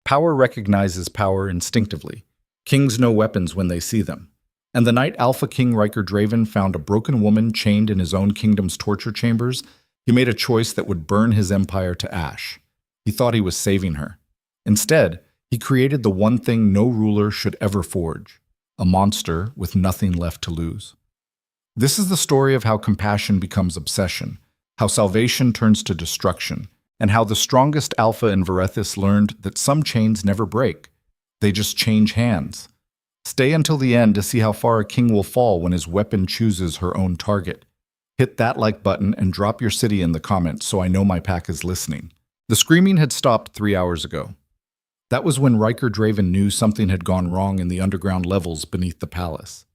Power recognizes power instinctively. Kings know weapons when they see them. And the night Alpha King Ryker Draven found a broken woman chained in his own kingdom's torture chambers, he made a choice that would burn his empire to ash. He thought he was saving her. Instead, he created the one thing no ruler should ever forge: a monster with nothing left to lose. This is the story of how compassion becomes obsession, how salvation turns to destruction, and how the strongest Alpha in Varethis learned that some chains never break. They just change hands. Stay until the end to see how far a king will fall when his weapon chooses her own target. Hit that like button and drop your city in the comments so I know my pack is listening. The screaming had stopped 3 hours ago. That was when Ryker Draven knew something had gone wrong in the underground levels beneath the palace.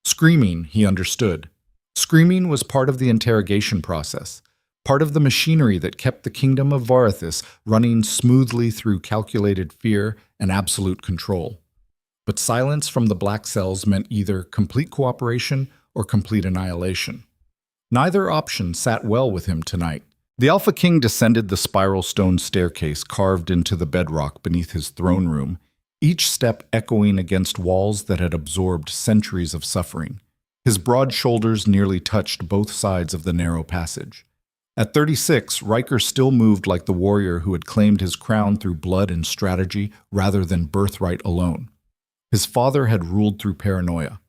Screaming, he understood. Screaming was part of the interrogation process, part of the machinery that kept the kingdom of Varethis running smoothly through calculated fear and absolute control. But silence from the black cells meant either complete cooperation or complete annihilation. Neither option sat well with him tonight. The Alpha King descended the spiral stone staircase carved into the bedrock beneath his throne room, each step echoing against walls that had absorbed centuries of suffering. His broad shoulders nearly touched both sides of the narrow passage. At 36, Ryker still moved like the warrior who had claimed his crown through blood and strategy rather than birthright alone. His father had ruled through paranoia.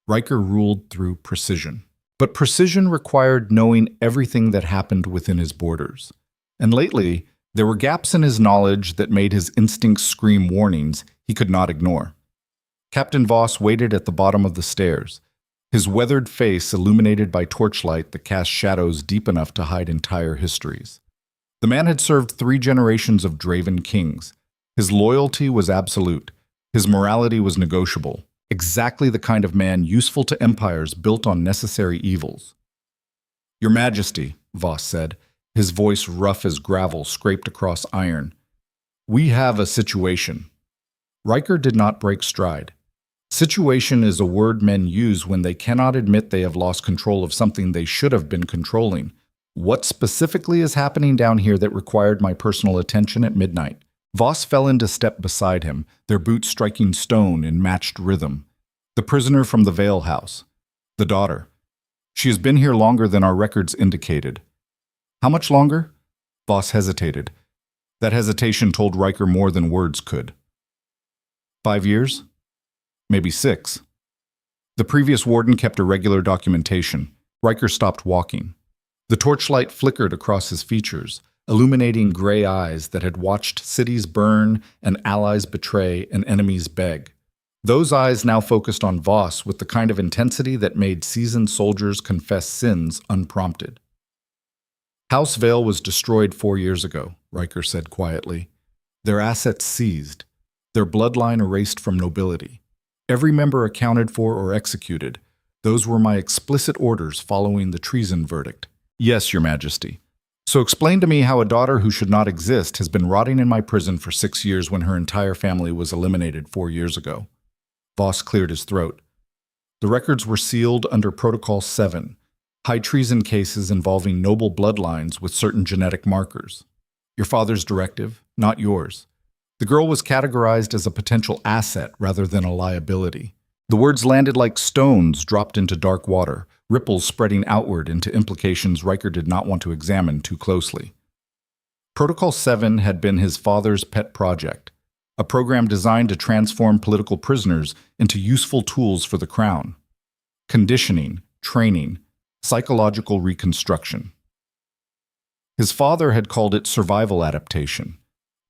Ryker ruled through precision. But precision required knowing everything that happened within his borders. And lately, there were gaps in his knowledge that made his instincts scream warnings he could not ignore. Captain Voss waited at the bottom of the stairs, his weathered face illuminated by torchlight that cast shadows deep enough to hide entire histories. The man had served 3 generations of Draven kings. His loyalty was absolute. His morality was negotiable. Exactly the kind of man useful to empires built on necessary evils. "Your Majesty," Voss said, his voice rough as gravel scraped across iron. "We have a situation." Ryker did not break stride. Situation is a word men use when they cannot admit they have lost control of something they should have been controlling. "What specifically is happening down here that required my personal attention at midnight?" Voss fell into step beside him, their boots striking stone in matched rhythm. "The prisoner from the Vale house. The daughter. She has been here longer than our records indicated." "How much longer?" Voss hesitated. That hesitation told Ryker more than words could. 5 years? Maybe 6. The previous warden kept a regular documentation. Ryker stopped walking. The torchlight flickered across his features, illuminating gray eyes that had watched cities burn and allies betray and enemies beg. Those eyes now focused on Voss with the kind of intensity that made seasoned soldiers confess sins unprompted. "House Vale was destroyed 4 years ago," Ryker said quietly. "Their assets seized, their bloodline erased from nobility. Every member accounted for or executed. Those were my explicit orders following the treason verdict." "Yes, Your Majesty." "So explain to me how a daughter who should not exist has been rotting in my prison for 6 years when her entire family was eliminated 4 years ago." Voss cleared his throat. "The records were sealed under Protocol 7, high treason cases involving noble bloodlines with certain genetic markers. Your father's directive, not yours. The girl was categorized as a potential asset rather than a liability." The words landed like stones dropped into dark water, ripples spreading outward into implications Ryker did not want to examine too closely. Protocol 7 had been his father's pet project, a program designed to transform political prisoners into useful tools for the crown. Conditioning, training, psychological reconstruction. His father had called it survival adaptation.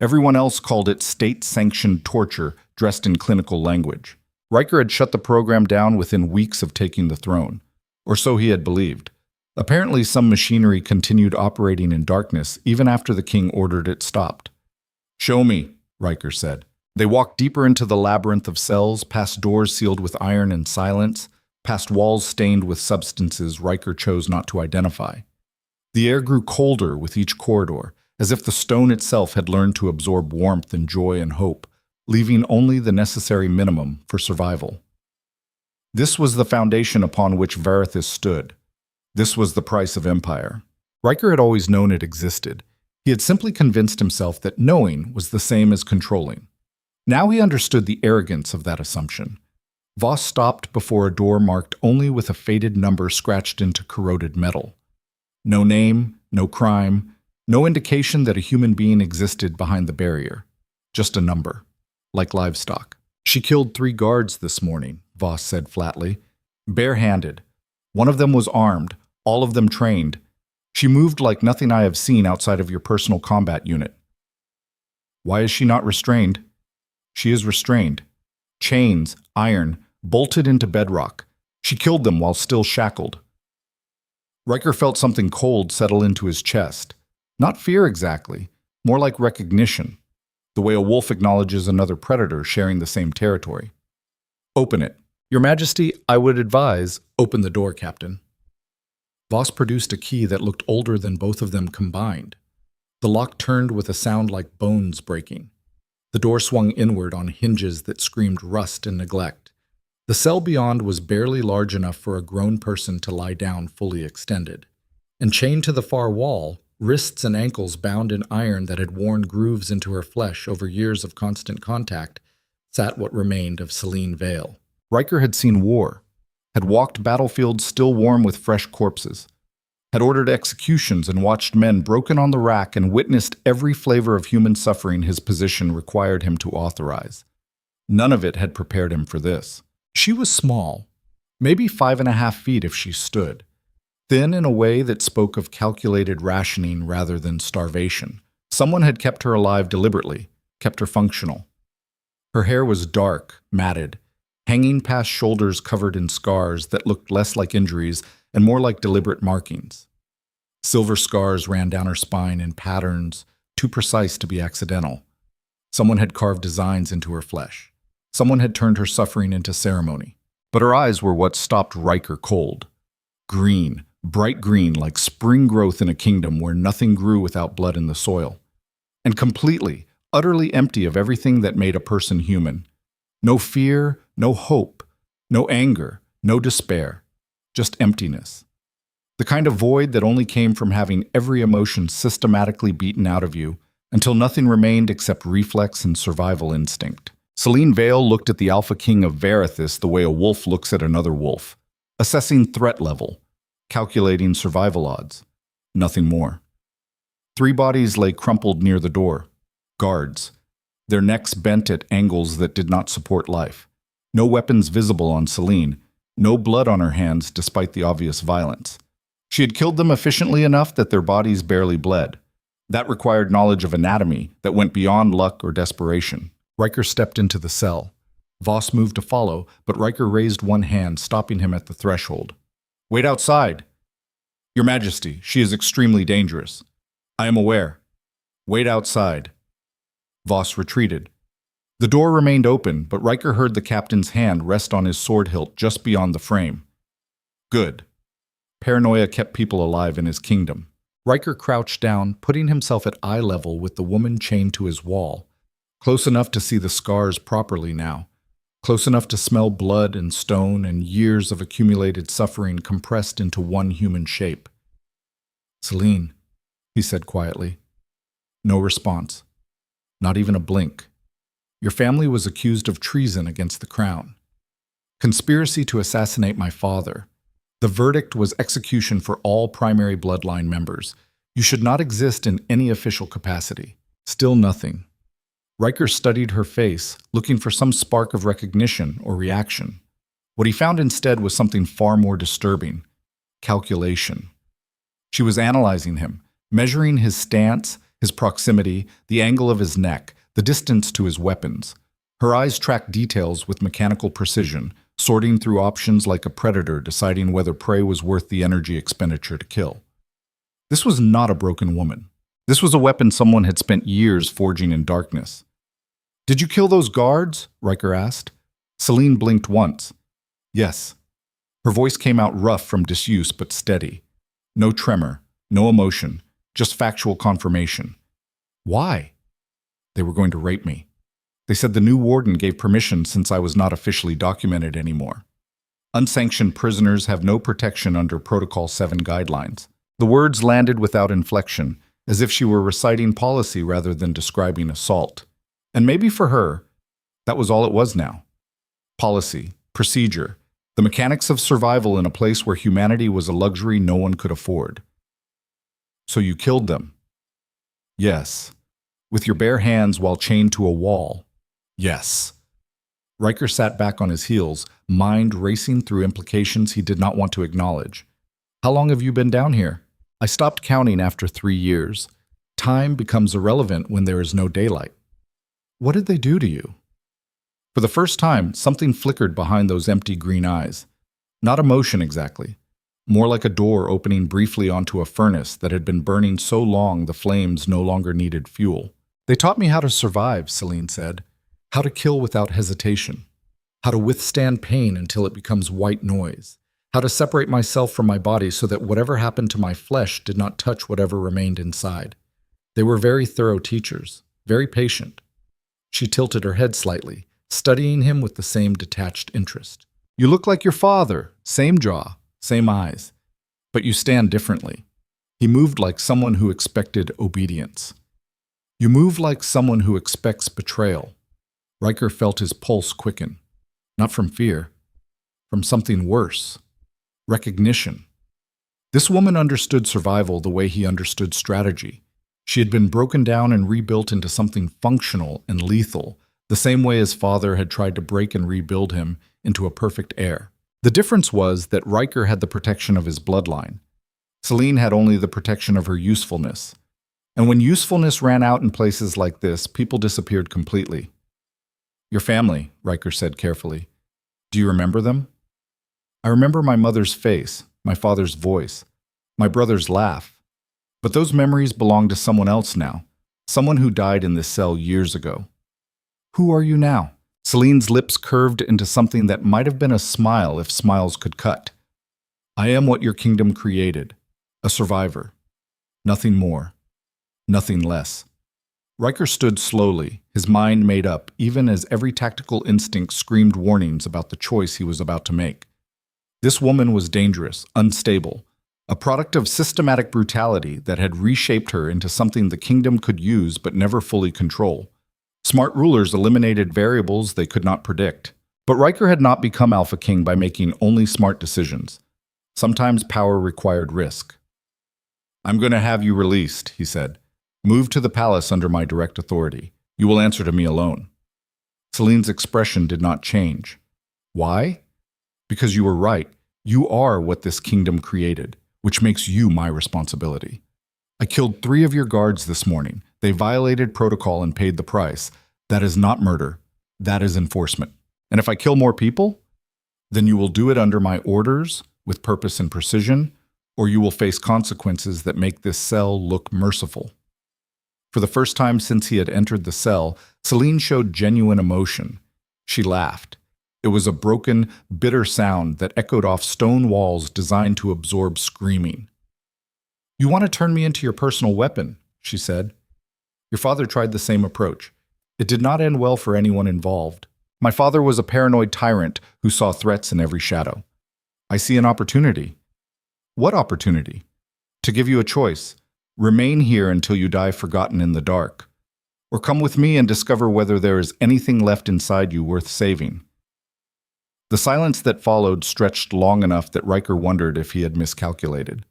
Everyone else called it state-sanctioned torture dressed in clinical language. Ryker had shut the program down within weeks of taking the throne, or so he had believed. Apparently, some machinery continued operating in darkness even after the king ordered it stopped. "Show me," Ryker said. They walked deeper into the labyrinth of cells, past doors sealed with iron and silence, past walls stained with substances Ryker chose not to identify. The air grew colder with each corridor, as if the stone itself had learned to absorb warmth and joy and hope, leaving only the necessary minimum for survival. This was the foundation upon which Varethis stood. This was the price of empire. Ryker had always known it existed. He had simply convinced himself that knowing was the same as controlling. Now he understood the arrogance of that assumption. Voss stopped before a door marked only with a faded number scratched into corroded metal. No name, no crime, no indication that a human being existed behind the barrier. Just a number, like livestock. "She killed 3 guards this morning," Voss said flatly. "Barehanded. One of them was armed, all of them trained. She moved like nothing I have seen outside of your personal combat unit." "Why is she not restrained?" "She is restrained. Chains, iron, bolted into bedrock. She killed them while still shackled." Ryker felt something cold settle into his chest. Not fear exactly, more like recognition, the way a wolf acknowledges another predator sharing the same territory. "Open it." "Your Majesty, I would advise—" "Open the door, Captain." Voss produced a key that looked older than both of them combined. The lock turned with a sound like bones breaking. The door swung inward on hinges that screamed rust and neglect. The cell beyond was barely large enough for a grown person to lie down fully extended. And chained to the far wall, wrists and ankles bound in iron that had worn grooves into her flesh over years of constant contact, sat what remained of Selene Vale. Ryker had seen war, had walked battlefields still warm with fresh corpses, had ordered executions and watched men broken on the rack and witnessed every flavor of human suffering his position required him to authorize. None of it had prepared him for this. She was small, maybe 5.5 feet if she stood, thin in a way that spoke of calculated rationing rather than starvation. Someone had kept her alive deliberately, kept her functional. Her hair was dark, matted, hanging past shoulders covered in scars that looked less like injuries and more like deliberate markings. Silver scars ran down her spine in patterns too precise to be accidental. Someone had carved designs into her flesh. Someone had turned her suffering into ceremony. But her eyes were what stopped Ryker cold. Green, bright green, like spring growth in a kingdom where nothing grew without blood in the soil. And completely, utterly empty of everything that made a person human. No fear, no hope, no anger, no despair. Just emptiness. The kind of void that only came from having every emotion systematically beaten out of you until nothing remained except reflex and survival instinct. Selene Vale looked at the Alpha King of Varithis the way a wolf looks at another wolf, assessing threat level, calculating survival odds. Nothing more. 3 bodies lay crumpled near the door. Guards. Their necks bent at angles that did not support life. No weapons visible on Selene. No blood on her hands despite the obvious violence. She had killed them efficiently enough that their bodies barely bled. That required knowledge of anatomy that went beyond luck or desperation. Ryker stepped into the cell. Voss moved to follow, but Ryker raised one hand, stopping him at the threshold. "Wait outside." "Your Majesty, she is extremely dangerous." "I am aware." "Wait outside." Voss retreated. The door remained open, but Ryker heard the captain's hand rest on his sword hilt just beyond the frame. Good. Paranoia kept people alive in his kingdom. Ryker crouched down, putting himself at eye level with the woman chained to his wall. Close enough to see the scars properly now. Close enough to smell blood and stone and years of accumulated suffering compressed into one human shape. "Selene," he said quietly. No response. Not even a blink. "Your family was accused of treason against the crown. Conspiracy to assassinate my father. The verdict was execution for all primary bloodline members. You should not exist in any official capacity." Still nothing. Ryker studied her face, looking for some spark of recognition or reaction. What he found instead was something far more disturbing: calculation. She was analyzing him, measuring his stance, his proximity, the angle of his neck, the distance to his weapons. Her eyes tracked details with mechanical precision, sorting through options like a predator deciding whether prey was worth the energy expenditure to kill. This was not a broken woman. This was a weapon someone had spent years forging in darkness. "Did you kill those guards?" Ryker asked. Selene blinked once. "Yes." Her voice came out rough from disuse but steady. No tremor, no emotion, just factual confirmation. "Why?" "They were going to rape me. They said the new warden gave permission since I was not officially documented anymore. Unsanctioned prisoners have no protection under Protocol 7 guidelines." The words landed without inflection, as if she were reciting policy rather than describing assault. And maybe for her, That was all it was now. Policy, procedure, the mechanics of survival in a place where humanity was a luxury no one could afford. So you killed them? Yes. With your bare hands while chained to a wall? Yes. Ryker sat back on his heels, mind racing through implications he did not want to acknowledge. How long have you been down here? I stopped counting after 3 years. Time becomes irrelevant when there is no daylight. What did they do to you? For the first time, something flickered behind those empty green eyes. Not emotion exactly. More like a door opening briefly onto a furnace that had been burning so long the flames no longer needed fuel. They taught me how to survive, Selene said. How to kill without hesitation. How to withstand pain until it becomes white noise. How to separate myself from my body so that whatever happened to my flesh did not touch whatever remained inside. They were very thorough teachers, very patient. She tilted her head slightly, studying him with the same detached interest. You look like your father, same jaw, same eyes, but you stand differently. He moved like someone who expected obedience. You move like someone who expects betrayal. Ryker felt his pulse quicken, not from fear, from something worse. Recognition. This woman understood survival the way he understood strategy. She had been broken down and rebuilt into something functional and lethal, the same way his father had tried to break and rebuild him into a perfect heir. The difference was that Ryker had the protection of his bloodline. Selene had only the protection of her usefulness. And when usefulness ran out in places like this, people disappeared completely. Your family, Ryker said carefully. Do you remember them? I remember my mother's face, my father's voice, my brother's laugh. But those memories belong to someone else now, someone who died in this cell years ago. Who are you now? Selene's lips curved into something that might have been a smile if smiles could cut. I am what your kingdom created, a survivor. Nothing more, nothing less. Ryker stood slowly, his mind made up, even as every tactical instinct screamed warnings about the choice he was about to make. This woman was dangerous, unstable, a product of systematic brutality that had reshaped her into something the kingdom could use but never fully control. Smart rulers eliminated variables they could not predict. But Ryker had not become Alpha King by making only smart decisions. Sometimes power required risk. I'm going to have you released, he said. Move to the palace under my direct authority. You will answer to me alone. Selene's expression did not change. Why? Because you were right. You are what this kingdom created, which makes you my responsibility. I killed 3 of your guards this morning. They violated protocol and paid the price. That is not murder. That is enforcement. And if I kill more people, then you will do it under my orders, with purpose and precision, or you will face consequences that make this cell look merciful. For the first time since he had entered the cell, Selene showed genuine emotion. She laughed. It was a broken, bitter sound that echoed off stone walls designed to absorb screaming. You want to turn me into your personal weapon, she said. Your father tried the same approach. It did not end well for anyone involved. My father was a paranoid tyrant who saw threats in every shadow. I see an opportunity. What opportunity? To give you a choice. Remain here until you die forgotten in the dark. Or come with me and discover whether there is anything left inside you worth saving. The silence that followed stretched long enough that Ryker wondered if he had miscalculated.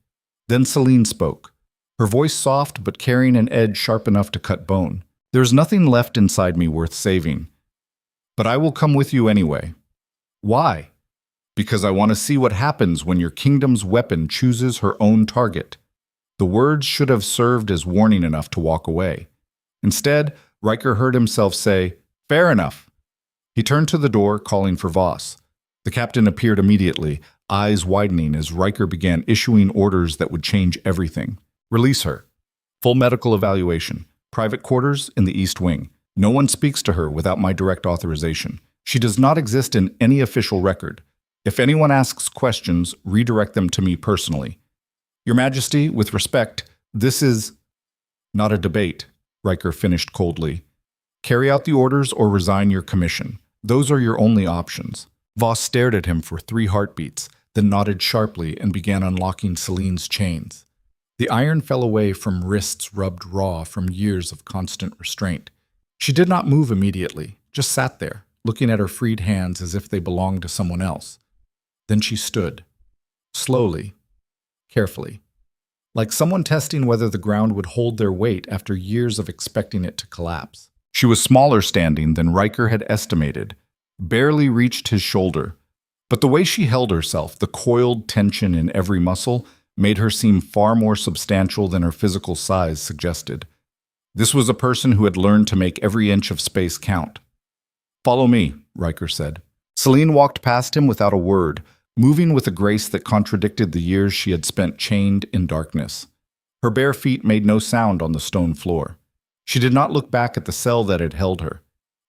Then Selene spoke, her voice soft but carrying an edge sharp enough to cut bone. There is nothing left inside me worth saving. But I will come with you anyway. Why? Because I want to see what happens when your kingdom's weapon chooses her own target. The words should have served as warning enough to walk away. Instead, Ryker heard himself say, Fair enough. He turned to the door, calling for Voss. The captain appeared immediately, eyes widening as Ryker began issuing orders that would change everything. Release her. Full medical evaluation. Private quarters in the East Wing. No one speaks to her without my direct authorization. She does not exist in any official record. If anyone asks questions, redirect them to me personally. Your Majesty, with respect, this is not a debate, Ryker finished coldly. Carry out the orders or resign your commission. Those are your only options. Voss stared at him for 3 heartbeats, then nodded sharply and began unlocking Selene's chains. The iron fell away from wrists rubbed raw from years of constant restraint. She did not move immediately, just sat there, looking at her freed hands as if they belonged to someone else. Then she stood, slowly, carefully, like someone testing whether the ground would hold their weight after years of expecting it to collapse. She was smaller standing than Ryker had estimated, barely reached his shoulder, but the way she held herself, the coiled tension in every muscle, made her seem far more substantial than her physical size suggested. This was a person who had learned to make every inch of space count. "Follow me," Ryker said. Selene walked past him without a word, moving with a grace that contradicted the years she had spent chained in darkness. Her bare feet made no sound on the stone floor. She did not look back at the cell that had held her,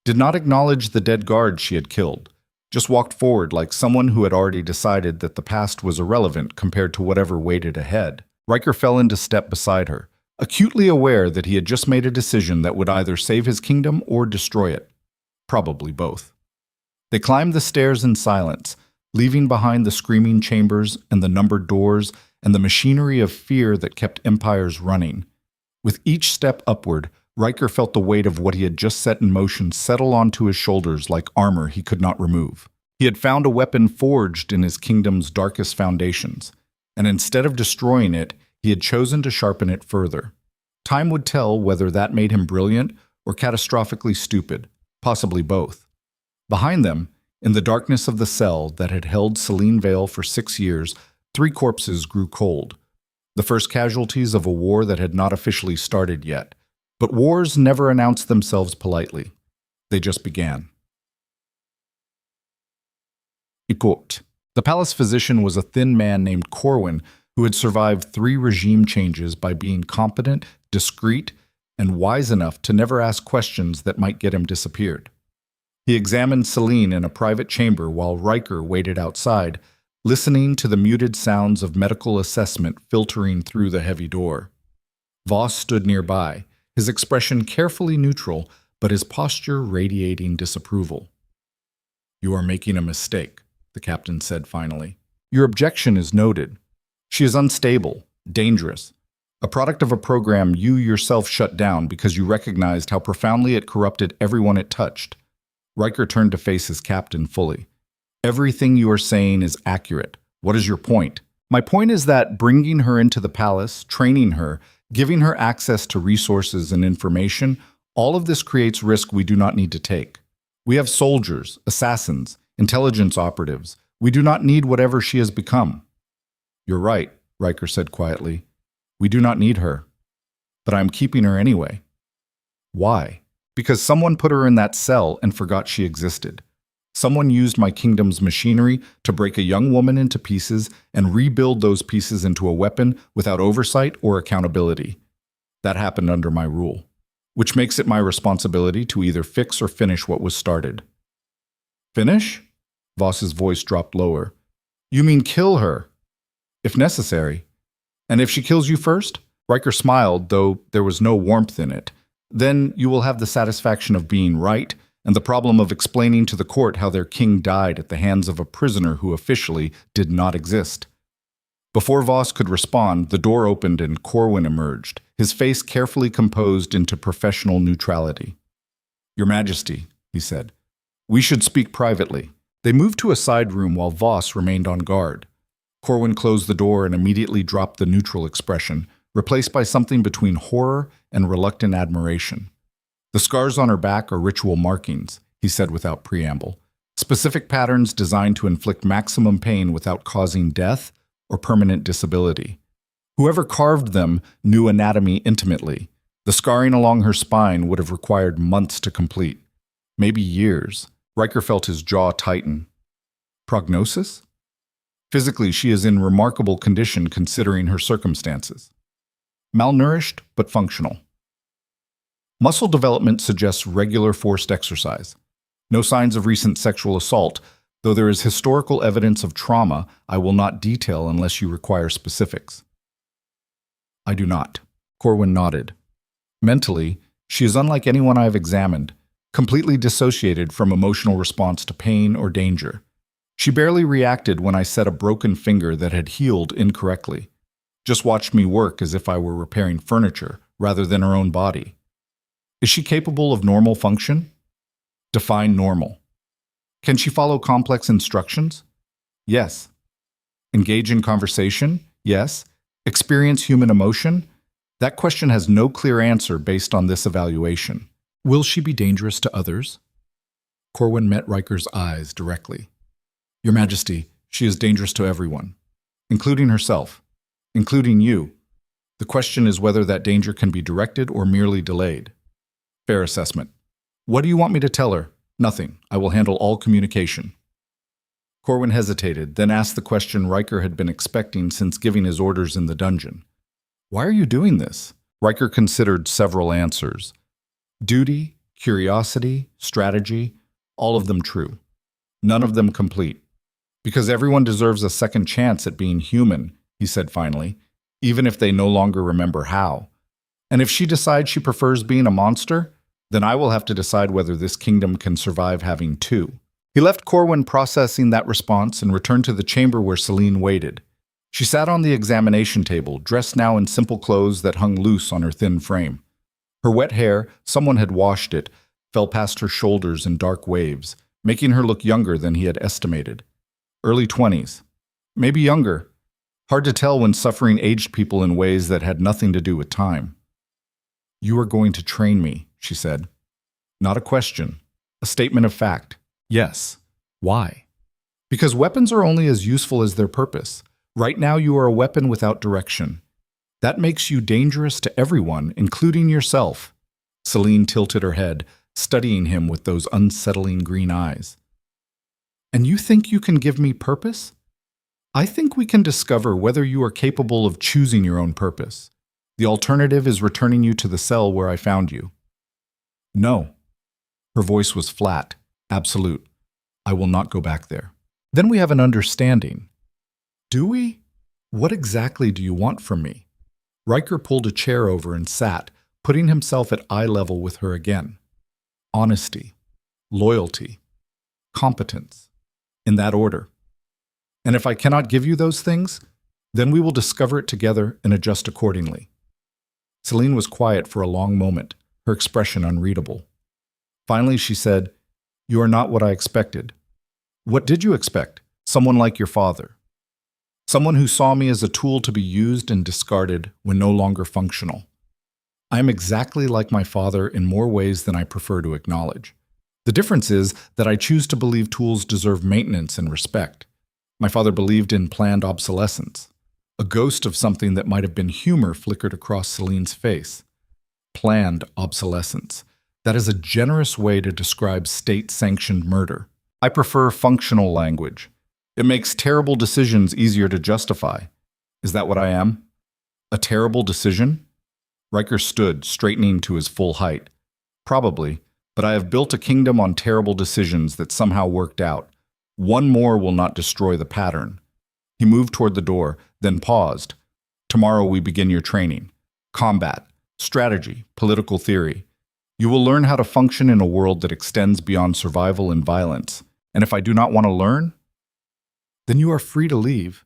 did not acknowledge the dead guards she had killed, just walked forward like someone who had already decided that the past was irrelevant compared to whatever waited ahead. Ryker fell into step beside her, acutely aware that he had just made a decision that would either save his kingdom or destroy it. Probably both. They climbed the stairs in silence, leaving behind the screaming chambers and the numbered doors and the machinery of fear that kept empires running. With each step upward, Ryker felt the weight of what he had just set in motion settle onto his shoulders like armor he could not remove. He had found a weapon forged in his kingdom's darkest foundations, and instead of destroying it, he had chosen to sharpen it further. Time would tell whether that made him brilliant or catastrophically stupid, possibly both. Behind them, in the darkness of the cell that had held Selene Vale for 6 years, 3 corpses grew cold. The first casualties of a war that had not officially started yet. But wars never announced themselves politely. They just began. Equipped. The palace physician was a thin man named Corwin who had survived 3 regime changes by being competent, discreet, and wise enough to never ask questions that might get him disappeared. He examined Selene in a private chamber while Ryker waited outside, listening to the muted sounds of medical assessment filtering through the heavy door. Voss stood nearby, his expression carefully neutral, but his posture radiating disapproval. "You are making a mistake," the captain said finally. "Your objection is noted. She is unstable, dangerous, a product of a program you yourself shut down because you recognized how profoundly it corrupted everyone it touched." Ryker turned to face his captain fully. "Everything you are saying is accurate. What is your point?" "My point is that bringing her into the palace, training her, giving her access to resources and information, all of this creates risk we do not need to take. We have soldiers, assassins, intelligence operatives. We do not need whatever she has become." "You're right," Ryker said quietly. "We do not need her. But I am keeping her anyway." "Why?" "Because someone put her in that cell and forgot she existed. Someone used my kingdom's machinery to break a young woman into pieces and rebuild those pieces into a weapon without oversight or accountability. That happened under my rule, which makes it my responsibility to either fix or finish what was started." "Finish?" Voss's voice dropped lower. "You mean kill her? If necessary. And if she kills you first?" Ryker smiled, though there was no warmth in it. "Then you will have the satisfaction of being right, and the problem of explaining to the court how their king died at the hands of a prisoner who officially did not exist." Before Voss could respond, the door opened and Corwin emerged, his face carefully composed into professional neutrality. "Your Majesty," he said, "we should speak privately." They moved to a side room while Voss remained on guard. Corwin closed the door and immediately dropped the neutral expression, replaced by something between horror and reluctant admiration. "The scars on her back are ritual markings," he said without preamble. "Specific patterns designed to inflict maximum pain without causing death or permanent disability. Whoever carved them knew anatomy intimately. The scarring along her spine would have required months to complete. Maybe years." Ryker felt his jaw tighten. "Prognosis?" "Physically, she is in remarkable condition considering her circumstances. Malnourished, but functional. Muscle development suggests regular forced exercise. No signs of recent sexual assault, though there is historical evidence of trauma I will not detail unless you require specifics." "I do not." Corwin nodded. "Mentally, she is unlike anyone I have examined, completely dissociated from emotional response to pain or danger. She barely reacted when I set a broken finger that had healed incorrectly. Just watched me work as if I were repairing furniture rather than her own body. Is she capable of normal function?" Define normal. Can she follow complex instructions? Yes. Engage in conversation? Yes. Experience human emotion? That question has no clear answer based on this evaluation. Will she be dangerous to others? Corwin met Ryker's eyes directly. Your Majesty, she is dangerous to everyone, including herself, including you. The question is whether that danger can be directed or merely delayed. Fair assessment. What do you want me to tell her? Nothing. I will handle all communication. Corwin hesitated, then asked the question Ryker had been expecting since giving his orders in the dungeon. Why are you doing this? Ryker considered several answers. Duty, curiosity, strategy, all of them true. None of them complete. Because everyone deserves a second chance at being human, he said finally, even if they no longer remember how. And if she decides she prefers being a monster, then I will have to decide whether this kingdom can survive having two. He left Corwin processing that response and returned to the chamber where Selene waited. She sat on the examination table, dressed now in simple clothes that hung loose on her thin frame. Her wet hair, someone had washed it, fell past her shoulders in dark waves, making her look younger than he had estimated. Early 20s. Maybe younger. Hard to tell when suffering aged people in ways that had nothing to do with time. You are going to train me, she said. Not a question. A statement of fact. Yes. Why? Because weapons are only as useful as their purpose. Right now you are a weapon without direction. That makes you dangerous to everyone, including yourself. Selene tilted her head, studying him with those unsettling green eyes. And you think you can give me purpose? I think we can discover whether you are capable of choosing your own purpose. The alternative is returning you to the cell where I found you. No. Her voice was flat, absolute. I will not go back there. Then we have an understanding. Do we? What exactly do you want from me? Ryker pulled a chair over and sat, putting himself at eye level with her again. Honesty, loyalty, competence, in that order. And if I cannot give you those things, then we will discover it together and adjust accordingly. Selene was quiet for a long moment, her expression unreadable. Finally, she said, You are not what I expected. What did you expect? Someone like your father. Someone who saw me as a tool to be used and discarded when no longer functional. I am exactly like my father in more ways than I prefer to acknowledge. The difference is that I choose to believe tools deserve maintenance and respect. My father believed in planned obsolescence. A ghost of something that might have been humor flickered across Selene's face. Planned obsolescence. That is a generous way to describe state-sanctioned murder. I prefer functional language. It makes terrible decisions easier to justify. Is that what I am? A terrible decision? Ryker stood, straightening to his full height. Probably, but I have built a kingdom on terrible decisions that somehow worked out. One more will not destroy the pattern. He moved toward the door, then paused. Tomorrow we begin your training. Combat, strategy, political theory. You will learn how to function in a world that extends beyond survival and violence. And if I do not want to learn, then you are free to leave.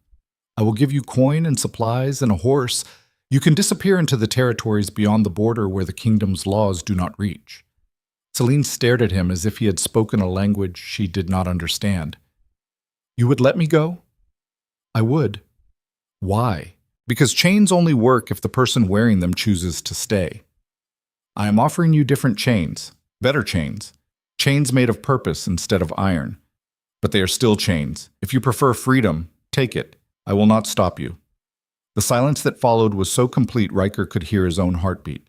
I will give you coin and supplies and a horse. You can disappear into the territories beyond the border where the kingdom's laws do not reach. Selene stared at him as if he had spoken a language she did not understand. You would let me go? I would. Why? Because chains only work if the person wearing them chooses to stay. I am offering you different chains, better chains, chains made of purpose instead of iron. But they are still chains. If you prefer freedom, take it. I will not stop you. The silence that followed was so complete Ryker could hear his own heartbeat.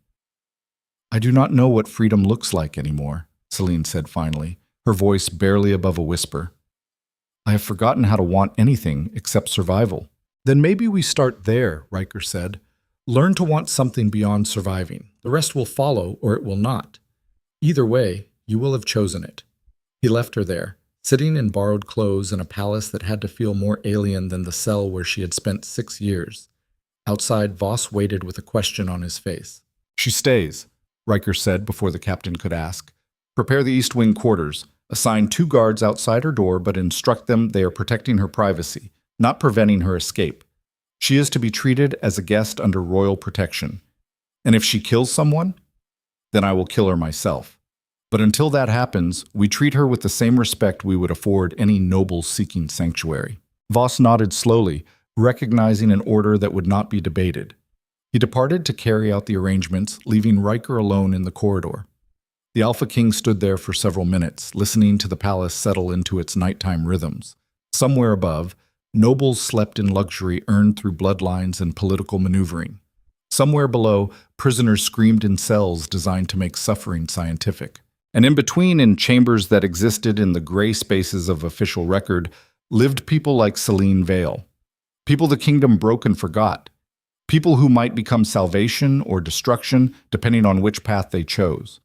I do not know what freedom looks like anymore, Selene said finally, her voice barely above a whisper. I have forgotten how to want anything except survival. Then maybe we start there, Ryker said. Learn to want something beyond surviving. The rest will follow or it will not. Either way, you will have chosen it. He left her there, sitting in borrowed clothes in a palace that had to feel more alien than the cell where she had spent 6 years. Outside, Voss waited with a question on his face. She stays, Ryker said before the captain could ask. Prepare the East Wing quarters. Assign 2 guards outside her door, but instruct them they are protecting her privacy, not preventing her escape. She is to be treated as a guest under royal protection. And if she kills someone, then I will kill her myself. But until that happens, we treat her with the same respect we would afford any noble seeking sanctuary. Voss nodded slowly, recognizing an order that would not be debated. He departed to carry out the arrangements, leaving Ryker alone in the corridor. The Alpha King stood there for several minutes, listening to the palace settle into its nighttime rhythms. Somewhere above, nobles slept in luxury earned through bloodlines and political maneuvering. Somewhere below, prisoners screamed in cells designed to make suffering scientific. And in between, in chambers that existed in the gray spaces of official record, lived people like Selene Vale. People the kingdom broke and forgot. People who might become salvation or destruction, depending on which path they chose.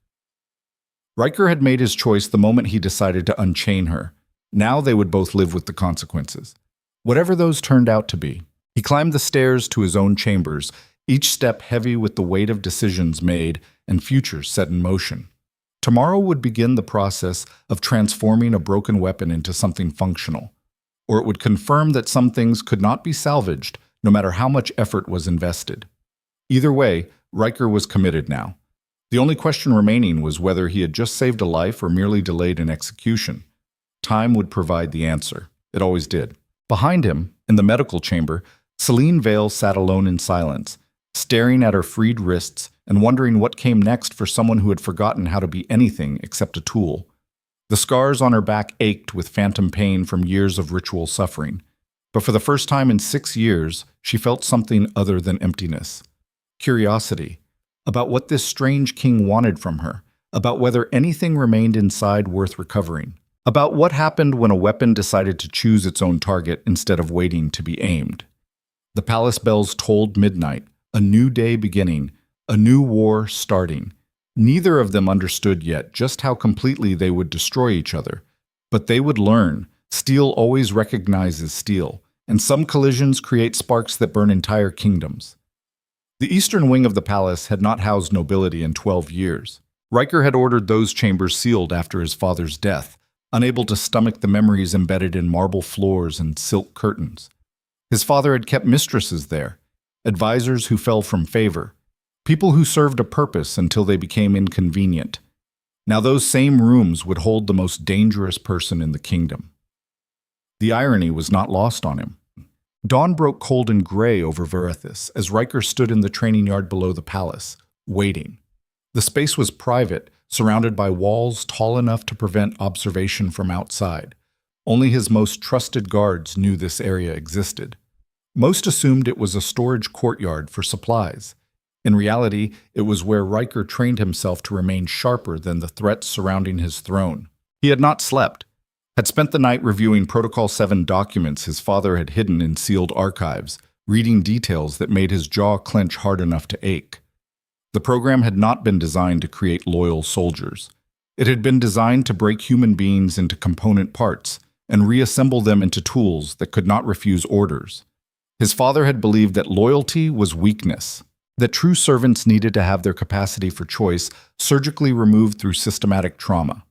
Ryker had made his choice the moment he decided to unchain her. Now they would both live with the consequences. Whatever those turned out to be. He climbed the stairs to his own chambers, each step heavy with the weight of decisions made and futures set in motion. Tomorrow would begin the process of transforming a broken weapon into something functional, or it would confirm that some things could not be salvaged, no matter how much effort was invested. Either way, Ryker was committed now. The only question remaining was whether he had just saved a life or merely delayed an execution. Time would provide the answer. It always did. Behind him, in the medical chamber, Selene Vale sat alone in silence, staring at her freed wrists and wondering what came next for someone who had forgotten how to be anything except a tool. The scars on her back ached with phantom pain from years of ritual suffering. But for the first time in 6 years, she felt something other than emptiness. Curiosity about what this strange king wanted from her, about whether anything remained inside worth recovering, about what happened when a weapon decided to choose its own target instead of waiting to be aimed. The palace bells tolled midnight, a new day beginning, a new war starting. Neither of them understood yet just how completely they would destroy each other. But they would learn. Steel always recognizes steel, and some collisions create sparks that burn entire kingdoms. The eastern wing of the palace had not housed nobility in 12 years. Ryker had ordered those chambers sealed after his father's death, unable to stomach the memories embedded in marble floors and silk curtains. His father had kept mistresses there, advisors who fell from favor, people who served a purpose until they became inconvenient. Now those same rooms would hold the most dangerous person in the kingdom. The irony was not lost on him. Dawn broke cold and gray over Verithis as Ryker stood in the training yard below the palace, waiting. The space was private, surrounded by walls tall enough to prevent observation from outside. Only his most trusted guards knew this area existed. Most assumed it was a storage courtyard for supplies. In reality, it was where Ryker trained himself to remain sharper than the threats surrounding his throne. He had not slept, had spent the night reviewing Protocol 7 documents his father had hidden in sealed archives, reading details that made his jaw clench hard enough to ache. The program had not been designed to create loyal soldiers. It had been designed to break human beings into component parts and reassemble them into tools that could not refuse orders. His father had believed that loyalty was weakness, that true servants needed to have their capacity for choice surgically removed through systematic trauma.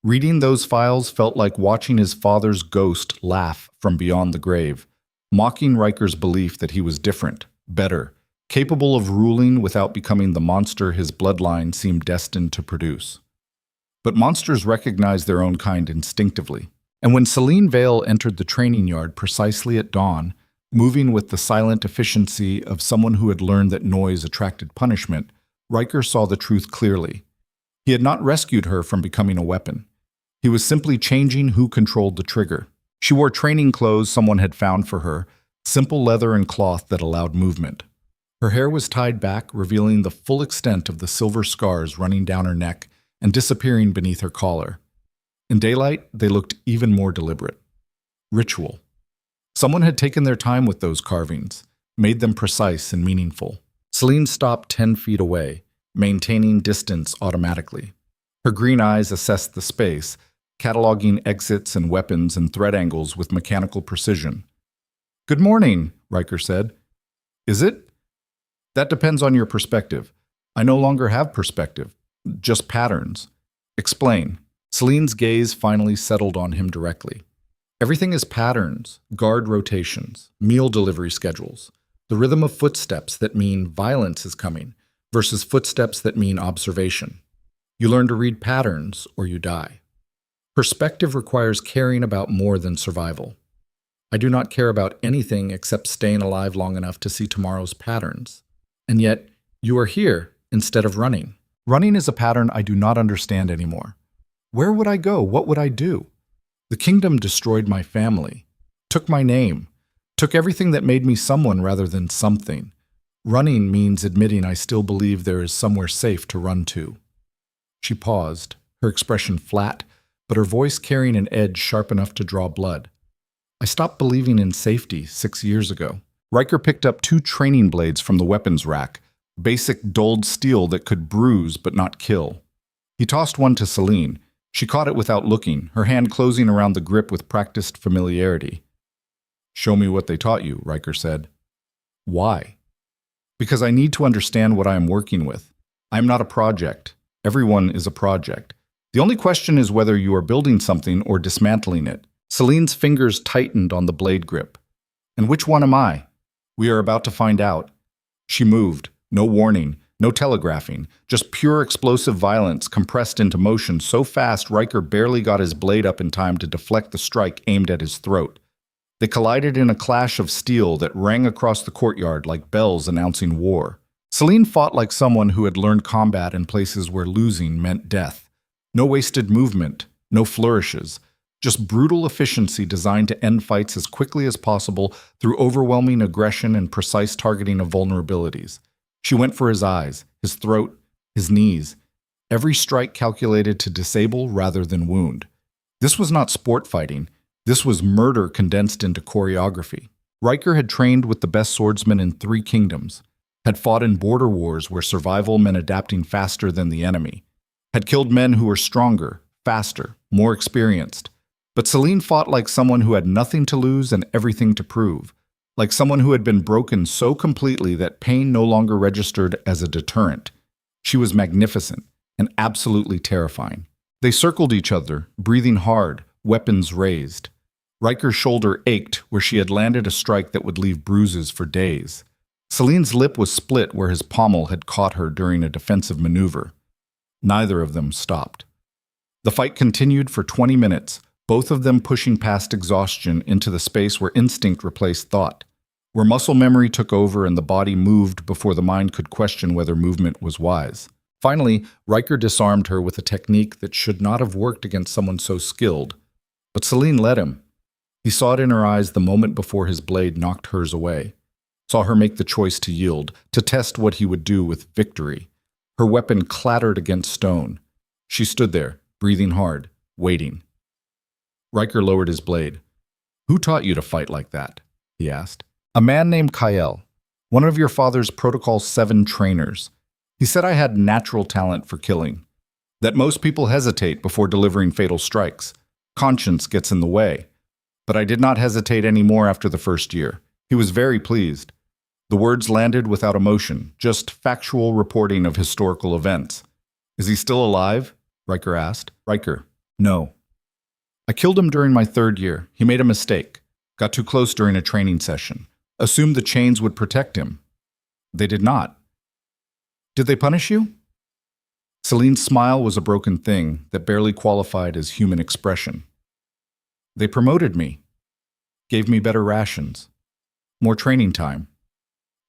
Reading those files felt like watching his father's ghost laugh from beyond the grave, mocking Ryker's belief that he was different, better, capable of ruling without becoming the monster his bloodline seemed destined to produce. But monsters recognize their own kind instinctively, and when Selene Vale entered the training yard precisely at dawn, moving with the silent efficiency of someone who had learned that noise attracted punishment, Ryker saw the truth clearly. He had not rescued her from becoming a weapon. He was simply changing who controlled the trigger. She wore training clothes someone had found for her, simple leather and cloth that allowed movement. Her hair was tied back, revealing the full extent of the silver scars running down her neck and disappearing beneath her collar. In daylight, they looked even more deliberate. Ritual. Someone had taken their time with those carvings, made them precise and meaningful. Selene stopped 10 feet away, maintaining distance automatically. Her green eyes assessed the space, cataloging exits and weapons and threat angles with mechanical precision. "Good morning," Ryker said. "Is it?" "That depends on your perspective. I no longer have perspective, just patterns." "Explain." Selene's gaze finally settled on him directly. "Everything is patterns, guard rotations, meal delivery schedules, the rhythm of footsteps that mean violence is coming versus footsteps that mean observation. You learn to read patterns, or you die. Perspective requires caring about more than survival. I do not care about anything except staying alive long enough to see tomorrow's patterns. And yet, you are here instead of running. Running is a pattern I do not understand anymore. Where would I go? What would I do? The kingdom destroyed my family, took my name, took everything that made me someone rather than something. Running means admitting I still believe there is somewhere safe to run to. She paused, her expression flat, but her voice carrying an edge sharp enough to draw blood. I stopped believing in safety 6 years ago. Ryker picked up 2 training blades from the weapons rack, basic dulled steel that could bruise but not kill. He tossed one to Selene. She caught it without looking, her hand closing around the grip with practiced familiarity. "Show me what they taught you," Ryker said. "Why?" "Because I need to understand what I am working with. I am not a project. Everyone is a project. The only question is whether you are building something or dismantling it." Selene's fingers tightened on the blade grip. "And which one am I?" "We are about to find out." She moved, no warning, no telegraphing, just pure explosive violence compressed into motion so fast Ryker barely got his blade up in time to deflect the strike aimed at his throat. They collided in a clash of steel that rang across the courtyard like bells announcing war. Selene fought like someone who had learned combat in places where losing meant death. No wasted movement, no flourishes, just brutal efficiency designed to end fights as quickly as possible through overwhelming aggression and precise targeting of vulnerabilities. She went for his eyes, his throat, his knees, every strike calculated to disable rather than wound. This was not sport fighting. This was murder condensed into choreography. Ryker had trained with the best swordsmen in 3 kingdoms, had fought in border wars where survival meant adapting faster than the enemy, had killed men who were stronger, faster, more experienced. But Selene fought like someone who had nothing to lose and everything to prove, like someone who had been broken so completely that pain no longer registered as a deterrent. She was magnificent and absolutely terrifying. They circled each other, breathing hard, weapons raised. Ryker's shoulder ached where she had landed a strike that would leave bruises for days. Selene's lip was split where his pommel had caught her during a defensive maneuver. Neither of them stopped. The fight continued for 20 minutes, both of them pushing past exhaustion into the space where instinct replaced thought, where muscle memory took over and the body moved before the mind could question whether movement was wise. Finally, Ryker disarmed her with a technique that should not have worked against someone so skilled. But Selene let him. He saw it in her eyes the moment before his blade knocked hers away, saw her make the choice to yield, to test what he would do with victory. Her weapon clattered against stone. She stood there, breathing hard, waiting. Ryker lowered his blade. "Who taught you to fight like that?" he asked. "A man named Kyle, one of your father's Protocol 7 trainers. He said I had natural talent for killing, that most people hesitate before delivering fatal strikes. Conscience gets in the way. But I did not hesitate any more after the first year. He was very pleased. The words landed without emotion, just factual reporting of historical events. "Is he still alive?" Ryker asked. Ryker, "No. I killed him during my 3rd year. He made a mistake. Got too close during a training session. Assumed the chains would protect him. They did not." "Did they punish you?" Selene's smile was a broken thing that barely qualified as human expression. "They promoted me. Gave me better rations. More training time.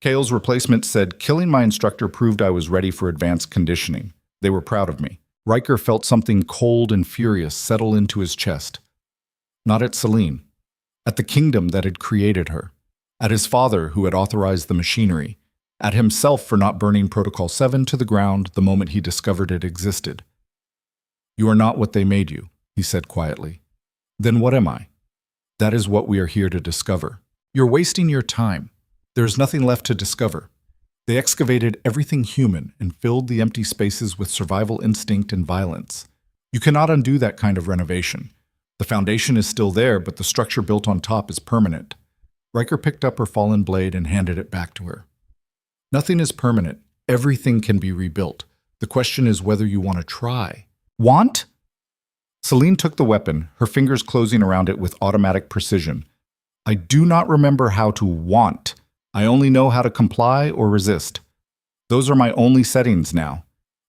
Kale's replacement said killing my instructor proved I was ready for advanced conditioning. They were proud of me." Ryker felt something cold and furious settle into his chest. Not at Selene. At the kingdom that had created her. At his father who had authorized the machinery. At himself for not burning Protocol 7 to the ground the moment he discovered it existed. "You are not what they made you," he said quietly. "Then what am I?" "That is what we are here to discover. You're wasting your time. There is nothing left to discover." They excavated everything human and filled the empty spaces with survival instinct and violence. You cannot undo that kind of renovation. The foundation is still there, but the structure built on top is permanent. Ryker picked up her fallen blade and handed it back to her. "Nothing is permanent. Everything can be rebuilt. The question is whether you want to try." "Want?" Selene took the weapon, her fingers closing around it with automatic precision. "I do not remember how to want. I only know how to comply or resist. Those are my only settings now.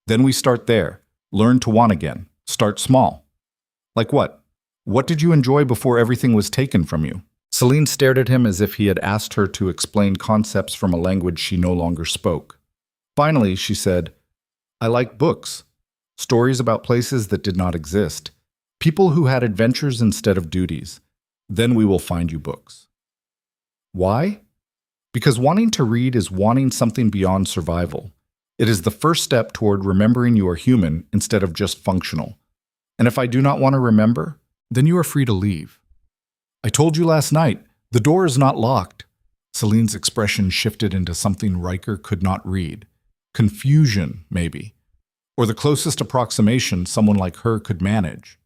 Then we start there. Learn to want again. Start small. Like what? What did you enjoy before everything was taken from you? Selene stared at him as if he had asked her to explain concepts from a language she no longer spoke. Finally, she said, I like books. Stories about places that did not exist. People who had adventures instead of duties. Then we will find you books. Why? Because wanting to read is wanting something beyond survival. It is the first step toward remembering you are human instead of just functional. And if I do not want to remember, then you are free to leave. I told you last night, the door is not locked. Selene's expression shifted into something Ryker could not read. Confusion, maybe. Or the closest approximation someone like her could manage.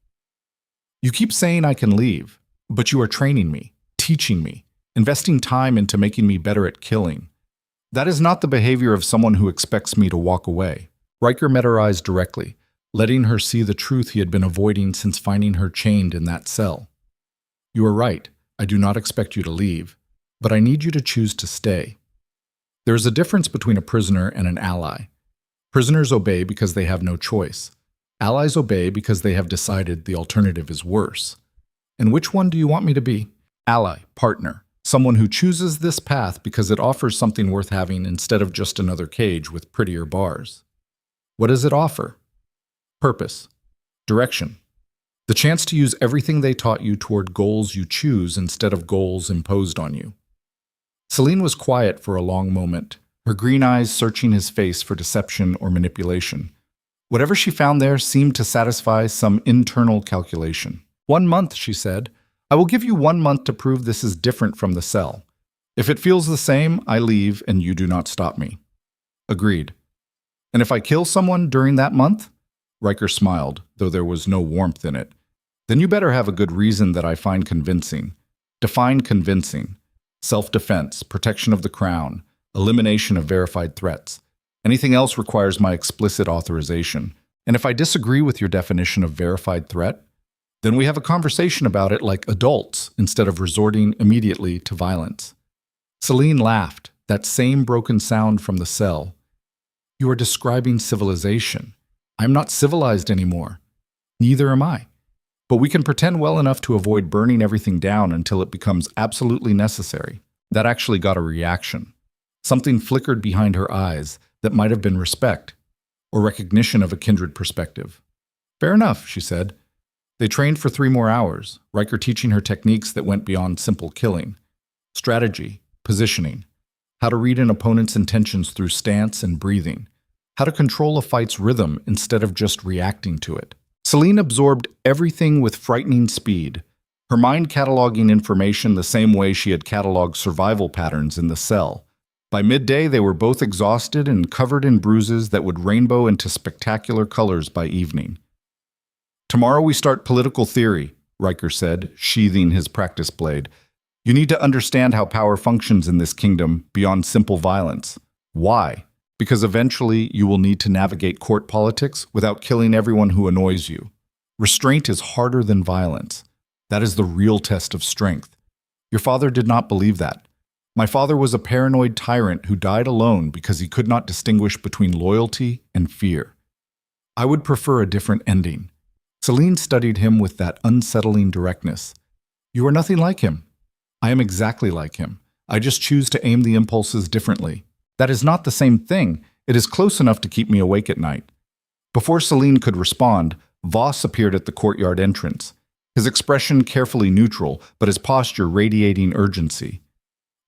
You keep saying I can leave, but you are training me, teaching me, investing time into making me better at killing. That is not the behavior of someone who expects me to walk away. Ryker met her eyes directly, letting her see the truth he had been avoiding since finding her chained in that cell. You are right, I do not expect you to leave, but I need you to choose to stay. There is a difference between a prisoner and an ally. Prisoners obey because they have no choice. Allies obey because they have decided the alternative is worse. And which one do you want me to be? Ally, partner, someone who chooses this path because it offers something worth having instead of just another cage with prettier bars. What does it offer? Purpose, direction, the chance to use everything they taught you toward goals you choose instead of goals imposed on you. Selene was quiet for a long moment, her green eyes searching his face for deception or manipulation. Whatever she found there seemed to satisfy some internal calculation. 1 month, she said. I will give you 1 month to prove this is different from the cell. If it feels the same, I leave and you do not stop me. Agreed. And if I kill someone during that month? Ryker smiled, though there was no warmth in it. Then you better have a good reason that I find convincing. Define convincing. Self-defense, protection of the crown, elimination of verified threats. Anything else requires my explicit authorization. And if I disagree with your definition of verified threat, then we have a conversation about it like adults instead of resorting immediately to violence. Selene laughed, that same broken sound from the cell. You are describing civilization. I'm not civilized anymore. Neither am I. But we can pretend well enough to avoid burning everything down until it becomes absolutely necessary. That actually got a reaction. Something flickered behind her eyes that might have been respect, or recognition of a kindred perspective. Fair enough, she said. They trained for 3 more hours, Ryker teaching her techniques that went beyond simple killing. Strategy, positioning, how to read an opponent's intentions through stance and breathing, how to control a fight's rhythm instead of just reacting to it. Selene absorbed everything with frightening speed, her mind cataloging information the same way she had cataloged survival patterns in the cell. By midday, they were both exhausted and covered in bruises that would rainbow into spectacular colors by evening. Tomorrow we start political theory, Ryker said, sheathing his practice blade. You need to understand how power functions in this kingdom beyond simple violence. Why? Because eventually you will need to navigate court politics without killing everyone who annoys you. Restraint is harder than violence. That is the real test of strength. Your father did not believe that. My father was a paranoid tyrant who died alone because he could not distinguish between loyalty and fear. I would prefer a different ending. Selene studied him with that unsettling directness. You are nothing like him. I am exactly like him. I just choose to aim the impulses differently. That is not the same thing. It is close enough to keep me awake at night. Before Selene could respond, Voss appeared at the courtyard entrance, his expression carefully neutral, but his posture radiating urgency.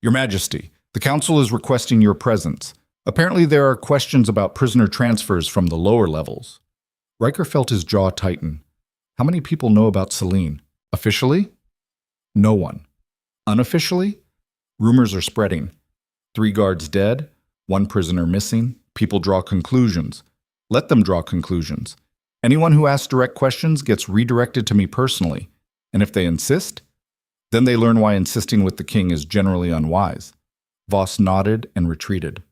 Your Majesty, the Council is requesting your presence. Apparently there are questions about prisoner transfers from the lower levels. Ryker felt his jaw tighten. How many people know about Selene? Officially? No one. Unofficially? Rumors are spreading. 3 guards dead, 1 prisoner missing. People draw conclusions. Let them draw conclusions. Anyone who asks direct questions gets redirected to me personally. And if they insist, then they learn why insisting with the king is generally unwise. Voss nodded and retreated.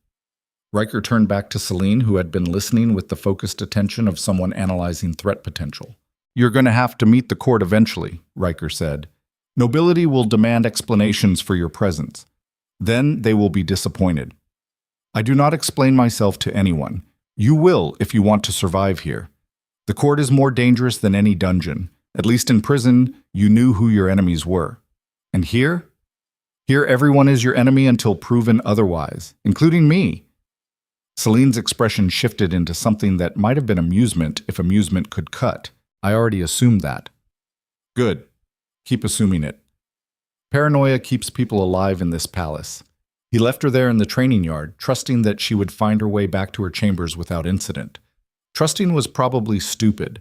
Ryker turned back to Selene, who had been listening with the focused attention of someone analyzing threat potential. You're going to have to meet the court eventually, Ryker said. Nobility will demand explanations for your presence. Then they will be disappointed. I do not explain myself to anyone. You will if you want to survive here. The court is more dangerous than any dungeon. At least in prison, you knew who your enemies were. And here? Here everyone is your enemy until proven otherwise, including me. Selene's expression shifted into something that might have been amusement if amusement could cut. I already assumed that. Good. Keep assuming it. Paranoia keeps people alive in this palace. He left her there in the training yard, trusting that she would find her way back to her chambers without incident. Trusting was probably stupid,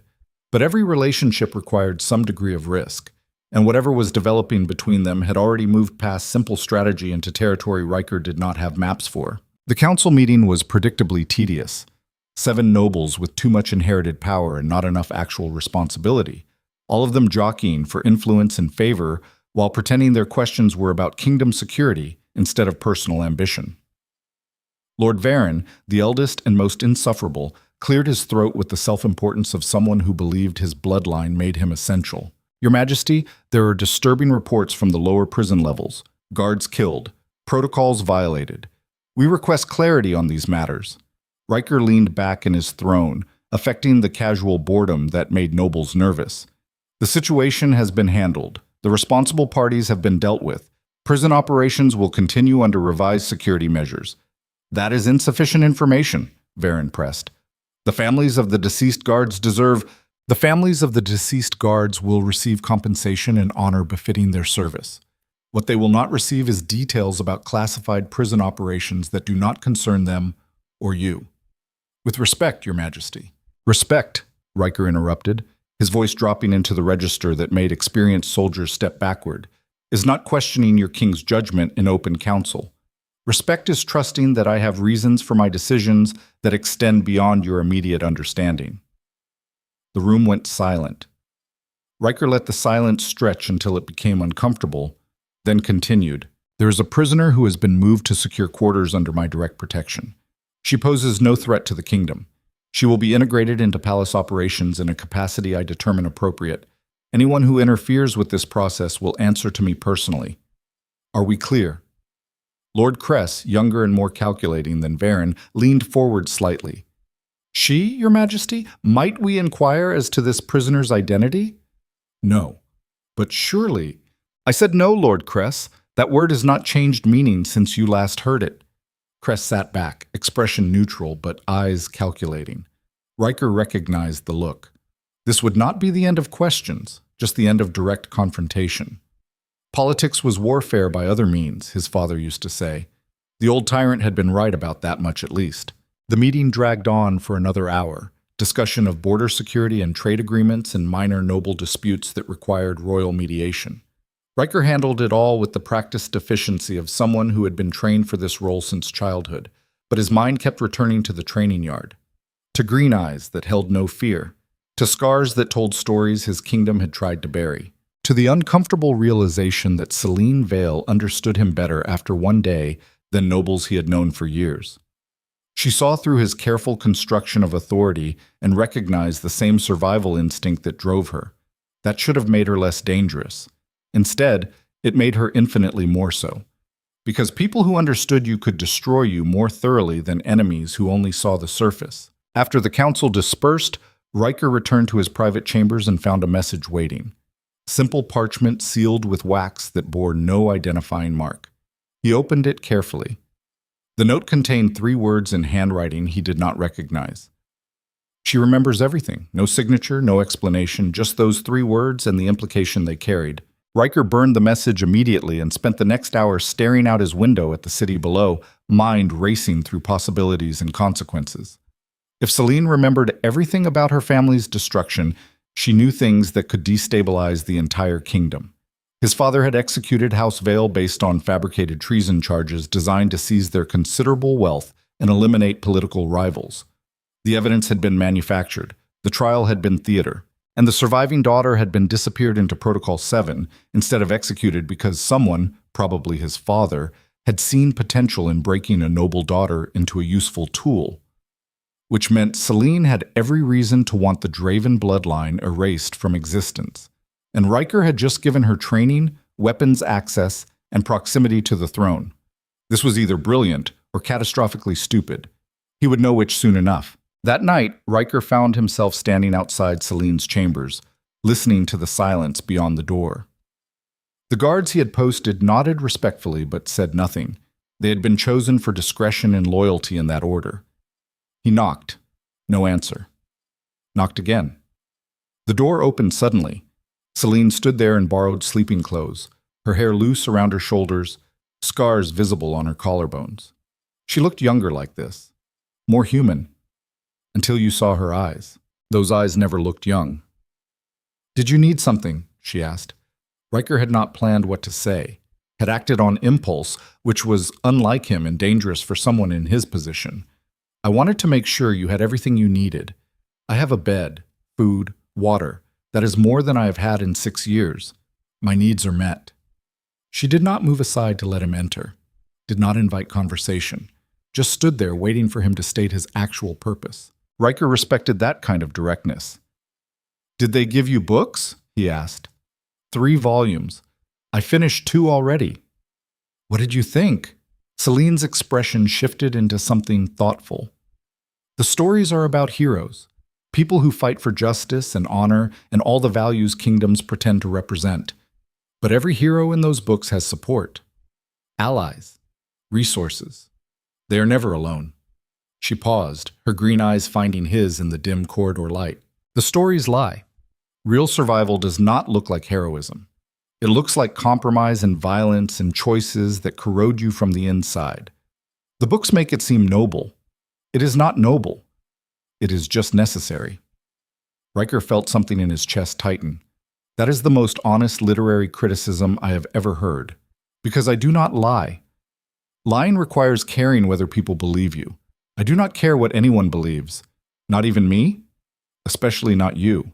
but every relationship required some degree of risk, and whatever was developing between them had already moved past simple strategy into territory Ryker did not have maps for. The council meeting was predictably tedious. 7 nobles with too much inherited power and not enough actual responsibility, all of them jockeying for influence and favor while pretending their questions were about kingdom security instead of personal ambition. Lord Varen, the eldest and most insufferable, cleared his throat with the self-importance of someone who believed his bloodline made him essential. Your Majesty, there are disturbing reports from the lower prison levels. Guards killed. Protocols violated. We request clarity on these matters. Ryker leaned back in his throne, affecting the casual boredom that made nobles nervous. The situation has been handled. The responsible parties have been dealt with. Prison operations will continue under revised security measures. That is insufficient information, Varen pressed. The families of the deceased guards will receive compensation and honor befitting their service. What they will not receive is details about classified prison operations that do not concern them or you. With respect, Your Majesty. Respect, Ryker interrupted, his voice dropping into the register that made experienced soldiers step backward, is not questioning your king's judgment in open council. Respect is trusting that I have reasons for my decisions that extend beyond your immediate understanding. The room went silent. Ryker let the silence stretch until it became uncomfortable, then continued. There is a prisoner who has been moved to secure quarters under my direct protection. She poses no threat to the kingdom. She will be integrated into palace operations in a capacity I determine appropriate. Anyone who interferes with this process will answer to me personally. Are we clear? Lord Cress, younger and more calculating than Varen, leaned forward slightly. She, Your Majesty? Might we inquire as to this prisoner's identity? No. But surely... I said no, Lord Cress. That word has not changed meaning since you last heard it. Cress sat back, expression neutral but eyes calculating. Ryker recognized the look. This would not be the end of questions, just the end of direct confrontation. Politics was warfare by other means, his father used to say. The old tyrant had been right about that much at least. The meeting dragged on for another hour, discussion of border security and trade agreements and minor noble disputes that required royal mediation. Ryker handled it all with the practiced efficiency of someone who had been trained for this role since childhood, but his mind kept returning to the training yard, to green eyes that held no fear, to scars that told stories his kingdom had tried to bury, to the uncomfortable realization that Selene Vale understood him better after one day than nobles he had known for years. She saw through his careful construction of authority and recognized the same survival instinct that drove her. That should have made her less dangerous. Instead, it made her infinitely more so. Because people who understood you could destroy you more thoroughly than enemies who only saw the surface. After the council dispersed, Ryker returned to his private chambers and found a message waiting. Simple parchment sealed with wax that bore no identifying mark. He opened it carefully. The note contained 3 words in handwriting he did not recognize. She remembers everything. No signature, no explanation, just those 3 words and the implication they carried. Ryker burned the message immediately and spent the next hour staring out his window at the city below, mind racing through possibilities and consequences. If Selene remembered everything about her family's destruction, she knew things that could destabilize the entire kingdom. His father had executed House Vale based on fabricated treason charges designed to seize their considerable wealth and eliminate political rivals. The evidence had been manufactured, the trial had been theater, and the surviving daughter had been disappeared into Protocol 7 instead of executed because someone, probably his father, had seen potential in breaking a noble daughter into a useful tool. Which meant Selene had every reason to want the Draven bloodline erased from existence. And Ryker had just given her training, weapons access, and proximity to the throne. This was either brilliant or catastrophically stupid. He would know which soon enough. That night, Riker found himself standing outside Selene's chambers, listening to the silence beyond the door. The guards he had posted nodded respectfully but said nothing. They had been chosen for discretion and loyalty in that order. He knocked. No answer. Knocked again. The door opened suddenly. Selene stood there in borrowed sleeping clothes, her hair loose around her shoulders, scars visible on her collarbones. She looked younger like this, more human, until you saw her eyes. Those eyes never looked young. "Did you need something?" she asked. Riker had not planned what to say, had acted on impulse, which was unlike him and dangerous for someone in his position. "I wanted to make sure you had everything you needed. I have a bed, food, water. That is more than I have had in 6 years. My needs are met." She did not move aside to let him enter, did not invite conversation, just stood there waiting for him to state his actual purpose. Riker respected that kind of directness. "Did they give you books?" he asked. 3 volumes. I finished 2 already." "What did you think?" Selene's expression shifted into something thoughtful. "The stories are about heroes, people who fight for justice and honor and all the values kingdoms pretend to represent. But every hero in those books has support, allies, resources. They are never alone." She paused, her green eyes finding his in the dim corridor light. "The stories lie. Real survival does not look like heroism. It looks like compromise and violence and choices that corrode you from the inside. The books make it seem noble. It is not noble. It is just necessary." Riker felt something in his chest tighten. That is the most honest literary criticism I have ever heard. Because I do not lie. Lying requires caring whether people believe you. I do not care what anyone believes. Not even me? Especially not you.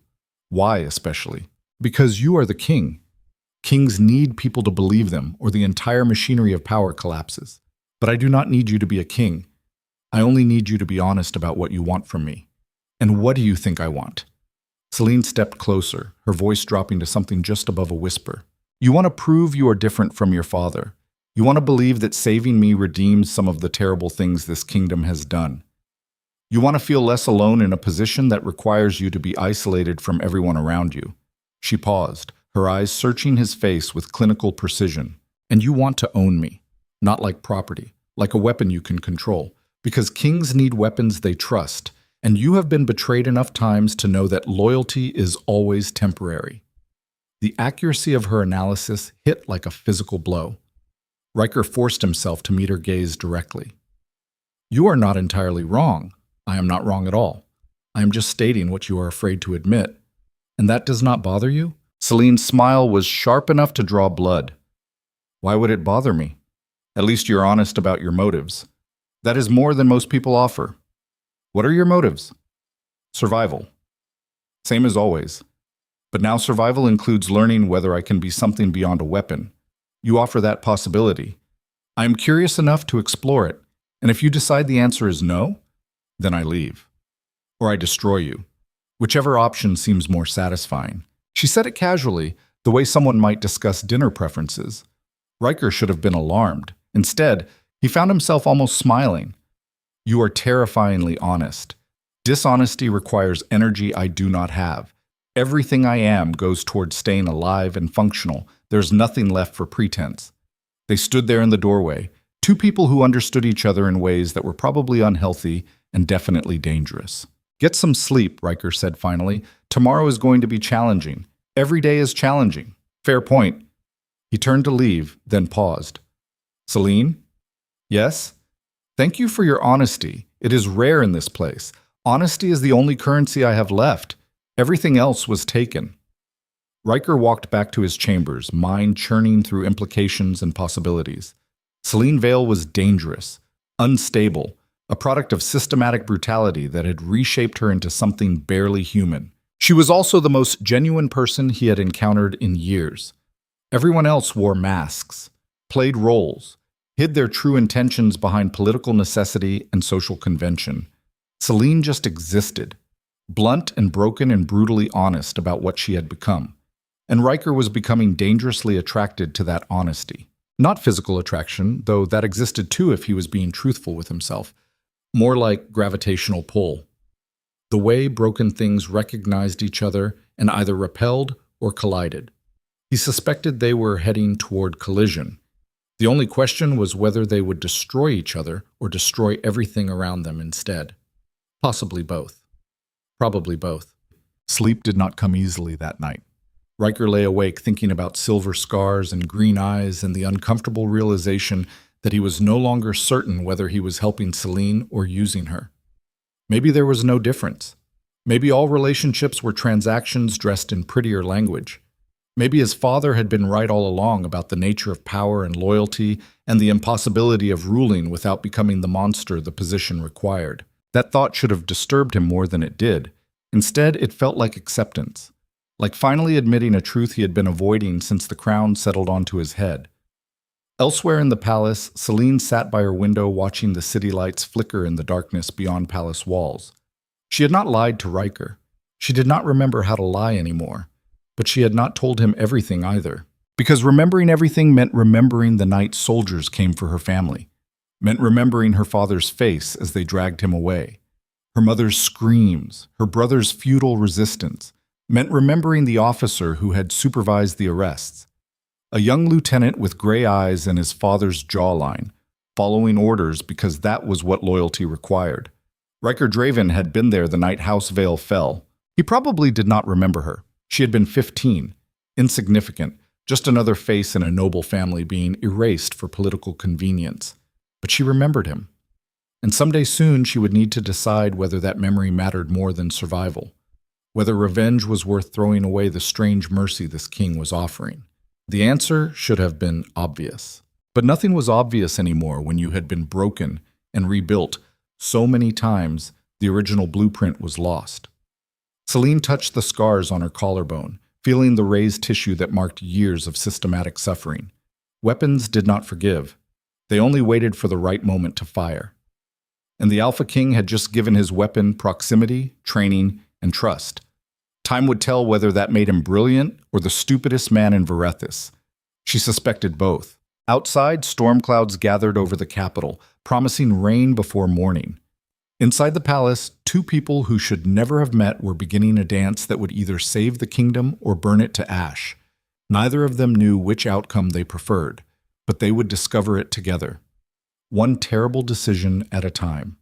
Why especially? Because you are the king. Kings need people to believe them, or the entire machinery of power collapses. But I do not need you to be a king. I only need you to be honest about what you want from me. And what do you think I want? Selene stepped closer, her voice dropping to something just above a whisper. "You want to prove you are different from your father. You want to believe that saving me redeems some of the terrible things this kingdom has done. You want to feel less alone in a position that requires you to be isolated from everyone around you." She paused, her eyes searching his face with clinical precision. "And you want to own me, not like property, like a weapon you can control, because kings need weapons they trust, and you have been betrayed enough times to know that loyalty is always temporary." The accuracy of her analysis hit like a physical blow. Riker forced himself to meet her gaze directly. "You are not entirely wrong. I am not wrong at all. I am just stating what you are afraid to admit. And that does not bother you?" Selene's smile was sharp enough to draw blood. "Why would it bother me? At least you're honest about your motives. That is more than most people offer." "What are your motives?" "Survival. Same as always. But now survival includes learning whether I can be something beyond a weapon. You offer that possibility. I am curious enough to explore it, and if you decide the answer is no, then I leave. Or I destroy you. Whichever option seems more satisfying." She said it casually, the way someone might discuss dinner preferences. Riker should have been alarmed. Instead, he found himself almost smiling. "You are terrifyingly honest. Dishonesty requires energy I do not have. Everything I am goes towards staying alive and functional. There's nothing left for pretense." They stood there in the doorway, 2 people who understood each other in ways that were probably unhealthy and definitely dangerous. "Get some sleep," Riker said finally. "Tomorrow is going to be challenging. Every day is challenging." "Fair point." He turned to leave, then paused. "Selene?" "Yes?" "Thank you for your honesty. It is rare in this place. Honesty is the only currency I have left. Everything else was taken." Riker walked back to his chambers, mind churning through implications and possibilities. Selene Vale was dangerous, unstable, a product of systematic brutality that had reshaped her into something barely human. She was also the most genuine person he had encountered in years. Everyone else wore masks, played roles, hid their true intentions behind political necessity and social convention. Selene just existed, blunt and broken and brutally honest about what she had become. And Riker was becoming dangerously attracted to that honesty. Not physical attraction, though that existed too if he was being truthful with himself. More like gravitational pull. the way broken things recognized each other and either repelled or collided. He suspected they were heading toward collision. The only question was whether they would destroy each other or destroy everything around them instead. Possibly both. Probably both. Sleep did not come easily that night. Ryker lay awake thinking about silver scars and green eyes and the uncomfortable realization that he was no longer certain whether he was helping Selene or using her. Maybe there was no difference. Maybe all relationships were transactions dressed in prettier language. Maybe his father had been right all along about the nature of power and loyalty and the impossibility of ruling without becoming the monster the position required. That thought should have disturbed him more than it did. Instead, it felt like acceptance, like finally admitting a truth he had been avoiding since the crown settled onto his head. Elsewhere in the palace, Selene sat by her window watching the city lights flicker in the darkness beyond palace walls. She had not lied to Ryker. She did not remember how to lie anymore. But she had not told him everything either. Because remembering everything meant remembering the night soldiers came for her family, meant remembering her father's face as they dragged him away, her mother's screams, her brother's futile resistance, meant remembering the officer who had supervised the arrests, a young lieutenant with gray eyes and his father's jawline, following orders because that was what loyalty required. Ryker Draven had been there the night House Vale fell. He probably did not remember her. She had been 15, insignificant, just another face in a noble family being erased for political convenience. But she remembered him. And someday soon she would need to decide whether that memory mattered more than survival, whether revenge was worth throwing away the strange mercy this king was offering. The answer should have been obvious. But nothing was obvious anymore when you had been broken and rebuilt so many times the original blueprint was lost. Selene touched the scars on her collarbone, feeling the raised tissue that marked years of systematic suffering. Weapons did not forgive. They only waited for the right moment to fire. And the Alpha King had just given his weapon proximity, training, and trust. Time would tell whether that made him brilliant or the stupidest man in Verethis. She suspected both. Outside, storm clouds gathered over the capital, promising rain before morning. Inside the palace, two people who should never have met were beginning a dance that would either save the kingdom or burn it to ash. Neither of them knew which outcome they preferred, but they would discover it together. One terrible decision at a time.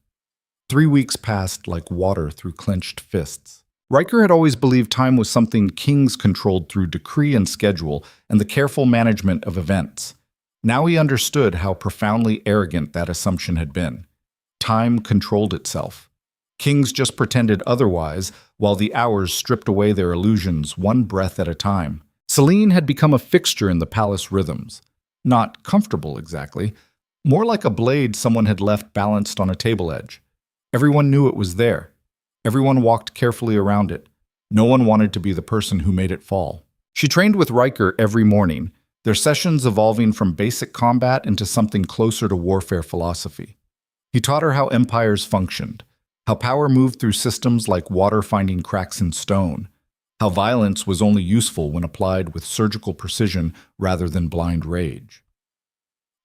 3 weeks passed like water through clenched fists. Ryker had always believed time was something kings controlled through decree and schedule and the careful management of events. Now he understood how profoundly arrogant that assumption had been. Time controlled itself. Kings just pretended otherwise, while the hours stripped away their illusions one breath at a time. Selene had become a fixture in the palace rhythms. Not comfortable exactly, more like a blade someone had left balanced on a table edge. Everyone knew it was there. Everyone walked carefully around it. No one wanted to be the person who made it fall. She trained with Ryker every morning, their sessions evolving from basic combat into something closer to warfare philosophy. He taught her how empires functioned, how power moved through systems like water finding cracks in stone, how violence was only useful when applied with surgical precision rather than blind rage.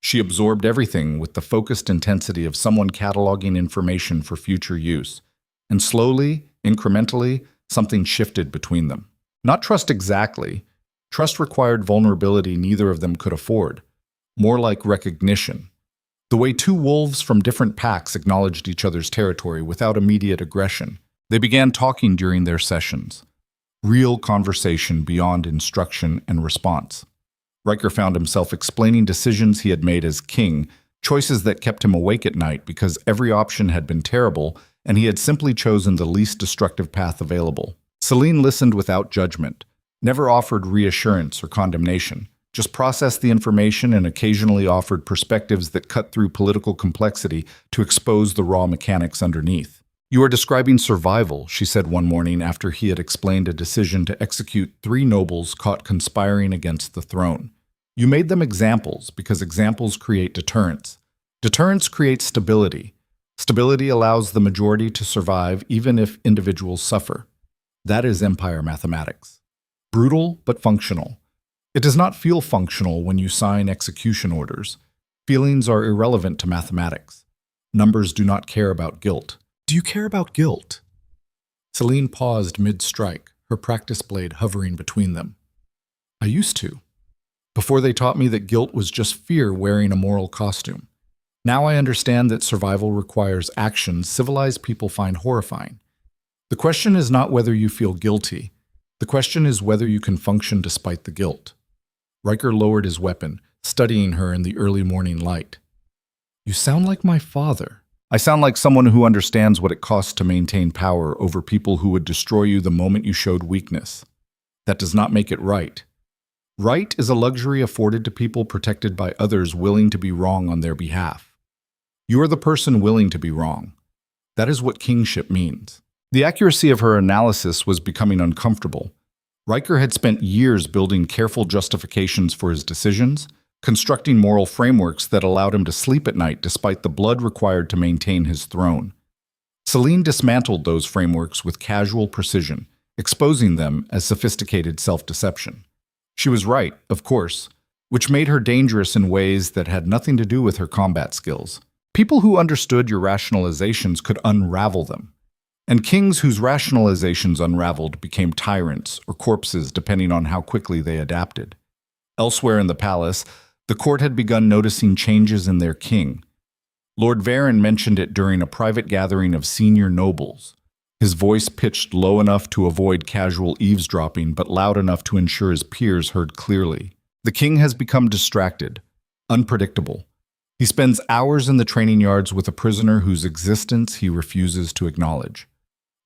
She absorbed everything with the focused intensity of someone cataloging information for future use, and slowly, incrementally, something shifted between them. Not trust exactly. Trust required vulnerability neither of them could afford, more like recognition. The way two wolves from different packs acknowledged each other's territory without immediate aggression. They began talking during their sessions. Real conversation beyond instruction and response. Ryker found himself explaining decisions he had made as king, choices that kept him awake at night because every option had been terrible and he had simply chosen the least destructive path available. Selene listened without judgment, never offered reassurance or condemnation. Just processed the information and occasionally offered perspectives that cut through political complexity to expose the raw mechanics underneath. "You are describing survival," she said one morning after he had explained a decision to execute 3 nobles caught conspiring against the throne. "You made them examples because examples create deterrence. Deterrence creates stability. Stability allows the majority to survive even if individuals suffer. That is empire mathematics. Brutal but functional. It does not feel functional when you sign execution orders. Feelings are irrelevant to mathematics. Numbers do not care about guilt." "Do you care about guilt?" Selene paused mid-strike, her practice blade hovering between them. I used to. Before they taught me that guilt was just fear wearing a moral costume. Now I understand that survival requires actions civilized people find horrifying. The question is not whether you feel guilty. The question is whether you can function despite the guilt. Ryker lowered his weapon, studying her in the early morning light. You sound like my father. I sound like someone who understands what it costs to maintain power over people who would destroy you the moment you showed weakness. That does not make it right. Right is a luxury afforded to people protected by others willing to be wrong on their behalf. You are the person willing to be wrong. That is what kingship means. The accuracy of her analysis was becoming uncomfortable. Ryker had spent years building careful justifications for his decisions, constructing moral frameworks that allowed him to sleep at night despite the blood required to maintain his throne. Selene dismantled those frameworks with casual precision, exposing them as sophisticated self-deception. She was right, of course, which made her dangerous in ways that had nothing to do with her combat skills. People who understood your rationalizations could unravel them. And kings whose rationalizations unraveled became tyrants or corpses depending on how quickly they adapted. Elsewhere in the palace, the court had begun noticing changes in their king. Lord Varen mentioned it during a private gathering of senior nobles. His voice pitched low enough to avoid casual eavesdropping, but loud enough to ensure his peers heard clearly. The king has become distracted, unpredictable. He spends hours in the training yards with a prisoner whose existence he refuses to acknowledge.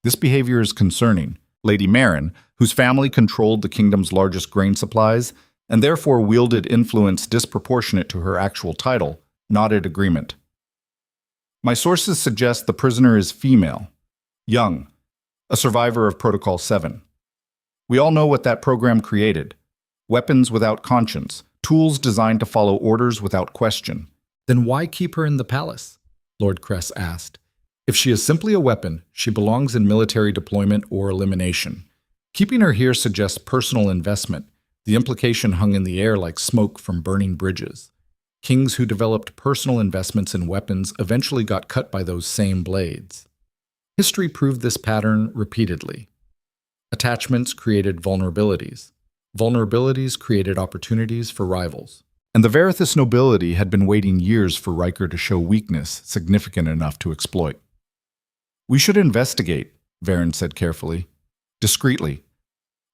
This behavior is concerning. Lady Marin, whose family controlled the kingdom's largest grain supplies, and therefore wielded influence disproportionate to her actual title, nodded agreement. My sources suggest the prisoner is female, young, a survivor of Protocol 7. We all know what that program created. Weapons without conscience, tools designed to follow orders without question. Then why keep her in the palace? Lord Cress asked. If she is simply a weapon, she belongs in military deployment or elimination. Keeping her here suggests personal investment. The implication hung in the air like smoke from burning bridges. Kings who developed personal investments in weapons eventually got cut by those same blades. History proved this pattern repeatedly. Attachments created vulnerabilities. Vulnerabilities created opportunities for rivals. And the Verithus nobility had been waiting years for Ryker to show weakness significant enough to exploit. We should investigate, Varen said carefully, discreetly.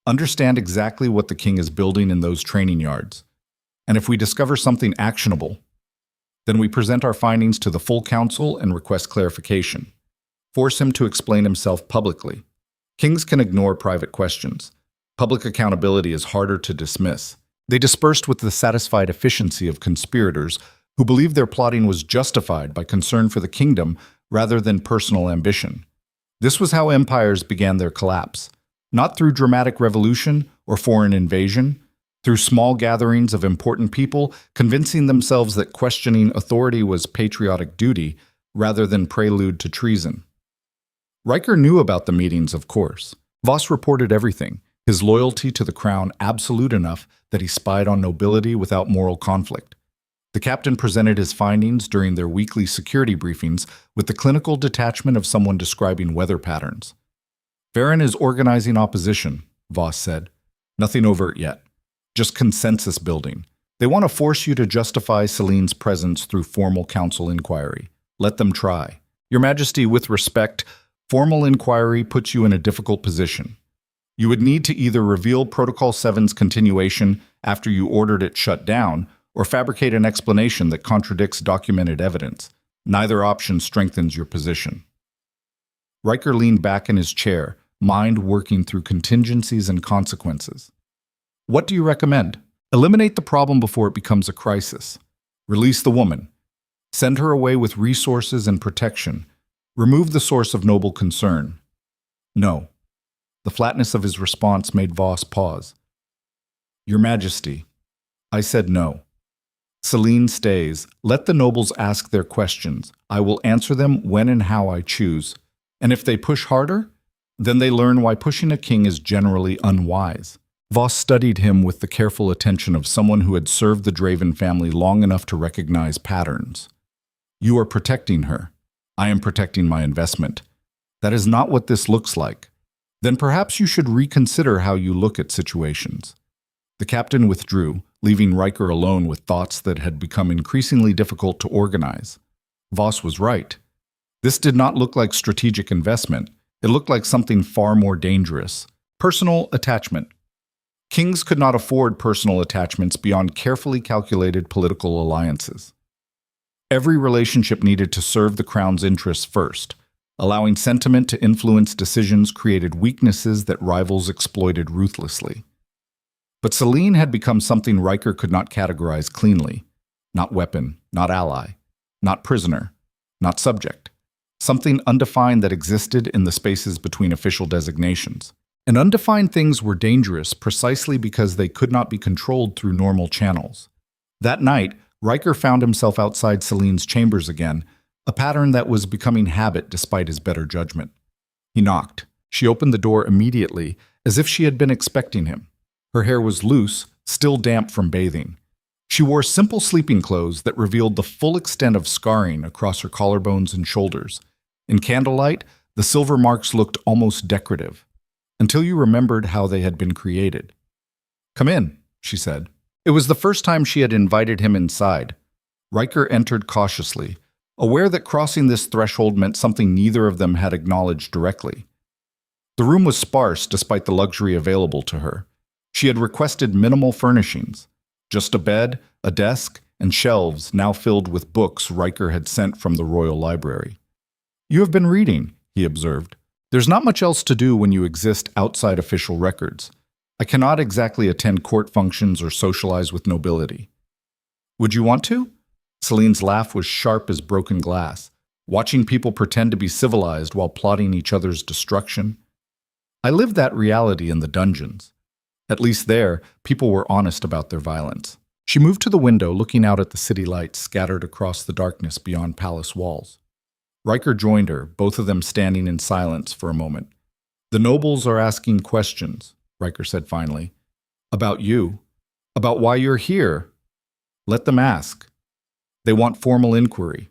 Understand exactly what the king is building in those training yards. And if we discover something actionable, then we present our findings to the full council and request clarification. Force him to explain himself publicly. Kings can ignore private questions. Public accountability is harder to dismiss. They dispersed with the satisfied efficiency of conspirators who believed their plotting was justified by concern for the kingdom rather than personal ambition. This was how empires began their collapse, not through dramatic revolution or foreign invasion, through small gatherings of important people convincing themselves that questioning authority was patriotic duty rather than prelude to treason. Ryker knew about the meetings, of course. Voss reported everything, his loyalty to the crown absolute enough that he spied on nobility without moral conflict. The captain presented his findings during their weekly security briefings with the clinical detachment of someone describing weather patterns. Varen is organizing opposition, Voss said. Nothing overt yet. Just consensus building. They want to force you to justify Selene's presence through formal council inquiry. Let them try. Your Majesty, with respect, formal inquiry puts you in a difficult position. You would need to either reveal Protocol 7's continuation after you ordered it shut down, or fabricate an explanation that contradicts documented evidence. Neither option strengthens your position. Ryker leaned back in his chair, mind working through contingencies and consequences. What do you recommend? Eliminate the problem before it becomes a crisis. Release the woman. Send her away with resources and protection. Remove the source of noble concern. No. The flatness of his response made Voss pause. Your Majesty, I said no. Selene stays. Let the nobles ask their questions. I will answer them when and how I choose. And if they push harder, then they learn why pushing a king is generally unwise. Voss studied him with the careful attention of someone who had served the Draven family long enough to recognize patterns. You are protecting her. I am protecting my investment. That is not what this looks like. Then perhaps you should reconsider how you look at situations. The captain withdrew, leaving Ryker alone with thoughts that had become increasingly difficult to organize. Voss was right. This did not look like strategic investment. It looked like something far more dangerous. Personal attachment. Kings could not afford personal attachments beyond carefully calculated political alliances. Every relationship needed to serve the crown's interests first. Allowing sentiment to influence decisions created weaknesses that rivals exploited ruthlessly. But Selene had become something Ryker could not categorize cleanly. Not weapon, not ally, not prisoner, not subject. Something undefined that existed in the spaces between official designations. And undefined things were dangerous precisely because they could not be controlled through normal channels. That night, Ryker found himself outside Selene's chambers again, a pattern that was becoming habit despite his better judgment. He knocked. She opened the door immediately, as if she had been expecting him. Her hair was loose, still damp from bathing. She wore simple sleeping clothes that revealed the full extent of scarring across her collarbones and shoulders. In candlelight, the silver marks looked almost decorative, until you remembered how they had been created. "Come in," she said. It was the first time she had invited him inside. Ryker entered cautiously, aware that crossing this threshold meant something neither of them had acknowledged directly. The room was sparse despite the luxury available to her. She had requested minimal furnishings, just a bed, a desk, and shelves now filled with books Ryker had sent from the Royal Library. "You have been reading," he observed. "There's not much else to do when you exist outside official records. I cannot exactly attend court functions or socialize with nobility." "Would you want to?" Selene's laugh was sharp as broken glass, watching people pretend to be civilized while plotting each other's destruction. "I lived that reality in the dungeons. At least there, people were honest about their violence." She moved to the window, looking out at the city lights scattered across the darkness beyond palace walls. Ryker joined her, both of them standing in silence for a moment. "The nobles are asking questions," Ryker said finally. "About you. About why you're here. Let them ask. They want formal inquiry.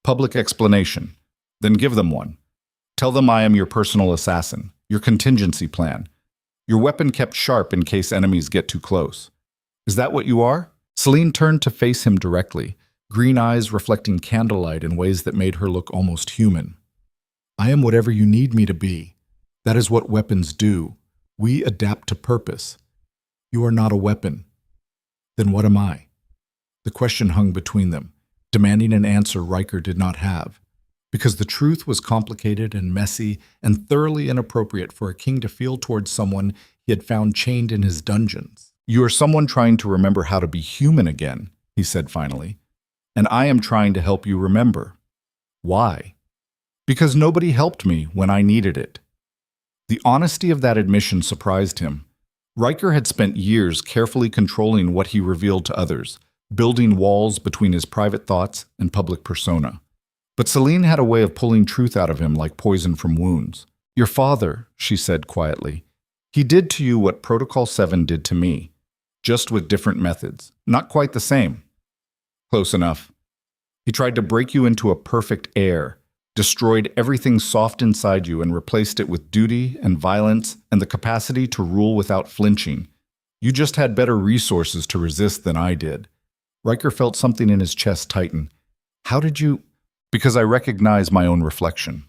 Public explanation. Then give them one. Tell them I am your personal assassin, your contingency plan. Your weapon kept sharp in case enemies get too close. Is that what you are?" Selene turned to face him directly, green eyes reflecting candlelight in ways that made her look almost human. "I am whatever you need me to be. That is what weapons do. We adapt to purpose. You are not a weapon. Then what am I?" The question hung between them, demanding an answer Ryker did not have, because the truth was complicated and messy and thoroughly inappropriate for a king to feel towards someone he had found chained in his dungeons. "You are someone trying to remember how to be human again," he said finally, "and I am trying to help you remember." "Why?" "Because nobody helped me when I needed it." The honesty of that admission surprised him. Ryker had spent years carefully controlling what he revealed to others, building walls between his private thoughts and public persona. But Selene had a way of pulling truth out of him like poison from wounds. "Your father," she said quietly, "he did to you what Protocol 7 did to me, just with different methods. Not quite the same." "Close enough. He tried to break you into a perfect heir, destroyed everything soft inside you and replaced it with duty and violence and the capacity to rule without flinching. You just had better resources to resist than I did." Ryker felt something in his chest tighten. "How did you—" "Because I recognize my own reflection.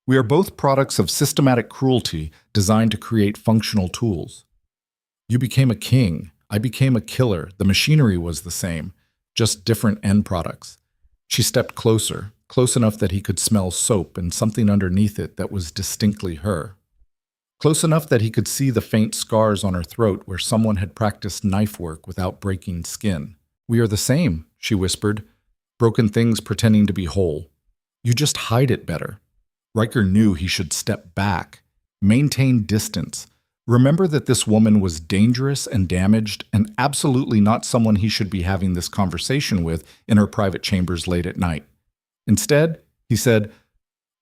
We are both products of systematic cruelty designed to create functional tools. You became a king. I became a killer. The machinery was the same, just different end products." She stepped closer, close enough that he could smell soap and something underneath it that was distinctly her. Close enough that he could see the faint scars on her throat where someone had practiced knife work without breaking skin. "We are the same," she whispered, broken things pretending to be whole. "You just hide it better." Ryker knew he should step back, maintain distance, remember that this woman was dangerous and damaged and absolutely not someone he should be having this conversation with in her private chambers late at night. Instead, he said,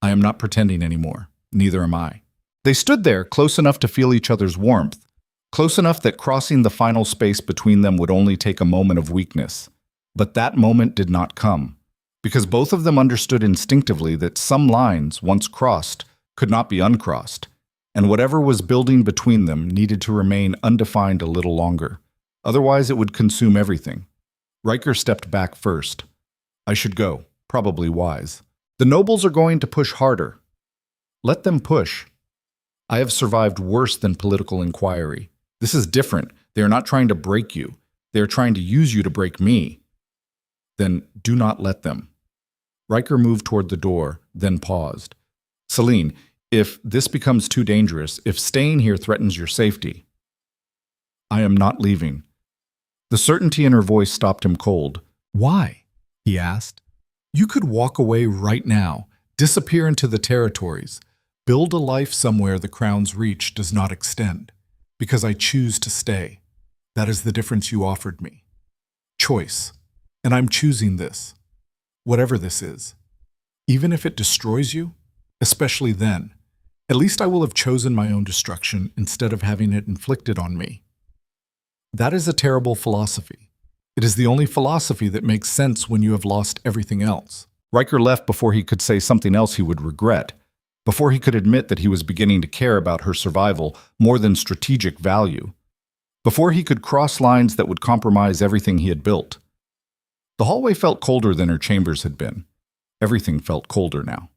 "I am not pretending anymore. Neither am I." They stood there, close enough to feel each other's warmth, close enough that crossing the final space between them would only take a moment of weakness. But that moment did not come, because both of them understood instinctively that some lines, once crossed, could not be uncrossed, and whatever was building between them needed to remain undefined a little longer. Otherwise, it would consume everything. Ryker stepped back first. I should go. Probably wise. The nobles are going to push harder. Let them push. I have survived worse than political inquiry. This is different. They are not trying to break you. They are trying to use you to break me. Then do not let them. Ryker moved toward the door, then paused. Selene, if this becomes too dangerous, if staying here threatens your safety, I am not leaving. The certainty in her voice stopped him cold. Why? He asked. You could walk away right now, disappear into the territories, build a life somewhere the crown's reach does not extend, because I choose to stay. That is the difference you offered me. Choice. And I'm choosing this. Whatever this is. Even if it destroys you, especially then, at least I will have chosen my own destruction instead of having it inflicted on me. That is a terrible philosophy. It is the only philosophy that makes sense when you have lost everything else. Ryker left before he could say something else he would regret, before he could admit that he was beginning to care about her survival more than strategic value, before he could cross lines that would compromise everything he had built. The hallway felt colder than her chambers had been. Everything felt colder now.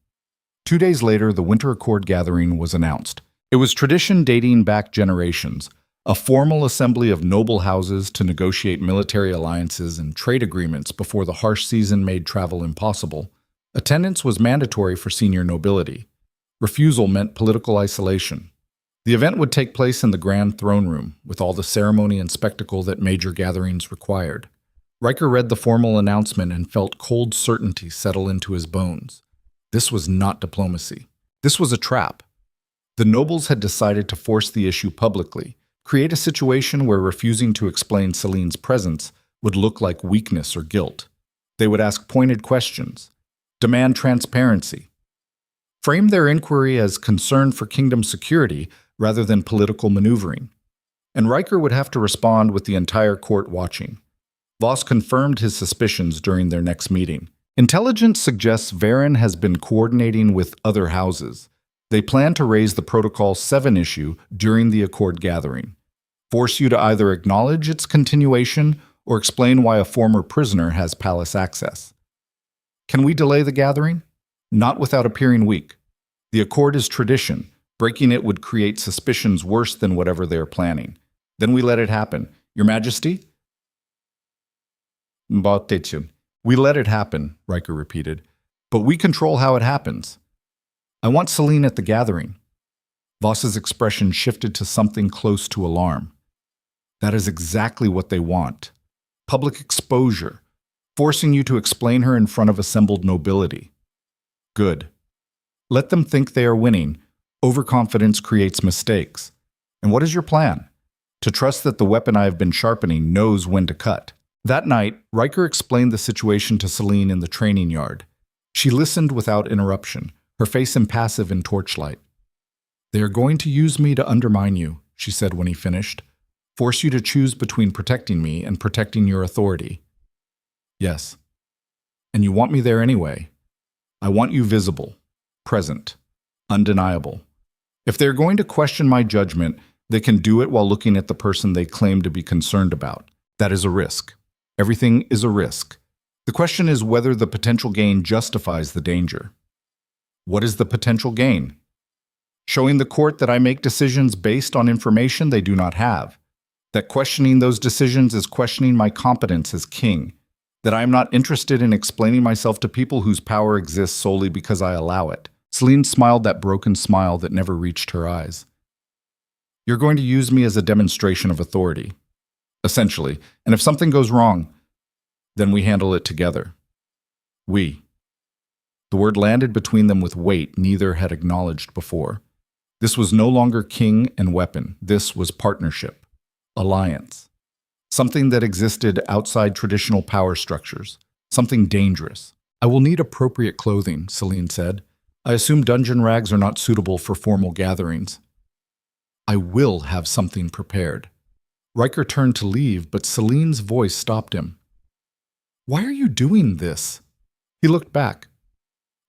2 days later, the Winter Accord gathering was announced. It was tradition dating back generations, a formal assembly of noble houses to negotiate military alliances and trade agreements before the harsh season made travel impossible. Attendance was mandatory for senior nobility. Refusal meant political isolation. The event would take place in the Grand Throne Room, with all the ceremony and spectacle that major gatherings required. Ryker read the formal announcement and felt cold certainty settle into his bones. This was not diplomacy. This was a trap. The nobles had decided to force the issue publicly, create a situation where refusing to explain Selene's presence would look like weakness or guilt. They would ask pointed questions, demand transparency, frame their inquiry as concern for kingdom security rather than political maneuvering. And Ryker would have to respond with the entire court watching. Voss confirmed his suspicions during their next meeting. Intelligence suggests Varen has been coordinating with other houses. They plan to raise the Protocol 7 issue during the Accord gathering, force you to either acknowledge its continuation or explain why a former prisoner has palace access. Can we delay the gathering? Not without appearing weak. The Accord is tradition. Breaking it would create suspicions worse than whatever they are planning. Then we let it happen. Your Majesty? We let it happen, Ryker repeated. But we control how it happens. I want Selene at the gathering. Voss's expression shifted to something close to alarm. That is exactly what they want. Public exposure, forcing you to explain her in front of assembled nobility. Good. Let them think they are winning. Overconfidence creates mistakes. And what is your plan? To trust that the weapon I have been sharpening knows when to cut. That night, Ryker explained the situation to Selene in the training yard. She listened without interruption, her face impassive in torchlight. They are going to use me to undermine you, she said when he finished. Force you to choose between protecting me and protecting your authority. Yes. And you want me there anyway. I want you visible, present, undeniable. If they're going to question my judgment, they can do it while looking at the person they claim to be concerned about. That is a risk. Everything is a risk. The question is whether the potential gain justifies the danger. What is the potential gain? Showing the court that I make decisions based on information they do not have. That questioning those decisions is questioning my competence as king. That I am not interested in explaining myself to people whose power exists solely because I allow it. Selene smiled that broken smile that never reached her eyes. You're going to use me as a demonstration of authority. Essentially, and if something goes wrong, then we handle it together. We. The word landed between them with weight neither had acknowledged before. This was no longer king and weapon. This was partnership, alliance. Something that existed outside traditional power structures. Something dangerous. I will need appropriate clothing, Selene said. I assume dungeon rags are not suitable for formal gatherings. I will have something prepared. Ryker turned to leave, but Selene's voice stopped him. Why are you doing this? He looked back.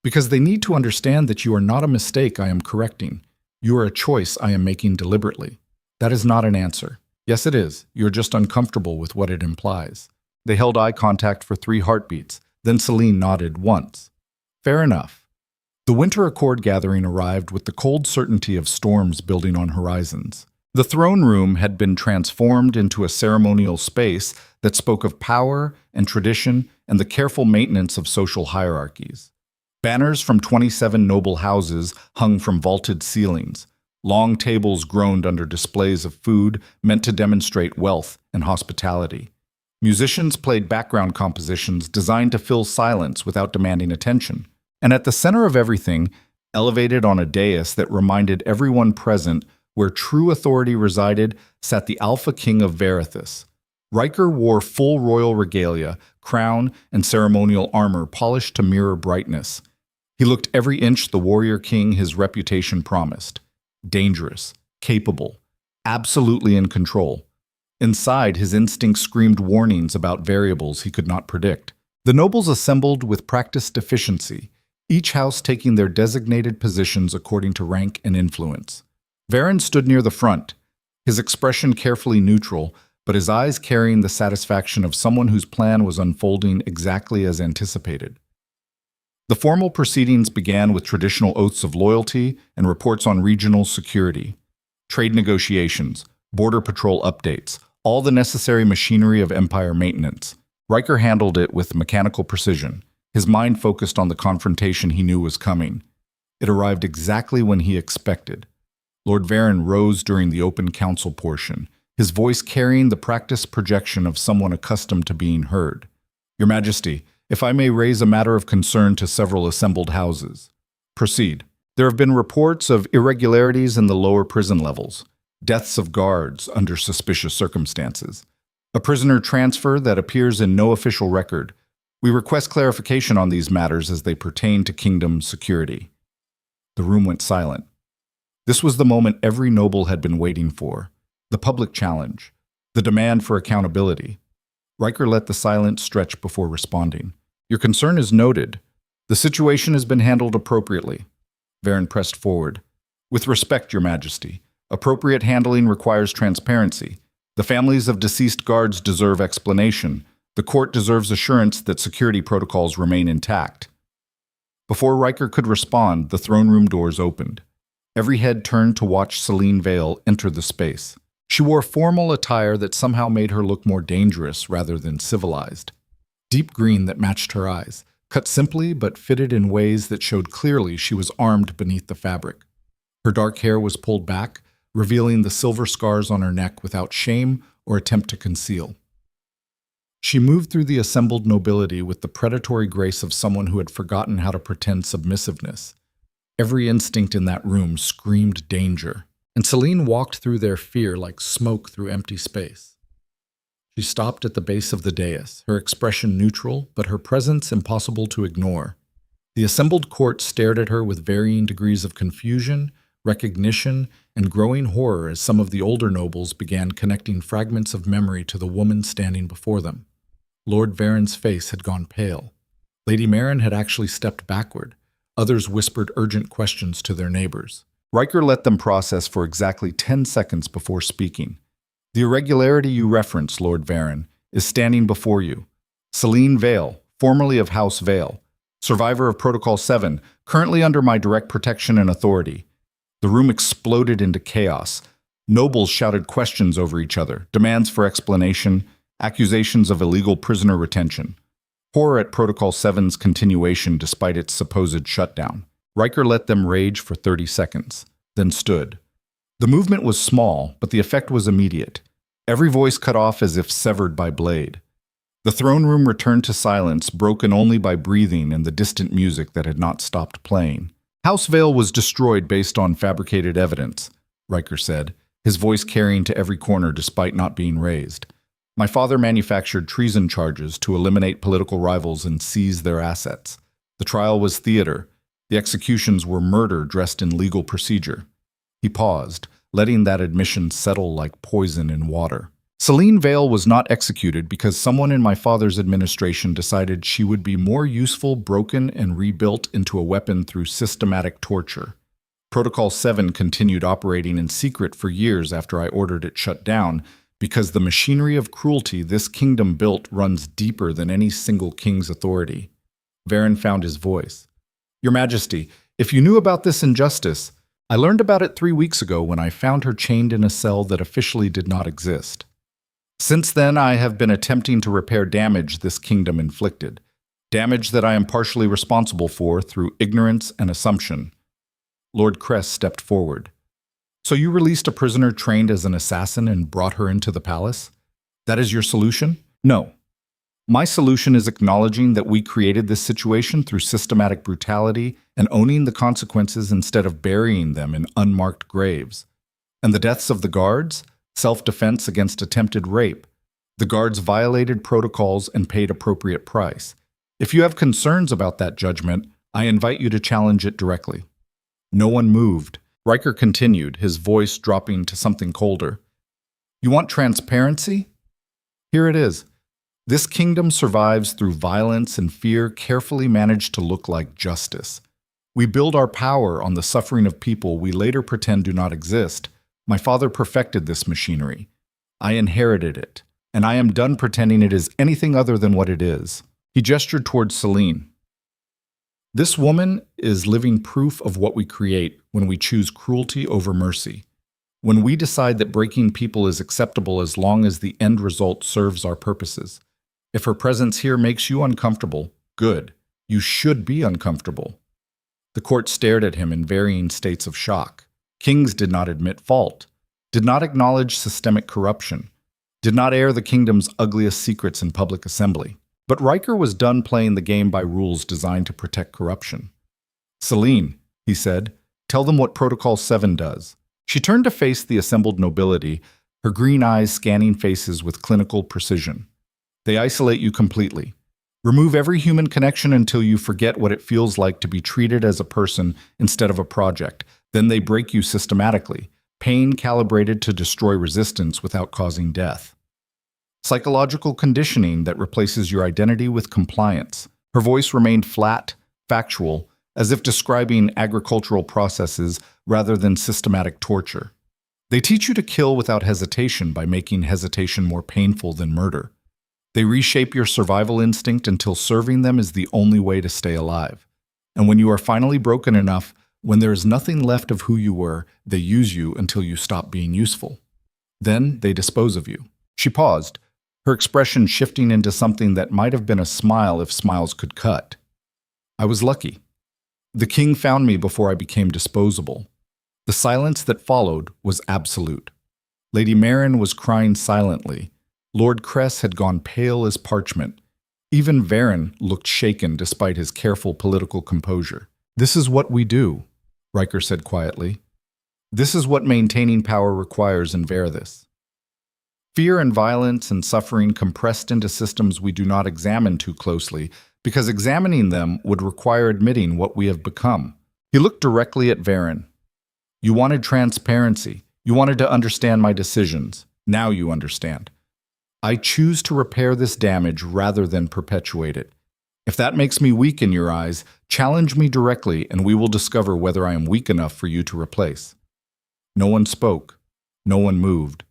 Because they need to understand that you are not a mistake I am correcting. You are a choice I am making deliberately. That is not an answer. Yes, it is. You're just uncomfortable with what it implies. They held eye contact for 3 heartbeats. Then Selene nodded once. Fair enough. The winter accord gathering arrived with the cold certainty of storms building on horizons. The throne room had been transformed into a ceremonial space that spoke of power and tradition and the careful maintenance of social hierarchies. Banners from 27 noble houses hung from vaulted ceilings. Long tables groaned under displays of food meant to demonstrate wealth and hospitality. Musicians played background compositions designed to fill silence without demanding attention. And at the center of everything, elevated on a dais that reminded everyone present where true authority resided, sat the Alpha King of Varethus. Ryker wore full royal regalia, crown, and ceremonial armor polished to mirror brightness. He looked every inch the warrior king his reputation promised. Dangerous, capable, absolutely in control. Inside, his instincts screamed warnings about variables he could not predict. The nobles assembled with practiced efficiency, each house taking their designated positions according to rank and influence. Varen stood near the front, his expression carefully neutral, but his eyes carrying the satisfaction of someone whose plan was unfolding exactly as anticipated. The formal proceedings began with traditional oaths of loyalty and reports on regional security, trade negotiations, border patrol updates, all the necessary machinery of empire maintenance. Ryker handled it with mechanical precision, his mind focused on the confrontation he knew was coming. It arrived exactly when he expected. Lord Varen rose during the open council portion, his voice carrying the practiced projection of someone accustomed to being heard. Your Majesty, if I may raise a matter of concern to several assembled houses. Proceed. There have been reports of irregularities in the lower prison levels, deaths of guards under suspicious circumstances, a prisoner transfer that appears in no official record. We request clarification on these matters as they pertain to kingdom security. The room went silent. This was the moment every noble had been waiting for, the public challenge, the demand for accountability. Ryker let the silence stretch before responding. Your concern is noted. The situation has been handled appropriately. Varen pressed forward. With respect, Your Majesty, appropriate handling requires transparency. The families of deceased guards deserve explanation. The court deserves assurance that security protocols remain intact. Before Ryker could respond, the throne room doors opened. Every head turned to watch Selene Vale enter the space. She wore formal attire that somehow made her look more dangerous rather than civilized. Deep green that matched her eyes, cut simply but fitted in ways that showed clearly she was armed beneath the fabric. Her dark hair was pulled back, revealing the silver scars on her neck without shame or attempt to conceal. She moved through the assembled nobility with the predatory grace of someone who had forgotten how to pretend submissiveness. Every instinct in that room screamed danger, and Selene walked through their fear like smoke through empty space. She stopped at the base of the dais, her expression neutral, but her presence impossible to ignore. The assembled court stared at her with varying degrees of confusion, recognition, and growing horror as some of the older nobles began connecting fragments of memory to the woman standing before them. Lord Varen's face had gone pale. Lady Merrin had actually stepped backward. Others whispered urgent questions to their neighbors. Ryker let them process for exactly 10 seconds before speaking. The irregularity you reference, Lord Varen, is standing before you. Selene Vale, formerly of House Vale, survivor of Protocol 7, currently under my direct protection and authority. The room exploded into chaos. Nobles shouted questions over each other, demands for explanation, accusations of illegal prisoner retention. Horror at Protocol 7's continuation despite its supposed shutdown. Ryker let them rage for 30 seconds, then stood. The movement was small, but the effect was immediate. Every voice cut off as if severed by blade. The throne room returned to silence, broken only by breathing and the distant music that had not stopped playing. House Vale was destroyed based on fabricated evidence, Ryker said, his voice carrying to every corner despite not being raised. My father manufactured treason charges to eliminate political rivals and seize their assets. The trial was theater. The executions were murder dressed in legal procedure. He paused, letting that admission settle like poison in water. Selene Vale was not executed because someone in my father's administration decided she would be more useful broken and rebuilt into a weapon through systematic torture. Protocol 7 continued operating in secret for years after I ordered it shut down, because the machinery of cruelty this kingdom built runs deeper than any single king's authority. Varen found his voice. Your Majesty, if you knew about this injustice, I learned about it 3 weeks ago when I found her chained in a cell that officially did not exist. Since then, I have been attempting to repair damage this kingdom inflicted, damage that I am partially responsible for through ignorance and assumption. Lord Cress stepped forward. So you released a prisoner trained as an assassin and brought her into the palace? That is your solution? No. My solution is acknowledging that we created this situation through systematic brutality and owning the consequences instead of burying them in unmarked graves. And the deaths of the guards? Self-defense against attempted rape. The guards violated protocols and paid appropriate price. If you have concerns about that judgment, I invite you to challenge it directly. No one moved. Ryker continued, his voice dropping to something colder. You want transparency? Here it is. This kingdom survives through violence and fear carefully managed to look like justice. We build our power on the suffering of people we later pretend do not exist. My father perfected this machinery. I inherited it, and I am done pretending it is anything other than what it is. He gestured towards Selene. This woman is living proof of what we create when we choose cruelty over mercy. When we decide that breaking people is acceptable as long as the end result serves our purposes. If her presence here makes you uncomfortable, good. You should be uncomfortable. The court stared at him in varying states of shock. Kings did not admit fault, did not acknowledge systemic corruption, did not air the kingdom's ugliest secrets in public assembly. But Ryker was done playing the game by rules designed to protect corruption. Selene, he said, tell them what Protocol 7 does. She turned to face the assembled nobility, her green eyes scanning faces with clinical precision. They isolate you completely. Remove every human connection until you forget what it feels like to be treated as a person instead of a project. Then they break you systematically, pain calibrated to destroy resistance without causing death. Psychological conditioning that replaces your identity with compliance. Her voice remained flat, factual, as if describing agricultural processes rather than systematic torture. They teach you to kill without hesitation by making hesitation more painful than murder. They reshape your survival instinct until serving them is the only way to stay alive. And when you are finally broken enough, when there is nothing left of who you were, they use you until you stop being useful. Then they dispose of you. She paused, her expression shifting into something that might have been a smile if smiles could cut. I was lucky. The king found me before I became disposable. The silence that followed was absolute. Lady Merrin was crying silently. Lord Cress had gone pale as parchment. Even Varen looked shaken despite his careful political composure. This is what we do, Ryker said quietly. This is what maintaining power requires in Verithis. Fear and violence and suffering compressed into systems we do not examine too closely, because examining them would require admitting what we have become. He looked directly at Varen. You wanted transparency. You wanted to understand my decisions. Now you understand. I choose to repair this damage rather than perpetuate it. If that makes me weak in your eyes, challenge me directly and we will discover whether I am weak enough for you to replace. No one spoke. No one moved.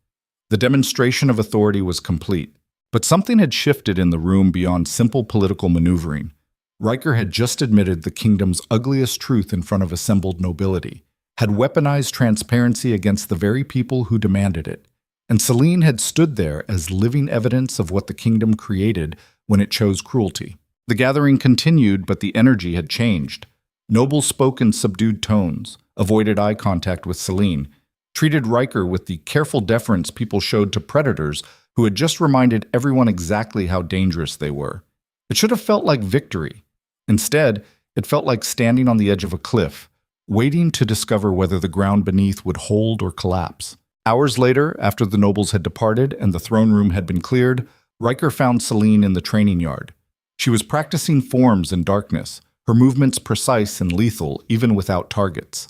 The demonstration of authority was complete, but something had shifted in the room beyond simple political maneuvering. Ryker had just admitted the kingdom's ugliest truth in front of assembled nobility, had weaponized transparency against the very people who demanded it, and Selene had stood there as living evidence of what the kingdom created when it chose cruelty. The gathering continued, but the energy had changed. Nobles spoke in subdued tones, avoided eye contact with Selene, treated Ryker with the careful deference people showed to predators who had just reminded everyone exactly how dangerous they were. It should have felt like victory. Instead, it felt like standing on the edge of a cliff, waiting to discover whether the ground beneath would hold or collapse. Hours later, after the nobles had departed and the throne room had been cleared, Ryker found Selene in the training yard. She was practicing forms in darkness, her movements precise and lethal even without targets.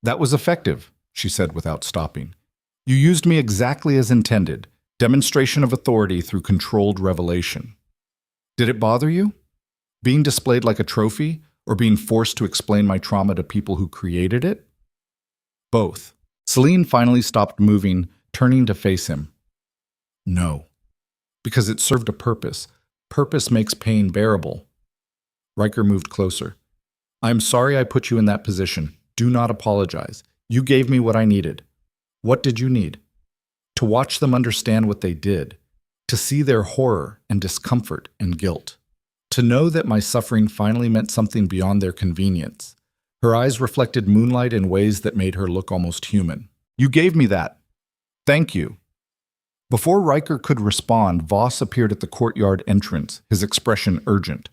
That was effective, she said without stopping. You used me exactly as intended, demonstration of authority through controlled revelation. Did it bother you? Being displayed like a trophy, or being forced to explain my trauma to people who created it? Both. Selene finally stopped moving, turning to face him. No. Because it served a purpose. Purpose makes pain bearable. Ryker moved closer. I'm sorry I put you in that position. Do not apologize. You gave me what I needed. What did you need? To watch them understand what they did. To see their horror and discomfort and guilt. To know that my suffering finally meant something beyond their convenience. Her eyes reflected moonlight in ways that made her look almost human. You gave me that. Thank you. Before Ryker could respond, Voss appeared at the courtyard entrance, his expression urgent.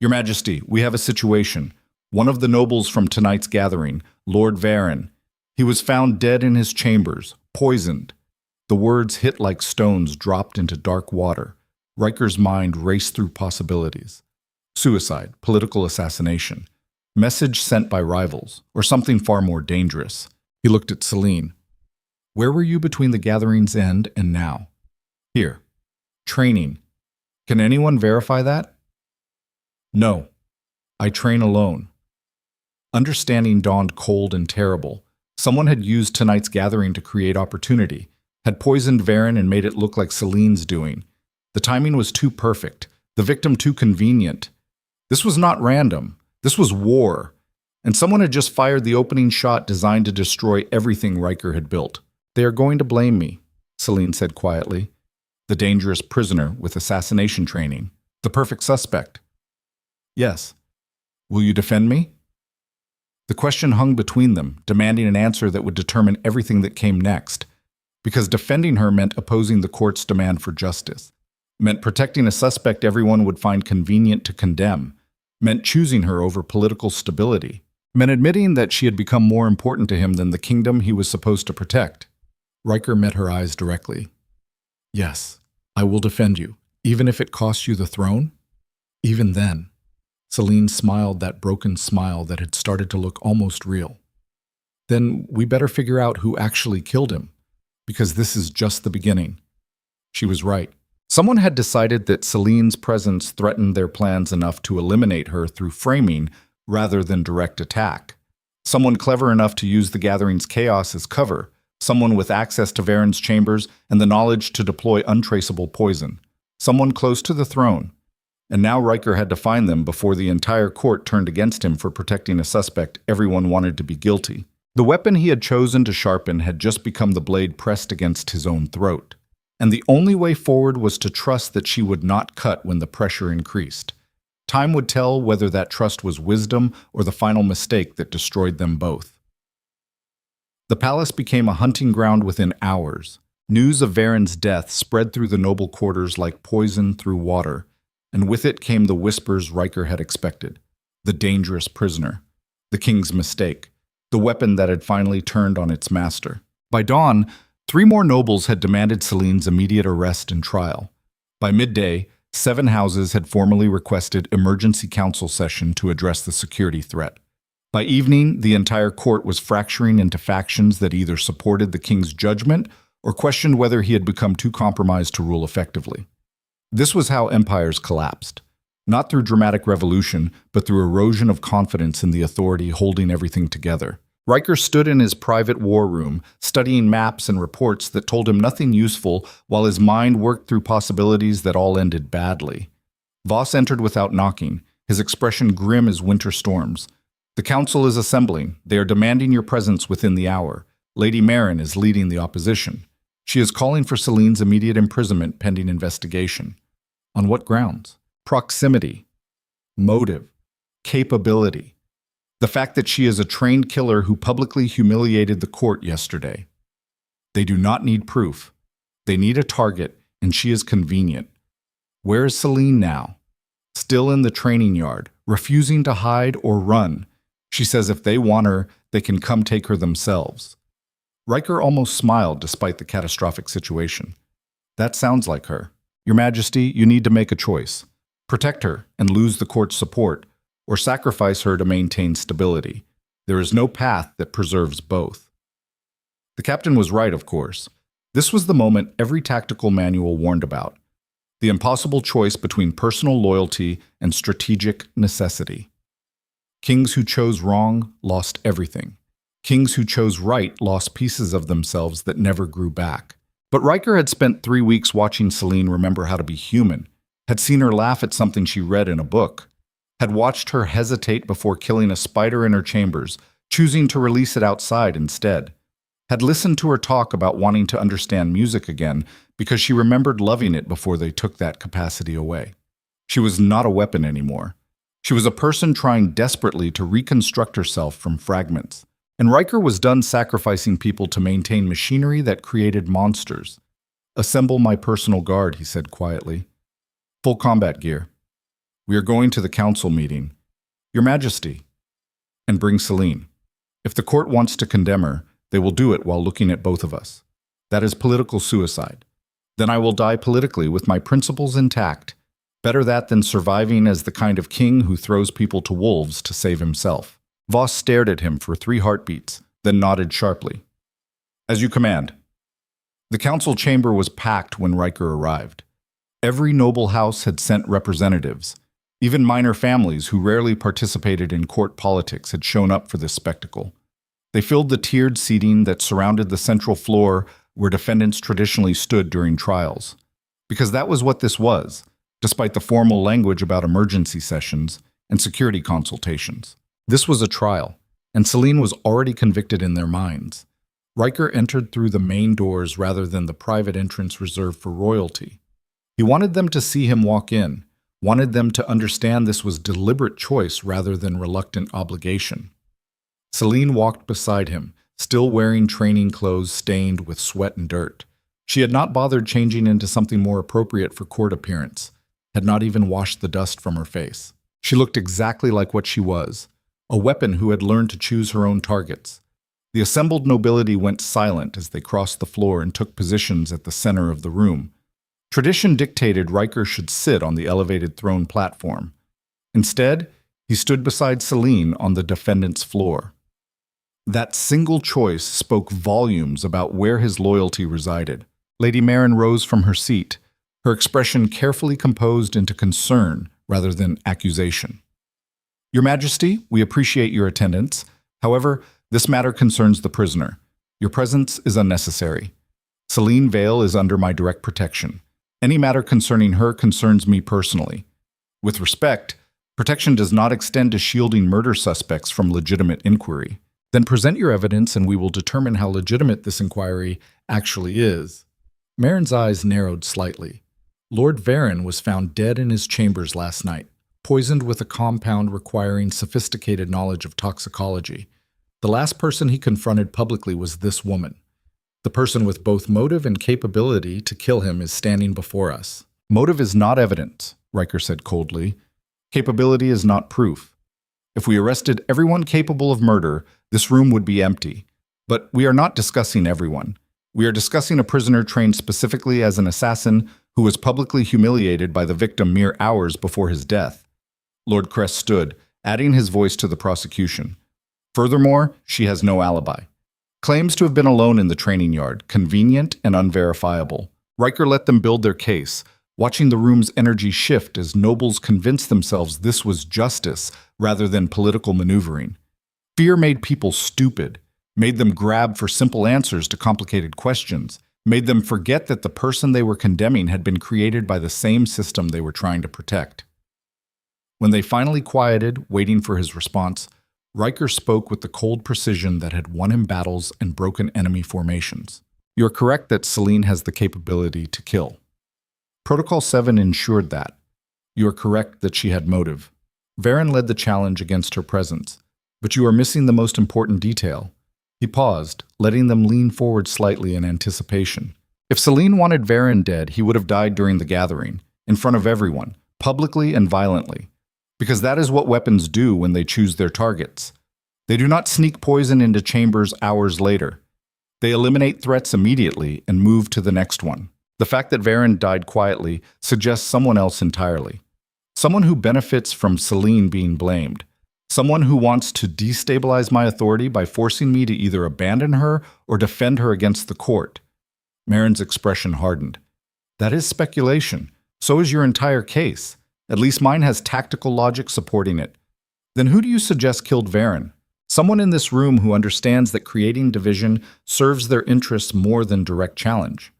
Your Majesty, we have a situation. One of the nobles from tonight's gathering, Lord Varen. He was found dead in his chambers, poisoned. The words hit like stones dropped into dark water. Ryker's mind raced through possibilities. Suicide, political assassination, message sent by rivals, or something far more dangerous. He looked at Selene. Where were you between the gathering's end and now? Here. Training. Can anyone verify that? No. I train alone. Understanding dawned cold and terrible. Someone had used tonight's gathering to create opportunity, had poisoned Varen and made it look like Selene's doing. The timing was too perfect, the victim too convenient. This was not random. This was war. And someone had just fired the opening shot designed to destroy everything Ryker had built. They are going to blame me, Selene said quietly. The dangerous prisoner with assassination training. The perfect suspect. Yes. Will you defend me? The question hung between them, demanding an answer that would determine everything that came next. Because defending her meant opposing the court's demand for justice. Meant protecting a suspect everyone would find convenient to condemn. Meant choosing her over political stability. Meant admitting that she had become more important to him than the kingdom he was supposed to protect. Ryker met her eyes directly. Yes, I will defend you, even if it costs you the throne? Even then. Selene smiled that broken smile that had started to look almost real. Then we better figure out who actually killed him, because this is just the beginning. She was right. Someone had decided that Selene's presence threatened their plans enough to eliminate her through framing rather than direct attack. Someone clever enough to use the gathering's chaos as cover, someone with access to Varen's chambers and the knowledge to deploy untraceable poison. Someone close to the throne. And now Ryker had to find them before the entire court turned against him for protecting a suspect everyone wanted to be guilty. The weapon he had chosen to sharpen had just become the blade pressed against his own throat. And the only way forward was to trust that she would not cut when the pressure increased. Time would tell whether that trust was wisdom or the final mistake that destroyed them both. The palace became a hunting ground within hours. News of Varen's death spread through the noble quarters like poison through water, and with it came the whispers Ryker had expected. The dangerous prisoner. The king's mistake. The weapon that had finally turned on its master. By dawn, 3 more nobles had demanded Selene's immediate arrest and trial. By midday, 7 houses had formally requested emergency council session to address the security threat. By evening, the entire court was fracturing into factions that either supported the king's judgment or questioned whether he had become too compromised to rule effectively. This was how empires collapsed. Not through dramatic revolution, but through erosion of confidence in the authority holding everything together. Ryker stood in his private war room, studying maps and reports that told him nothing useful while his mind worked through possibilities that all ended badly. Voss entered without knocking, his expression grim as winter storms. The council is assembling. They are demanding your presence within the hour. Lady Merrin is leading the opposition. She is calling for Selene's immediate imprisonment pending investigation. On what grounds? Proximity. Motive. Capability. The fact that she is a trained killer who publicly humiliated the court yesterday. They do not need proof. They need a target, and she is convenient. Where is Selene now? Still in the training yard, refusing to hide or run. She says if they want her, they can come take her themselves. Ryker almost smiled despite the catastrophic situation. That sounds like her. Your Majesty, you need to make a choice. Protect her and lose the court's support, or sacrifice her to maintain stability. There is no path that preserves both. The captain was right, of course. This was the moment every tactical manual warned about. The impossible choice between personal loyalty and strategic necessity. Kings who chose wrong lost everything. Kings who chose right lost pieces of themselves that never grew back. But Ryker had spent 3 weeks watching Selene remember how to be human, had seen her laugh at something she read in a book, had watched her hesitate before killing a spider in her chambers, choosing to release it outside instead, had listened to her talk about wanting to understand music again because she remembered loving it before they took that capacity away. She was not a weapon anymore. She was a person trying desperately to reconstruct herself from fragments. And Ryker was done sacrificing people to maintain machinery that created monsters. "Assemble my personal guard," he said quietly. "Full combat gear. We are going to the council meeting. Your Majesty." "And bring Selene. If the court wants to condemn her, they will do it while looking at both of us. That is political suicide. Then I will die politically with my principles intact. Better that than surviving as the kind of king who throws people to wolves to save himself." Voss stared at him for 3 heartbeats, then nodded sharply. "As you command." The council chamber was packed when Ryker arrived. Every noble house had sent representatives. Even minor families who rarely participated in court politics had shown up for this spectacle. They filled the tiered seating that surrounded the central floor where defendants traditionally stood during trials. Because that was what this was, despite the formal language about emergency sessions and security consultations. This was a trial, and Selene was already convicted in their minds. Ryker entered through the main doors rather than the private entrance reserved for royalty. He wanted them to see him walk in, wanted them to understand this was deliberate choice rather than reluctant obligation. Selene walked beside him, still wearing training clothes stained with sweat and dirt. She had not bothered changing into something more appropriate for court appearance, had not even washed the dust from her face. She looked exactly like what she was, a weapon who had learned to choose her own targets. The assembled nobility went silent as they crossed the floor and took positions at the center of the room. Tradition dictated Ryker should sit on the elevated throne platform. Instead, he stood beside Selene on the defendant's floor. That single choice spoke volumes about where his loyalty resided. Lady Merrin rose from her seat, her expression carefully composed into concern rather than accusation. "Your Majesty, we appreciate your attendance. However, this matter concerns the prisoner. Your presence is unnecessary. Selene Vale is under my direct protection. Any matter concerning her concerns me personally. With respect, protection does not extend to shielding murder suspects from legitimate inquiry. Then present your evidence and we will determine how legitimate this inquiry actually is." Merrin's eyes narrowed slightly. Lord Varen was found dead in his chambers last night, poisoned with a compound requiring sophisticated knowledge of toxicology. The last person he confronted publicly was this woman. The person with both motive and capability to kill him is standing before us. "Motive is not evidence," Ryker said coldly. "Capability is not proof. If we arrested everyone capable of murder, this room would be empty. But we are not discussing everyone. We are discussing a prisoner trained specifically as an assassin who was publicly humiliated by the victim mere hours before his death." Lord Crest stood, adding his voice to the prosecution. "Furthermore, she has no alibi. Claims to have been alone in the training yard, convenient and unverifiable." Ryker let them build their case, watching the room's energy shift as nobles convinced themselves this was justice rather than political maneuvering. Fear made people stupid, made them grab for simple answers to complicated questions, made them forget that the person they were condemning had been created by the same system they were trying to protect. When they finally quieted, waiting for his response, Ryker spoke with the cold precision that had won him battles and broken enemy formations. "You are correct that Selene has the capability to kill. Protocol 7 ensured that. You are correct that she had motive. Varen led the challenge against her presence, but you are missing the most important detail." He paused, letting them lean forward slightly in anticipation. If Selene wanted Varen dead, he would have died during the gathering, in front of everyone, publicly and violently. Because that is what weapons do when they choose their targets. They do not sneak poison into chambers hours later. They eliminate threats immediately and move to the next one. The fact that Varen died quietly suggests someone else entirely. Someone who benefits from Selene being blamed. Someone who wants to destabilize my authority by forcing me to either abandon her or defend her against the court. Merrin's expression hardened. "That is speculation. So is your entire case. At least mine has tactical logic supporting it. Then who do you suggest killed Varen? Someone in this room who understands that creating division serves their interests more than direct challenge.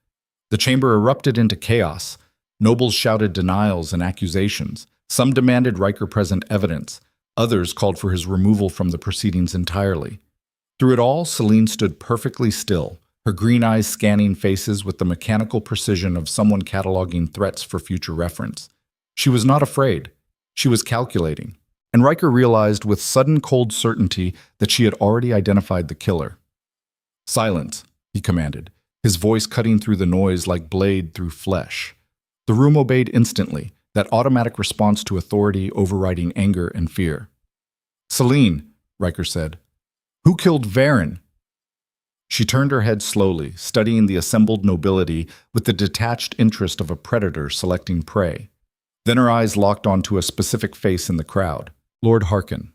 The chamber erupted into chaos. Nobles shouted denials and accusations. Some demanded Ryker present evidence. Others called for his removal from the proceedings entirely. Through it all, Selene stood perfectly still, her green eyes scanning faces with the mechanical precision of someone cataloging threats for future reference. She was not afraid. She was calculating. And Ryker realized with sudden cold certainty that she had already identified the killer. "Silence," he commanded, his voice cutting through the noise like blade through flesh. The room obeyed instantly, that automatic response to authority overriding anger and fear. "Selene," Ryker said, "who killed Varen?" She turned her head slowly, studying the assembled nobility with the detached interest of a predator selecting prey. Then her eyes locked onto a specific face in the crowd. Lord Harkin.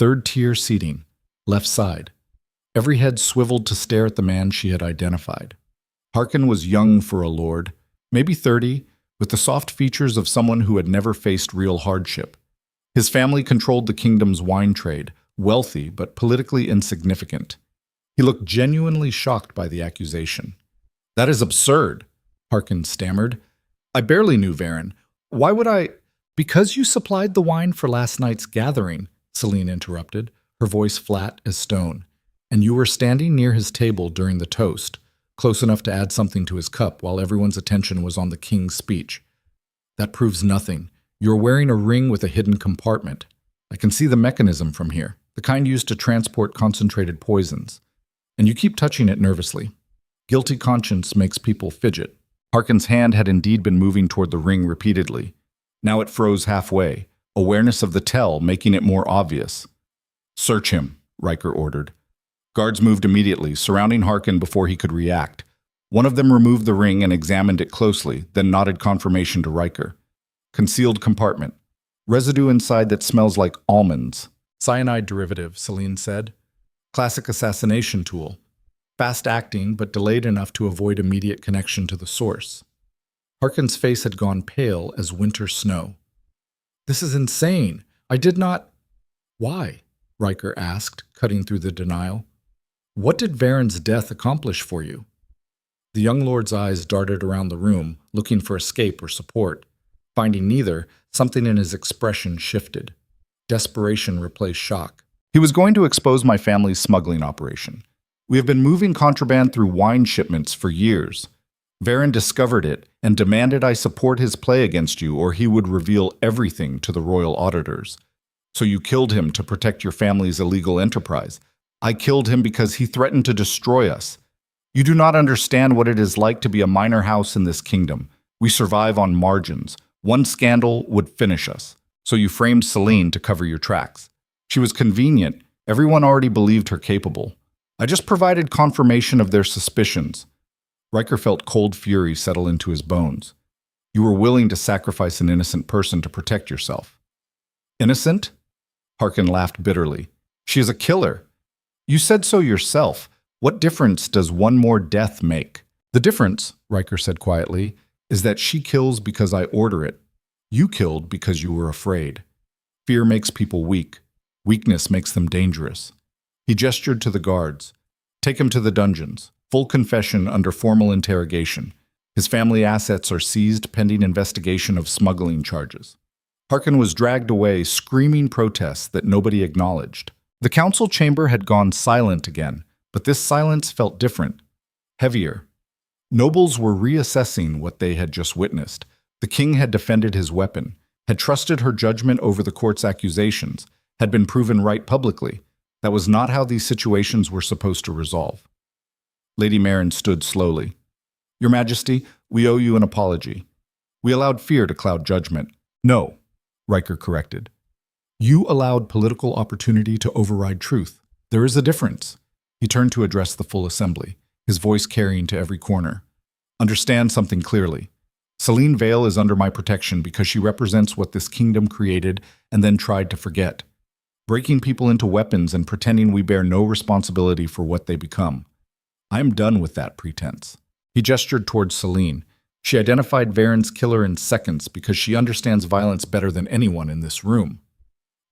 Third-tier seating, left side. Every head swiveled to stare at the man she had identified. Harkin was young for a lord, maybe 30, with the soft features of someone who had never faced real hardship. His family controlled the kingdom's wine trade, wealthy but politically insignificant. He looked genuinely shocked by the accusation. "That is absurd," Harkin stammered. "I barely knew Varen. Why would I—" "Because you supplied the wine for last night's gathering," Selene interrupted, her voice flat as stone. "And you were standing near his table during the toast, close enough to add something to his cup while everyone's attention was on the king's speech. That proves nothing. You're wearing a ring with a hidden compartment. I can see the mechanism from here, the kind used to transport concentrated poisons. And you keep touching it nervously. Guilty conscience makes people fidget." Harkin's hand had indeed been moving toward the ring repeatedly. Now it froze halfway, awareness of the tell making it more obvious. "Search him," Ryker ordered. Guards moved immediately, surrounding Harkin before he could react. One of them removed the ring and examined it closely, then nodded confirmation to Ryker. "Concealed compartment. Residue inside that smells like almonds." "Cyanide derivative," Selene said. "Classic assassination tool. Fast-acting, but delayed enough to avoid immediate connection to the source." Harkin's face had gone pale as winter snow. "This is insane. I did not—" "Why?" Ryker asked, cutting through the denial. "What did Varen's death accomplish for you?" The young lord's eyes darted around the room, looking for escape or support. Finding neither, something in his expression shifted. Desperation replaced shock. "He was going to expose my family's smuggling operation. We have been moving contraband through wine shipments for years. Varen discovered it and demanded I support his play against you or he would reveal everything to the royal auditors. So you killed him to protect your family's illegal enterprise. I killed him because he threatened to destroy us. You do not understand what it is like to be a minor house in this kingdom. We survive on margins. One scandal would finish us. So you framed Selene to cover your tracks. She was convenient. Everyone already believed her capable. I just provided confirmation of their suspicions." Ryker felt cold fury settle into his bones. "You were willing to sacrifice an innocent person to protect yourself." "Innocent?" Harkin laughed bitterly. "She is a killer. You said so yourself. What difference does one more death make?" "The difference," Ryker said quietly, "is that she kills because I order it. You killed because you were afraid. Fear makes people weak. Weakness makes them dangerous." He gestured to the guards. "Take him to the dungeons. Full confession under formal interrogation. His family assets are seized pending investigation of smuggling charges." Harkin was dragged away, screaming protests that nobody acknowledged. The council chamber had gone silent again, but this silence felt different, heavier. Nobles were reassessing what they had just witnessed. The king had defended his weapon, had trusted her judgment over the court's accusations, had been proven right publicly. That was not how these situations were supposed to resolve. Lady Merrin stood slowly. "Your Majesty, we owe you an apology. We allowed fear to cloud judgment." "No," Ryker corrected. "You allowed political opportunity to override truth. There is a difference." He turned to address the full assembly, his voice carrying to every corner. "Understand something clearly. Selene Vale is under my protection because she represents what this kingdom created and then tried to forget. Breaking people into weapons and pretending we bear no responsibility for what they become. I am done with that pretense." He gestured towards Selene. She identified Varen's killer in seconds because she understands violence better than anyone in this room.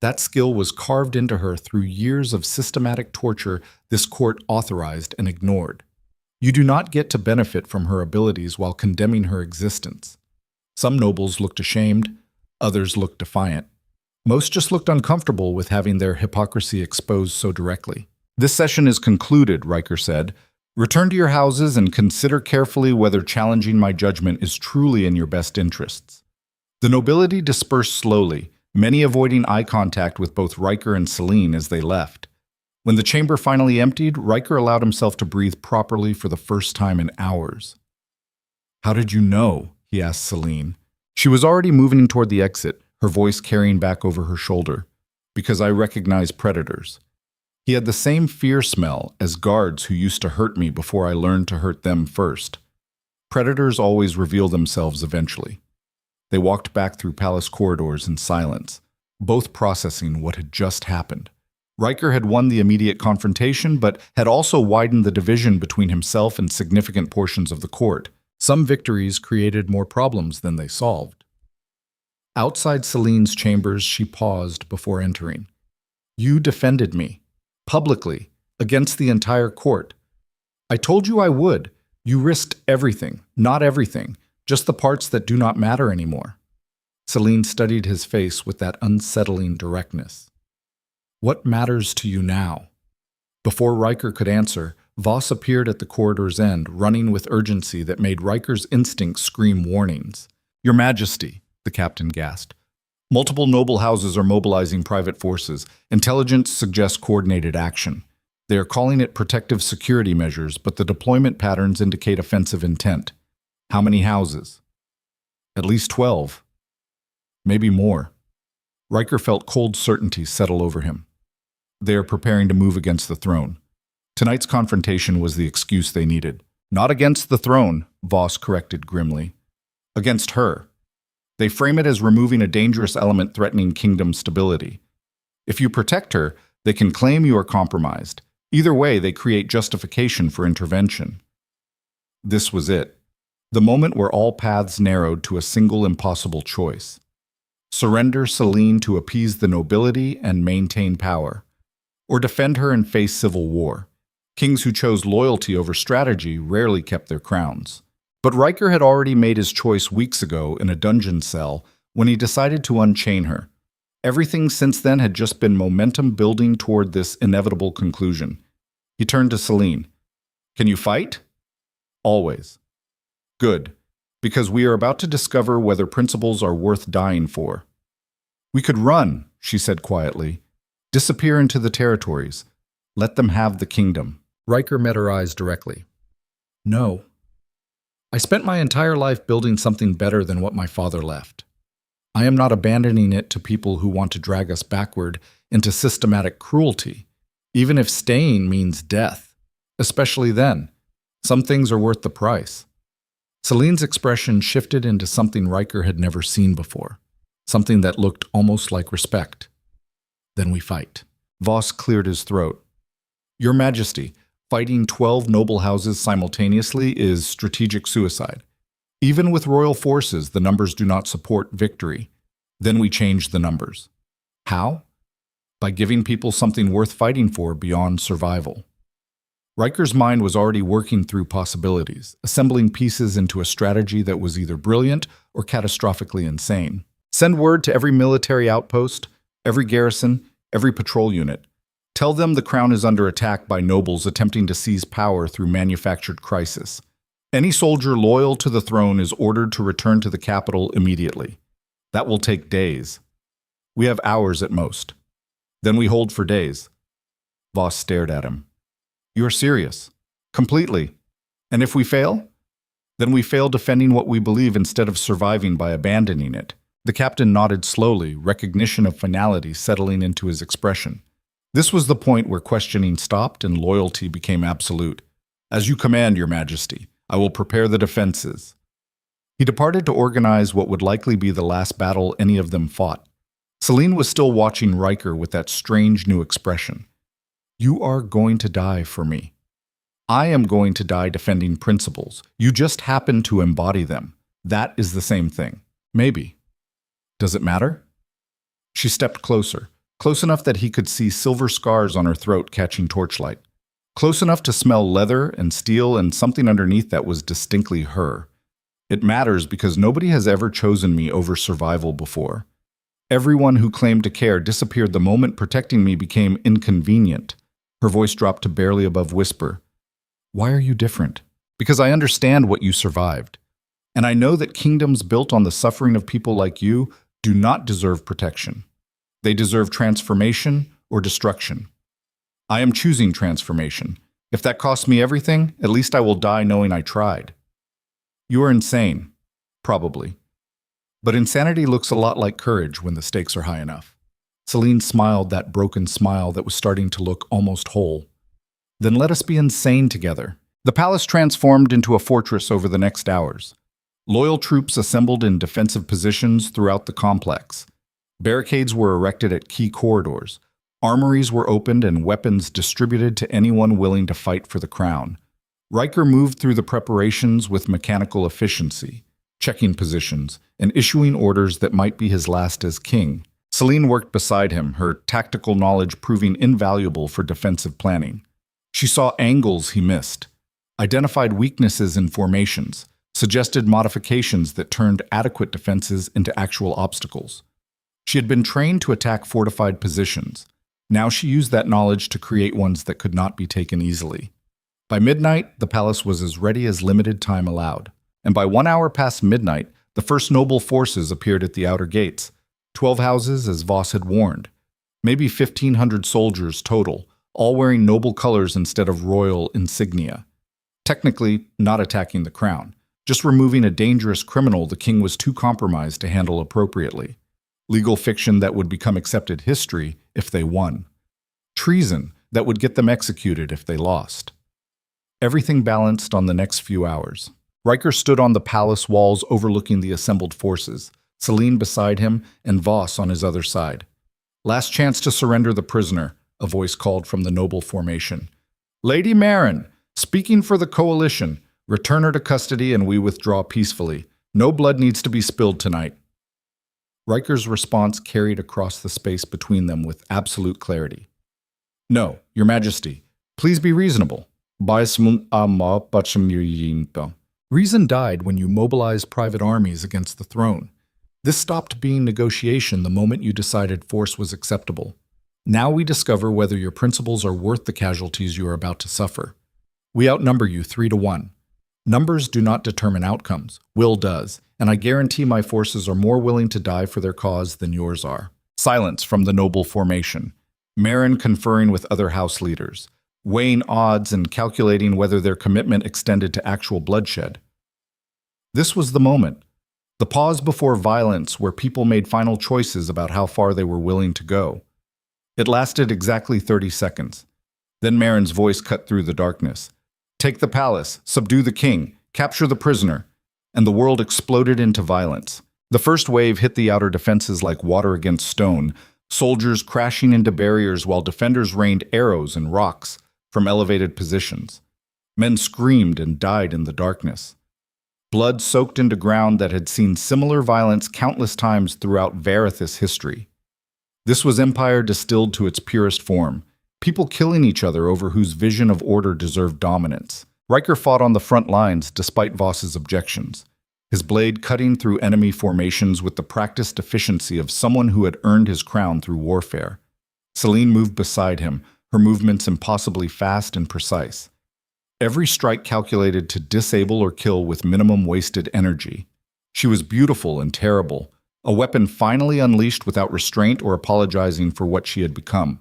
That skill was carved into her through years of systematic torture this court authorized and ignored. You do not get to benefit from her abilities while condemning her existence. Some nobles looked ashamed, others looked defiant. Most just looked uncomfortable with having their hypocrisy exposed so directly. "This session is concluded," Ryker said. "Return to your houses and consider carefully whether challenging my judgment is truly in your best interests." The nobility dispersed slowly, many avoiding eye contact with both Ryker and Selene as they left. When the chamber finally emptied, Ryker allowed himself to breathe properly for the first time in hours. "How did you know?" he asked Selene. She was already moving toward the exit, her voice carrying back over her shoulder. "Because I recognize predators." He had the same fear smell as guards who used to hurt me before I learned to hurt them first. Predators always reveal themselves eventually. They walked back through palace corridors in silence, both processing what had just happened. Ryker had won the immediate confrontation, but had also widened the division between himself and significant portions of the court. Some victories created more problems than they solved. Outside Selene's chambers, she paused before entering. "You defended me, publicly, against the entire court. I told you I would. You risked everything, not everything, just the parts that do not matter anymore." Selene studied his face with that unsettling directness. "What matters to you now?" Before Ryker could answer, Voss appeared at the corridor's end, running with urgency that made Ryker's instincts scream warnings. "Your Majesty," the captain gasped. "Multiple noble houses are mobilizing private forces. Intelligence suggests coordinated action. They are calling it protective security measures, but the deployment patterns indicate offensive intent. How many houses?" "At least 12. Maybe more." Ryker felt cold certainty settle over him. "They are preparing to move against the throne." Tonight's confrontation was the excuse they needed. "Not against the throne," Voss corrected grimly. "Against her. They frame it as removing a dangerous element threatening kingdom stability. If you protect her, they can claim you are compromised. Either way, they create justification for intervention." This was it. The moment where all paths narrowed to a single impossible choice. Surrender Selene to appease the nobility and maintain power, or defend her and face civil war. Kings who chose loyalty over strategy rarely kept their crowns. But Ryker had already made his choice weeks ago in a dungeon cell when he decided to unchain her. Everything since then had just been momentum building toward this inevitable conclusion. He turned to Selene. "Can you fight?" "Always." "Good, because we are about to discover whether principles are worth dying for." "We could run," she said quietly. "Disappear into the territories. Let them have the kingdom." Ryker met her eyes directly. "No. I spent my entire life building something better than what my father left. I am not abandoning it to people who want to drag us backward into systematic cruelty, even if staying means death. Especially then. Some things are worth the price." Selene's expression shifted into something Ryker had never seen before, something that looked almost like respect. "Then we fight." Voss cleared his throat. "Your Majesty, fighting 12 noble houses simultaneously is strategic suicide. Even with royal forces, the numbers do not support victory. Then we change the numbers." "How?" "By giving people something worth fighting for beyond survival." Ryker's mind was already working through possibilities, assembling pieces into a strategy that was either brilliant or catastrophically insane. "Send word to every military outpost, every garrison, every patrol unit. Tell them the crown is under attack by nobles attempting to seize power through manufactured crisis. Any soldier loyal to the throne is ordered to return to the capital immediately. That will take days. We have hours at most. Then we hold for days." Voss stared at him. "You are serious?" "Completely. And if we fail?" "Then we fail defending what we believe instead of surviving by abandoning it." The captain nodded slowly, recognition of finality settling into his expression. This was the point where questioning stopped and loyalty became absolute. "As you command, Your Majesty, I will prepare the defenses." He departed to organize what would likely be the last battle any of them fought. Selene was still watching Ryker with that strange new expression. "You are going to die for me. I am going to die defending principles. You just happen to embody them. That is the same thing. Maybe. Does it matter?" She stepped closer, close enough that he could see silver scars on her throat catching torchlight, close enough to smell leather and steel and something underneath that was distinctly her. It matters because nobody has ever chosen me over survival before. Everyone who claimed to care disappeared the moment protecting me became inconvenient. Her voice dropped to barely above whisper. Why are you different? Because I understand what you survived. And I know that kingdoms built on the suffering of people like you do not deserve protection. They deserve transformation or destruction. I am choosing transformation. If that costs me everything, at least I will die knowing I tried. You are insane. Probably. But insanity looks a lot like courage when the stakes are high enough. Selene smiled that broken smile that was starting to look almost whole. Then let us be insane together. The palace transformed into a fortress over the next hours. Loyal troops assembled in defensive positions throughout the complex. Barricades were erected at key corridors. Armories were opened and weapons distributed to anyone willing to fight for the crown. Ryker moved through the preparations with mechanical efficiency, checking positions and issuing orders that might be his last as king. Selene worked beside him, her tactical knowledge proving invaluable for defensive planning. She saw angles he missed, identified weaknesses in formations, suggested modifications that turned adequate defenses into actual obstacles. She had been trained to attack fortified positions. Now she used that knowledge to create ones that could not be taken easily. By midnight, the palace was as ready as limited time allowed. And by 1 hour past midnight, the first noble forces appeared at the outer gates. 12 houses, as Voss had warned. Maybe 1,500 soldiers total, all wearing noble colors instead of royal insignia. Technically, not attacking the crown, just removing a dangerous criminal the king was too compromised to handle appropriately. Legal fiction that would become accepted history if they won. Treason that would get them executed if they lost. Everything balanced on the next few hours. Ryker stood on the palace walls overlooking the assembled forces, Selene beside him and Voss on his other side. Last chance to surrender the prisoner, a voice called from the noble formation. Lady Marin, speaking for the coalition, return her to custody and we withdraw peacefully. No blood needs to be spilled tonight. Ryker's response carried across the space between them with absolute clarity. No, Your Majesty, please be reasonable. Reason died when you mobilized private armies against the throne. This stopped being negotiation the moment you decided force was acceptable. Now we discover whether your principles are worth the casualties you are about to suffer. We outnumber you 3-1. Numbers do not determine outcomes. Will does, and I guarantee my forces are more willing to die for their cause than yours are. Silence from the noble formation. Marin conferring with other house leaders, weighing odds and calculating whether their commitment extended to actual bloodshed. This was the moment. The pause before violence where people made final choices about how far they were willing to go. It lasted exactly 30 seconds. Then Marin's voice cut through the darkness. Take the palace, subdue the king, capture the prisoner. And the world exploded into violence. The first wave hit the outer defenses like water against stone, soldiers crashing into barriers while defenders rained arrows and rocks from elevated positions. Men screamed and died in the darkness. Blood soaked into ground that had seen similar violence countless times throughout Varithus history. This was empire distilled to its purest form, people killing each other over whose vision of order deserved dominance. Ryker fought on the front lines despite Voss's objections, his blade cutting through enemy formations with the practiced efficiency of someone who had earned his crown through warfare. Selene moved beside him, her movements impossibly fast and precise. Every strike calculated to disable or kill with minimum wasted energy. She was beautiful and terrible, a weapon finally unleashed without restraint or apologizing for what she had become.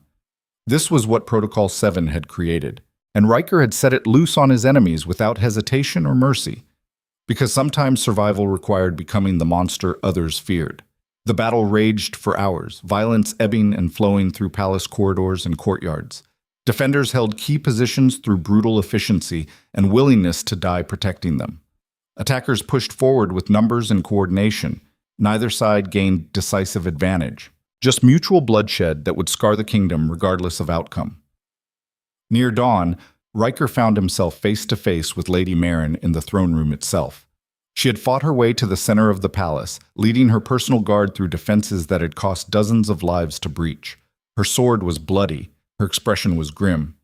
This was what Protocol 7 had created, and Ryker had set it loose on his enemies without hesitation or mercy, because sometimes survival required becoming the monster others feared. The battle raged for hours, violence ebbing and flowing through palace corridors and courtyards. Defenders held key positions through brutal efficiency and willingness to die protecting them. Attackers pushed forward with numbers and coordination. Neither side gained decisive advantage, just mutual bloodshed that would scar the kingdom regardless of outcome. Near dawn, Ryker found himself face to face with Lady Marin in the throne room itself. She had fought her way to the center of the palace, leading her personal guard through defenses that had cost dozens of lives to breach. Her sword was bloody. Her expression was grim.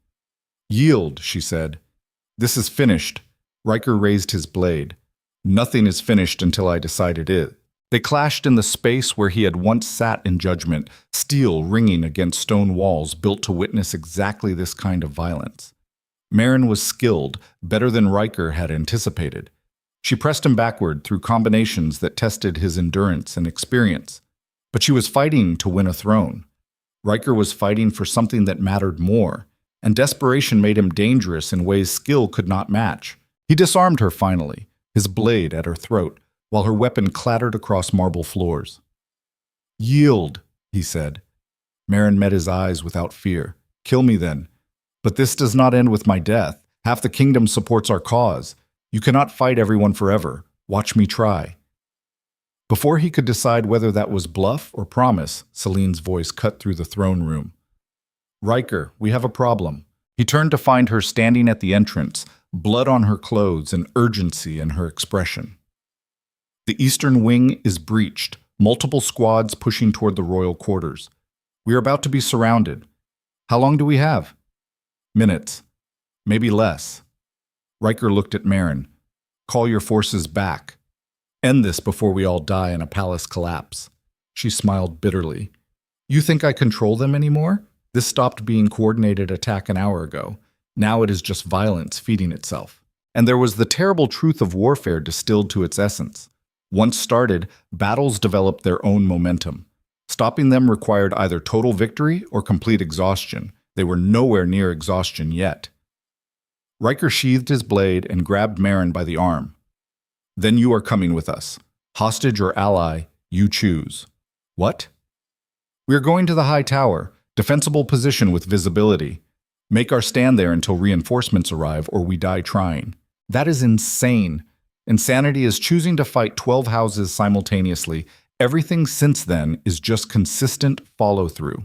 "Yield," she said. "This is finished." Ryker raised his blade. "Nothing is finished until I decide it is." They clashed in the space where he had once sat in judgment, steel ringing against stone walls built to witness exactly this kind of violence. Maren was skilled, better than Ryker had anticipated. She pressed him backward through combinations that tested his endurance and experience. But she was fighting to win a throne. Ryker was fighting for something that mattered more, and desperation made him dangerous in ways skill could not match. He disarmed her finally, his blade at her throat, while her weapon clattered across marble floors. "Yield," he said. Maren met his eyes without fear. "Kill me then. But this does not end with my death. Half the kingdom supports our cause. You cannot fight everyone forever. Watch me try." Before he could decide whether that was bluff or promise, Selene's voice cut through the throne room. "Ryker, we have a problem." He turned to find her standing at the entrance, blood on her clothes and urgency in her expression. "The eastern wing is breached, multiple squads pushing toward the royal quarters. We are about to be surrounded. How long do we have?" "Minutes. Maybe less." Ryker looked at Maren. "Call your forces back. End this before we all die in a palace collapse." She smiled bitterly. "You think I control them anymore? This stopped being coordinated attack an hour ago. Now it is just violence feeding itself." And there was the terrible truth of warfare distilled to its essence. Once started, battles developed their own momentum. Stopping them required either total victory or complete exhaustion. They were nowhere near exhaustion yet. Ryker sheathed his blade and grabbed Maren by the arm. "Then you are coming with us. Hostage or ally, you choose." "What?" "We are going to the high tower, defensible position with visibility. Make our stand there until reinforcements arrive or we die trying." "That is insane. Insanity is choosing to fight 12 houses simultaneously. Everything since then is just consistent follow-through."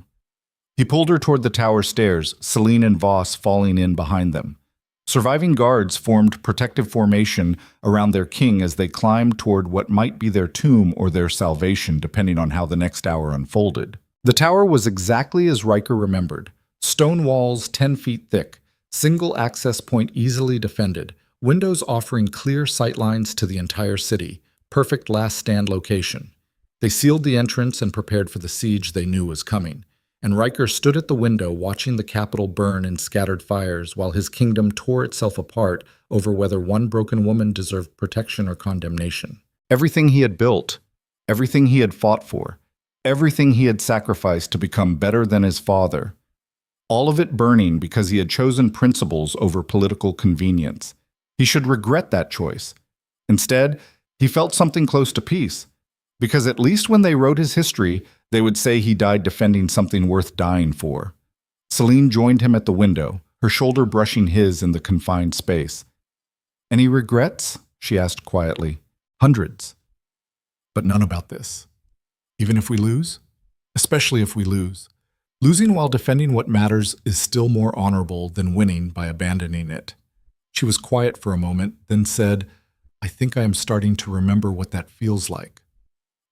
He pulled her toward the tower stairs, Selene and Voss falling in behind them. Surviving guards formed protective formation around their king as they climbed toward what might be their tomb or their salvation, depending on how the next hour unfolded. The tower was exactly as Ryker remembered. Stone walls 10 feet thick, single access point easily defended, windows offering clear sightlines to the entire city, perfect last stand location. They sealed the entrance and prepared for the siege they knew was coming. And Ryker stood at the window watching the capital burn in scattered fires while his kingdom tore itself apart over whether one broken woman deserved protection or condemnation. Everything he had built, everything he had fought for, everything he had sacrificed to become better than his father, all of it burning because he had chosen principles over political convenience. He should regret that choice. Instead, he felt something close to peace, because at least when they wrote his history, they would say he died defending something worth dying for. Selene joined him at the window, her shoulder brushing his in the confined space. "Any regrets?" she asked quietly. "Hundreds. But none about this. Even if we lose? Especially if we lose. Losing while defending what matters is still more honorable than winning by abandoning it." She was quiet for a moment, then said, "I think I am starting to remember what that feels like."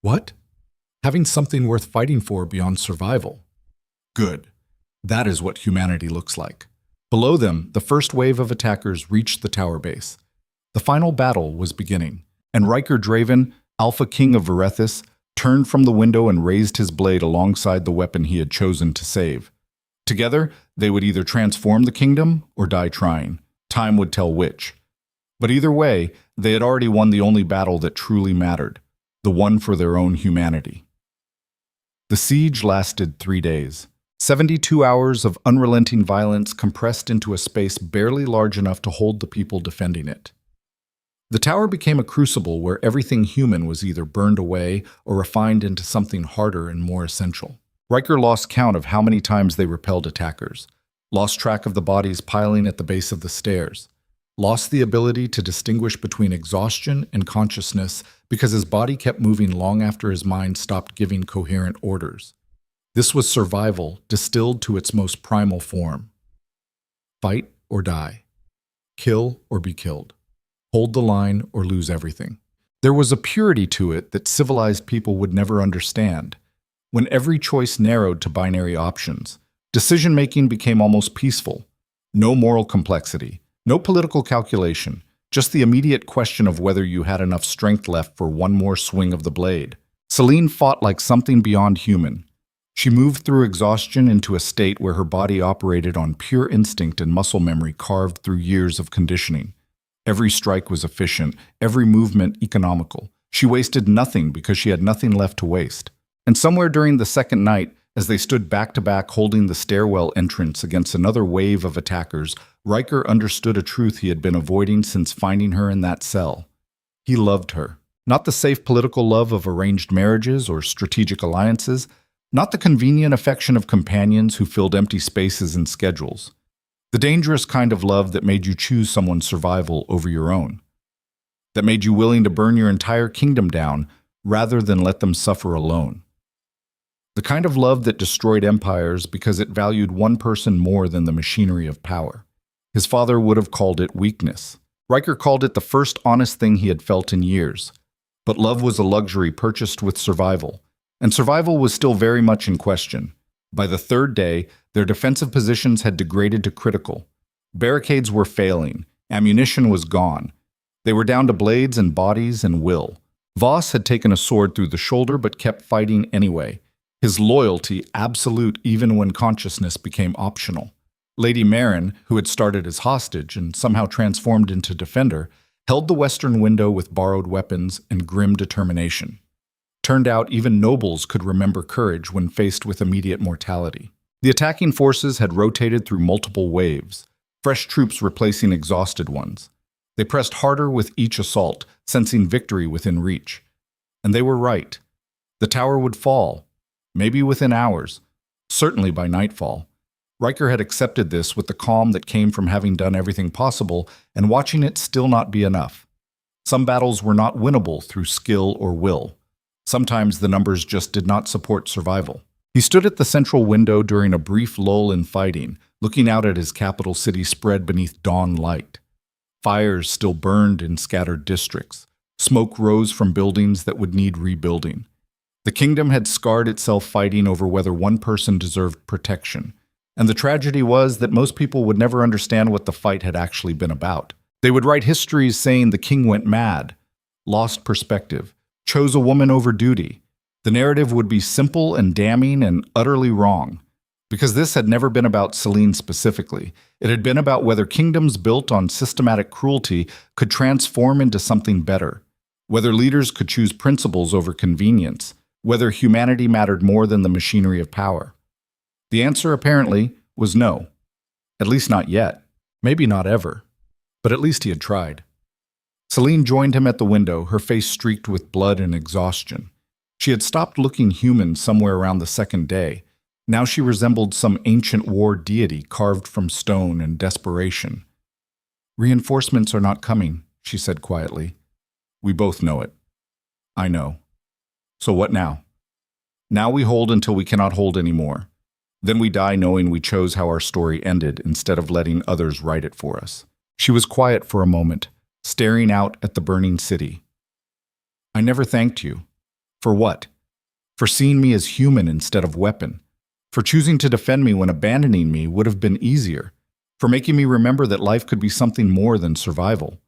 "What?" "Having something worth fighting for beyond survival." "Good. That is what humanity looks like." Below them, the first wave of attackers reached the tower base. The final battle was beginning, and Ryker Draven, Alpha King of Varethis, turned from the window and raised his blade alongside the weapon he had chosen to save. Together, they would either transform the kingdom or die trying. Time would tell which. But either way, they had already won the only battle that truly mattered, the one for their own humanity. The siege lasted 3 days. 72 hours of unrelenting violence compressed into a space barely large enough to hold the people defending it. The tower became a crucible where everything human was either burned away or refined into something harder and more essential. Ryker lost count of how many times they repelled attackers, lost track of the bodies piling at the base of the stairs, lost the ability to distinguish between exhaustion and consciousness because his body kept moving long after his mind stopped giving coherent orders. This was survival distilled to its most primal form. Fight or die. Kill or be killed. Hold the line or lose everything. There was a purity to it that civilized people would never understand. when every choice narrowed to binary options. Decision-making became almost peaceful. No moral complexity, no political calculation, just the immediate question of whether you had enough strength left for one more swing of the blade. Selene fought like something beyond human. She moved through exhaustion into a state where her body operated on pure instinct and muscle memory carved through years of conditioning. Every strike was efficient, every movement economical. She wasted nothing because she had nothing left to waste. And somewhere during the second night, as they stood back to back holding the stairwell entrance against another wave of attackers, Ryker understood a truth he had been avoiding since finding her in that cell. He loved her. Not the safe political love of arranged marriages or strategic alliances, not the convenient affection of companions who filled empty spaces in schedules. The dangerous kind of love that made you choose someone's survival over your own. That made you willing to burn your entire kingdom down rather than let them suffer alone. The kind of love that destroyed empires because it valued one person more than the machinery of power. His father would have called it weakness. Ryker called it the first honest thing he had felt in years. But love was a luxury purchased with survival, and survival was still very much in question. By the third day, their defensive positions had degraded to critical. Barricades were failing, ammunition was gone. They were down to blades and bodies and will. Voss had taken a sword through the shoulder but kept fighting anyway. His loyalty absolute even when consciousness became optional. Lady Marin, who had started as hostage and somehow transformed into defender, held the western window with borrowed weapons and grim determination. Turned out even nobles could remember courage when faced with immediate mortality. The attacking forces had rotated through multiple waves, fresh troops replacing exhausted ones. They pressed harder with each assault, sensing victory within reach. And they were right. The tower would fall. Maybe within hours, certainly by nightfall. Ryker had accepted this with the calm that came from having done everything possible and watching it still not be enough. Some battles were not winnable through skill or will. Sometimes the numbers just did not support survival. He stood at the central window during a brief lull in fighting, looking out at his capital city spread beneath dawn light. Fires still burned in scattered districts. Smoke rose from buildings that would need rebuilding. The kingdom had scarred itself fighting over whether one person deserved protection. And the tragedy was that most people would never understand what the fight had actually been about. They would write histories saying the king went mad, lost perspective, chose a woman over duty. The narrative would be simple and damning and utterly wrong. Because this had never been about Selene specifically. It had been about whether kingdoms built on systematic cruelty could transform into something better. Whether leaders could choose principles over convenience. Whether humanity mattered more than the machinery of power. The answer, apparently, was no. At least not yet. Maybe not ever. But at least he had tried. Selene joined him at the window, her face streaked with blood and exhaustion. She had stopped looking human somewhere around the second day. Now she resembled some ancient war deity carved from stone and desperation. "Reinforcements are not coming," she said quietly. "We both know it." "I know. So what now?" "Now we hold until we cannot hold anymore. Then we die knowing we chose how our story ended instead of letting others write it for us." She was quiet for a moment, staring out at the burning city. "I never thanked you. For what? For seeing me as human instead of weapon. For choosing to defend me when abandoning me would have been easier. For making me remember that life could be something more than survival."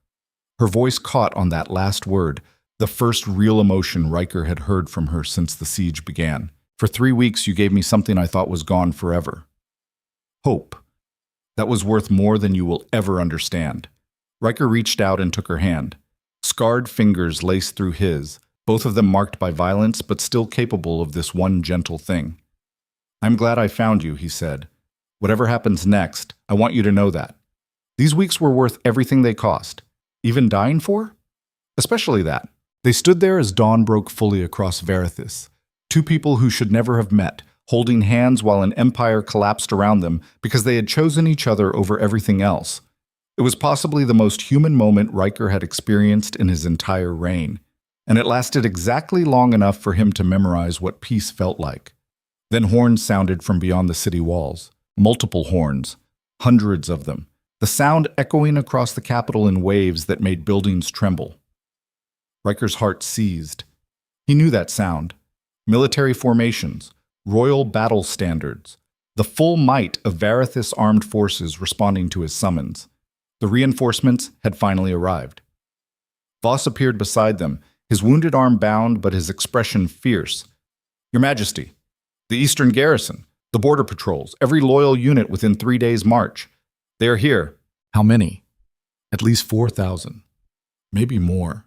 Her voice caught on that last word, the first real emotion Ryker had heard from her since the siege began. "For 3 weeks you gave me something I thought was gone forever. Hope. That was worth more than you will ever understand." Ryker reached out and took her hand. Scarred fingers laced through his, both of them marked by violence but still capable of this one gentle thing. "I'm glad I found you," he said. "Whatever happens next, I want you to know that. These weeks were worth everything they cost. Even dying for? Especially that." They stood there as dawn broke fully across Verithis. Two people who should never have met, holding hands while an empire collapsed around them because they had chosen each other over everything else. It was possibly the most human moment Ryker had experienced in his entire reign, and it lasted exactly long enough for him to memorize what peace felt like. Then horns sounded from beyond the city walls. Multiple horns, hundreds of them, the sound echoing across the capital in waves that made buildings tremble. Ryker's heart seized. He knew that sound. military formations, royal battle standards, the full might of Varithus' armed forces responding to his summons. The reinforcements had finally arrived. Voss appeared beside them, his wounded arm bound but his expression fierce. "Your Majesty, the Eastern Garrison, the border patrols, every loyal unit within 3 days' march. They are here." "How many?" "At least 4,000. Maybe more."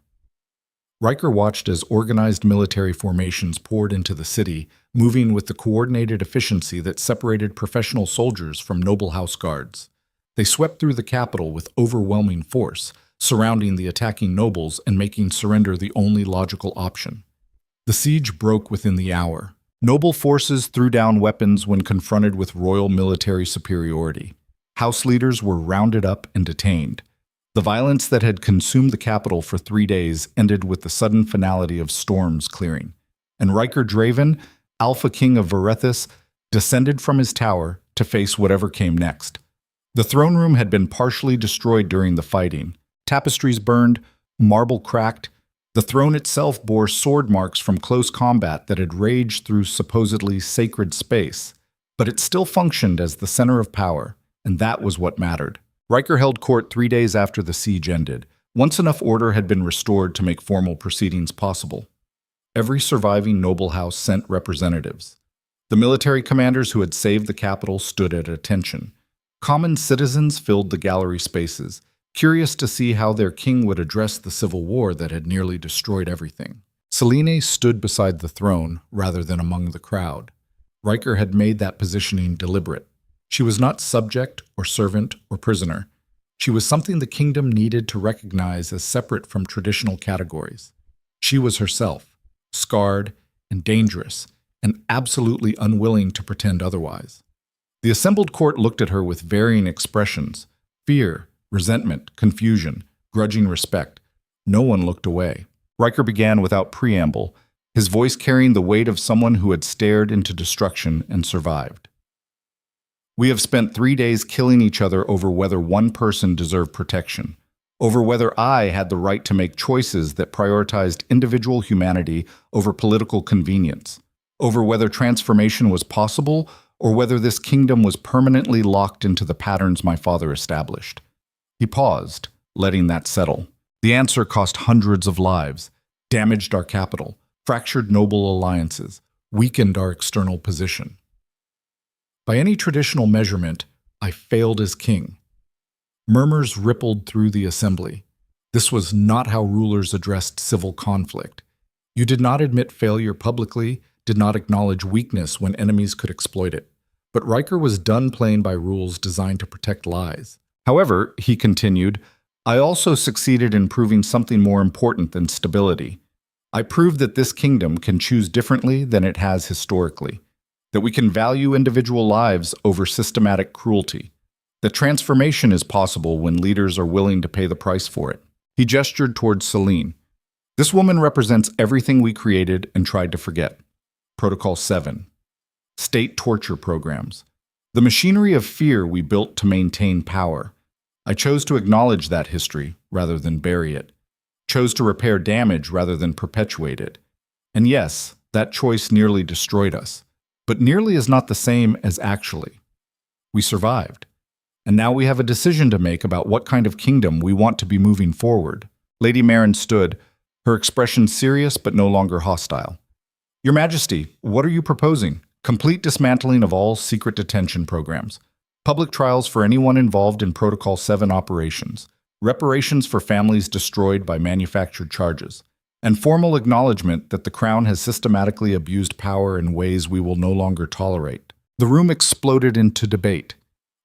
Ryker watched as organized military formations poured into the city, moving with the coordinated efficiency that separated professional soldiers from noble house guards. They swept through the capital with overwhelming force, surrounding the attacking nobles and making surrender the only logical option. The siege broke within the hour. Noble forces threw down weapons when confronted with royal military superiority. House leaders were rounded up and detained. The violence that had consumed the capital for 3 days ended with the sudden finality of storms clearing, and Ryker Draven, Alpha King of Varithus, descended from his tower to face whatever came next. The throne room had been partially destroyed during the fighting. Tapestries burned, marble cracked. The throne itself bore sword marks from close combat that had raged through supposedly sacred space, but it still functioned as the center of power, and that was what mattered. Ryker held court 3 days after the siege ended, once enough order had been restored to make formal proceedings possible. Every surviving noble house sent representatives. The military commanders who had saved the capital stood at attention. Common citizens filled the gallery spaces, curious to see how their king would address the civil war that had nearly destroyed everything. Selene stood beside the throne rather than among the crowd. Ryker had made that positioning deliberate. She was not subject or servant or prisoner. She was something the kingdom needed to recognize as separate from traditional categories. She was herself, scarred and dangerous, and absolutely unwilling to pretend otherwise. The assembled court looked at her with varying expressions: fear, resentment, confusion, grudging respect. No one looked away. Ryker began without preamble, his voice carrying the weight of someone who had stared into destruction and survived. "We have spent 3 days killing each other over whether one person deserved protection, over whether I had the right to make choices that prioritized individual humanity over political convenience, over whether transformation was possible or whether this kingdom was permanently locked into the patterns my father established." He paused, letting that settle. The answer cost hundreds of lives, damaged our capital, fractured noble alliances, weakened our external position. By any traditional measurement, I failed as king. Murmurs rippled through the assembly. This was not how rulers addressed civil conflict. You did not admit failure publicly, did not acknowledge weakness when enemies could exploit it. But Ryker was done playing by rules designed to protect lies. However, he continued, I also succeeded in proving something more important than stability. I proved that this kingdom can choose differently than it has historically, that we can value individual lives over systematic cruelty, that transformation is possible when leaders are willing to pay the price for it. He gestured towards Selene. This woman represents everything we created and tried to forget. Protocol 7. State torture programs. The machinery of fear we built to maintain power. I chose to acknowledge that history rather than bury it. Chose to repair damage rather than perpetuate it. And yes, that choice nearly destroyed us. But nearly is not the same as actually. We survived. And now we have a decision to make about what kind of kingdom we want to be moving forward. Lady Marin stood, her expression serious but no longer hostile. Your Majesty, what are you proposing? Complete dismantling of all secret detention programs. Public trials for anyone involved in Protocol 7 operations. Reparations for families destroyed by manufactured charges. And formal acknowledgement that the Crown has systematically abused power in ways we will no longer tolerate. The room exploded into debate.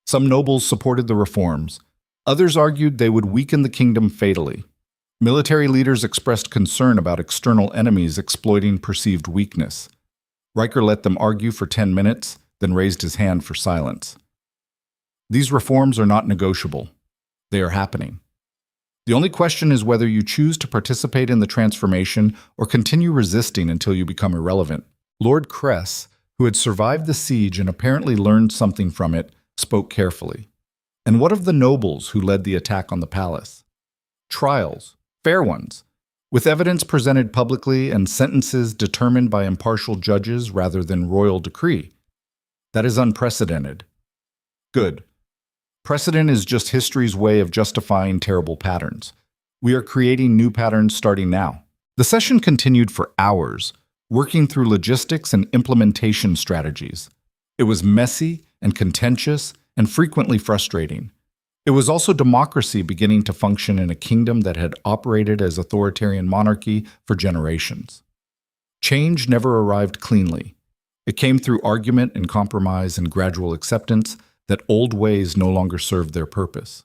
Some nobles supported the reforms. Others argued they would weaken the kingdom fatally. Military leaders expressed concern about external enemies exploiting perceived weakness. Ryker let them argue for 10 minutes, then raised his hand for silence. These reforms are not negotiable. They are happening. The only question is whether you choose to participate in the transformation or continue resisting until you become irrelevant. Lord Cress, who had survived the siege and apparently learned something from it, spoke carefully. And what of the nobles who led the attack on the palace? Trials, fair ones. with evidence presented publicly and sentences determined by impartial judges rather than royal decree. That is unprecedented. Good. Precedent is just history's way of justifying terrible patterns. We are creating new patterns starting now. The session continued for hours, working through logistics and implementation strategies. It was messy and contentious and frequently frustrating. It was also democracy beginning to function in a kingdom that had operated as authoritarian monarchy for generations. Change never arrived cleanly. It came through argument and compromise and gradual acceptance that old ways no longer served their purpose.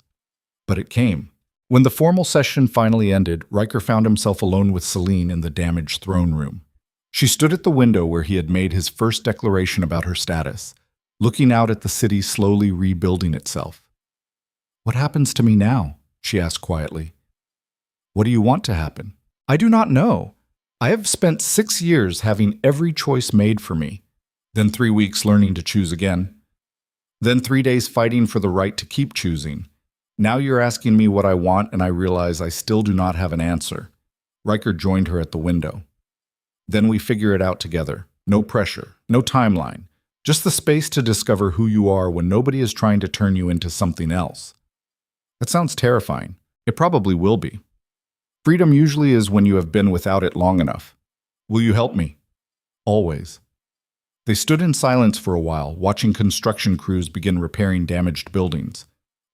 But it came. When the formal session finally ended, Ryker found himself alone with Selene in the damaged throne room. She stood at the window where he had made his first declaration about her status, looking out at the city slowly rebuilding itself. "What happens to me now?" she asked quietly. "What do you want to happen?" "I do not know. I have spent 6 years having every choice made for me, then 3 weeks learning to choose again, then 3 days fighting for the right to keep choosing. Now you're asking me what I want, and I realize I still do not have an answer." Ryker joined her at the window. "Then we figure it out together. No pressure, no timeline, just the space to discover who you are when nobody is trying to turn you into something else." That sounds terrifying. It probably will be. Freedom usually is when you have been without it long enough. Will you help me? Always. They stood in silence for a while, watching construction crews begin repairing damaged buildings.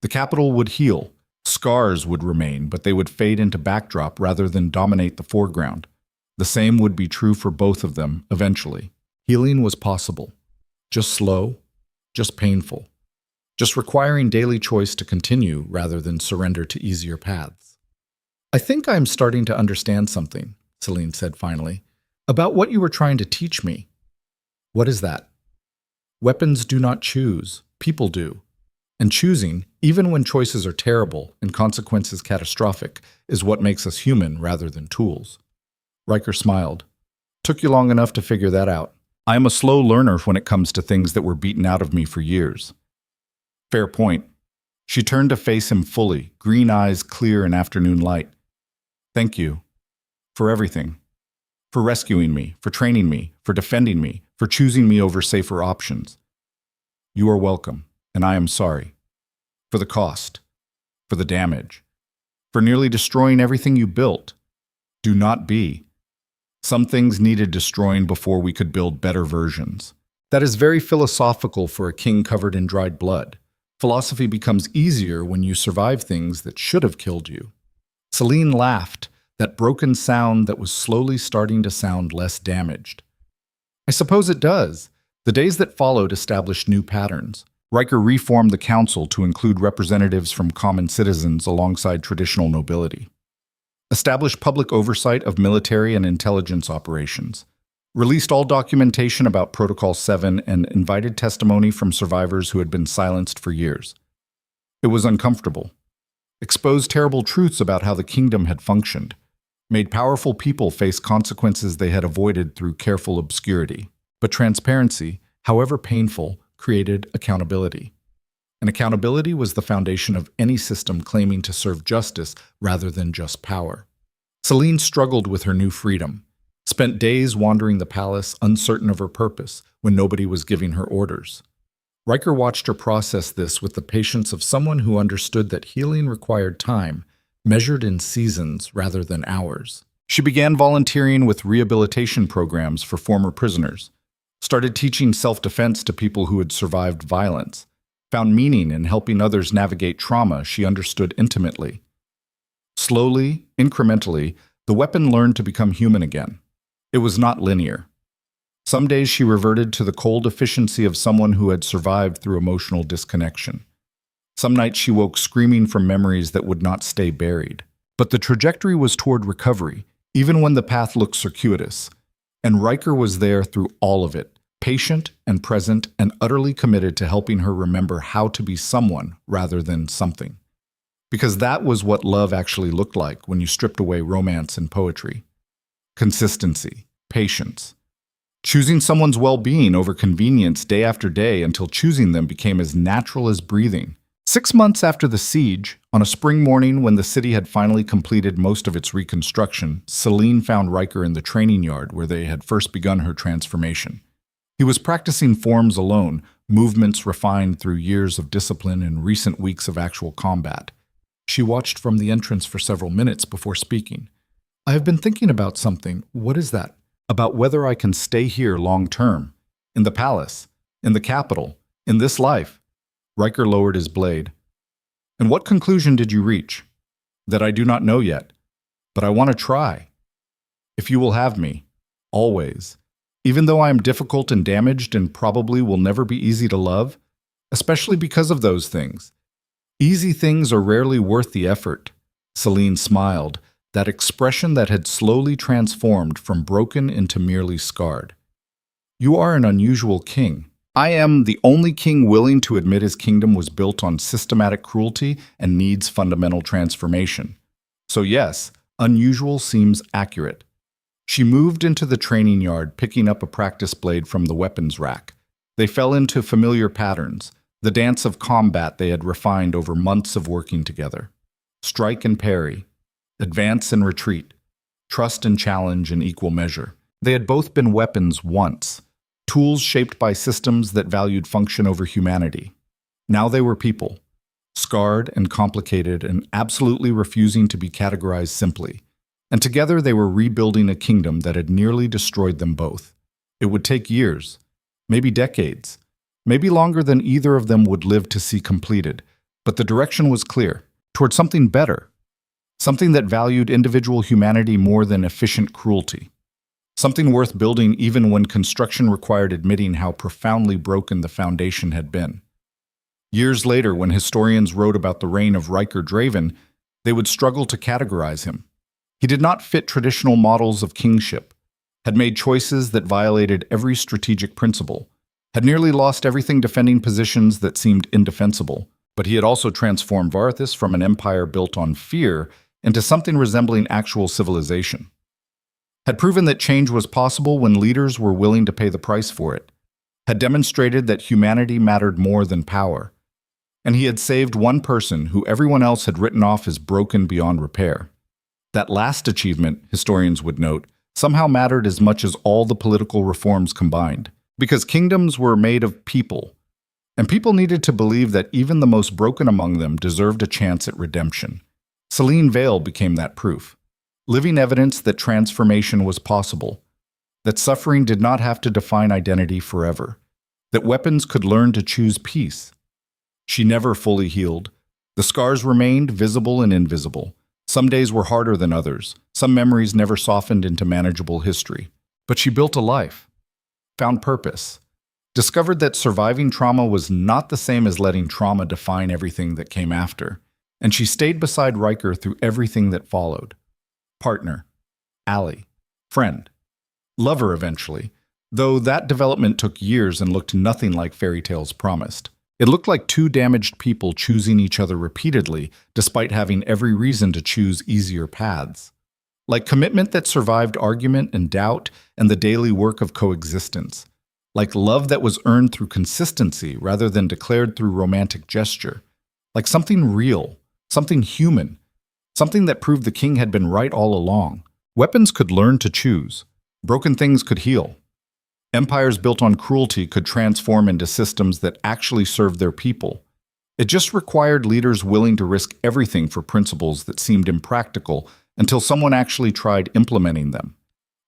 The capital would heal. Scars would remain, but they would fade into backdrop rather than dominate the foreground. The same would be true for both of them eventually. Healing was possible. Just slow, just painful. Just requiring daily choice to continue rather than surrender to easier paths. "I think I am starting to understand something," Selene said finally, "about what you were trying to teach me." "What is that?" "Weapons do not choose, people do. And choosing, even when choices are terrible and consequences catastrophic, is what makes us human rather than tools." Ryker smiled. "Took you long enough to figure that out. I am a slow learner when it comes to things that were beaten out of me for years." "Fair point." She turned to face him fully, green eyes clear in afternoon light. "Thank you. For everything. For rescuing me, for training me, for defending me, for choosing me over safer options. You are welcome, and I am sorry. For the cost. For the damage. For nearly destroying everything you built. Do not be. Some things needed destroying before we could build better versions." That is very philosophical for a king covered in dried blood. Philosophy becomes easier when you survive things that should have killed you. Selene laughed, that broken sound that was slowly starting to sound less damaged. "I suppose it does." The days that followed established new patterns. Ryker reformed the council to include representatives from common citizens alongside traditional nobility. Established public oversight of military and intelligence operations. Released all documentation about Protocol 7 and invited testimony from survivors who had been silenced for years. It was uncomfortable. Exposed terrible truths about how the kingdom had functioned. Made powerful people face consequences they had avoided through careful obscurity. But transparency, however painful, created accountability. And accountability was the foundation of any system claiming to serve justice rather than just power. Selene struggled with her new freedom. Spent days wandering the palace, uncertain of her purpose, when nobody was giving her orders. Ryker watched her process this with the patience of someone who understood that healing required time, measured in seasons rather than hours. She began volunteering with rehabilitation programs for former prisoners, started teaching self-defense to people who had survived violence, found meaning in helping others navigate trauma she understood intimately. Slowly, incrementally, the weapon learned to become human again. It was not linear. Some days she reverted to the cold efficiency of someone who had survived through emotional disconnection. Some nights she woke screaming from memories that would not stay buried. But the trajectory was toward recovery, even when the path looked circuitous. And Ryker was there through all of it, patient and present and utterly committed to helping her remember how to be someone rather than something. Because that was what love actually looked like when you stripped away romance and poetry. Consistency, patience. Choosing someone's well-being over convenience day after day until choosing them became as natural as breathing. 6 months after the siege, on a spring morning when the city had finally completed most of its reconstruction, Selene found Ryker in the training yard where they had first begun her transformation. He was practicing forms alone, movements refined through years of discipline and recent weeks of actual combat. She watched from the entrance for several minutes before speaking. "I have been thinking about something." "What is that?" "About whether I can stay here long term. In the palace, in the capital, in this life." Ryker lowered his blade. "And what conclusion did you reach?" "That I do not know yet, but I want to try. If you will have me, always. Even though I am difficult and damaged and probably will never be easy to love, especially because of those things. Easy things are rarely worth the effort." Selene smiled, that expression that had slowly transformed from broken into merely scarred. "You are an unusual king. I am the only king willing to admit his kingdom was built on systematic cruelty and needs fundamental transformation. So yes, unusual seems accurate." She moved into the training yard, picking up a practice blade from the weapons rack. They fell into familiar patterns, the dance of combat they had refined over months of working together. Strike and parry, advance and retreat, trust and challenge in equal measure. They had both been weapons once, tools shaped by systems that valued function over humanity. Now they were people, scarred and complicated and absolutely refusing to be categorized simply. And together they were rebuilding a kingdom that had nearly destroyed them both. It would take years, maybe decades, maybe longer than either of them would live to see completed, but the direction was clear, toward something better, something that valued individual humanity more than efficient cruelty. Something worth building even when construction required admitting how profoundly broken the foundation had been. Years later, when historians wrote about the reign of Ryker Draven, they would struggle to categorize him. He did not fit traditional models of kingship, had made choices that violated every strategic principle, had nearly lost everything defending positions that seemed indefensible, but he had also transformed Varthus from an empire built on fear into something resembling actual civilization. Had proven that change was possible when leaders were willing to pay the price for it, had demonstrated that humanity mattered more than power, and he had saved one person who everyone else had written off as broken beyond repair. That last achievement, historians would note, somehow mattered as much as all the political reforms combined, because kingdoms were made of people, and people needed to believe that even the most broken among them deserved a chance at redemption. Selene Vale became that proof, living evidence that transformation was possible, that suffering did not have to define identity forever, that weapons could learn to choose peace. She never fully healed. The scars remained visible and invisible. Some days were harder than others. Some memories never softened into manageable history. But she built a life, found purpose, discovered that surviving trauma was not the same as letting trauma define everything that came after. And she stayed beside Ryker through everything that followed. Partner, ally, friend, lover eventually, though that development took years and looked nothing like fairy tales promised. It looked like two damaged people choosing each other repeatedly, despite having every reason to choose easier paths. Like commitment that survived argument and doubt and the daily work of coexistence. Like love that was earned through consistency rather than declared through romantic gesture. Like something real, something human, something that proved the king had been right all along. Weapons could learn to choose. Broken things could heal. Empires built on cruelty could transform into systems that actually served their people. It just required leaders willing to risk everything for principles that seemed impractical until someone actually tried implementing them,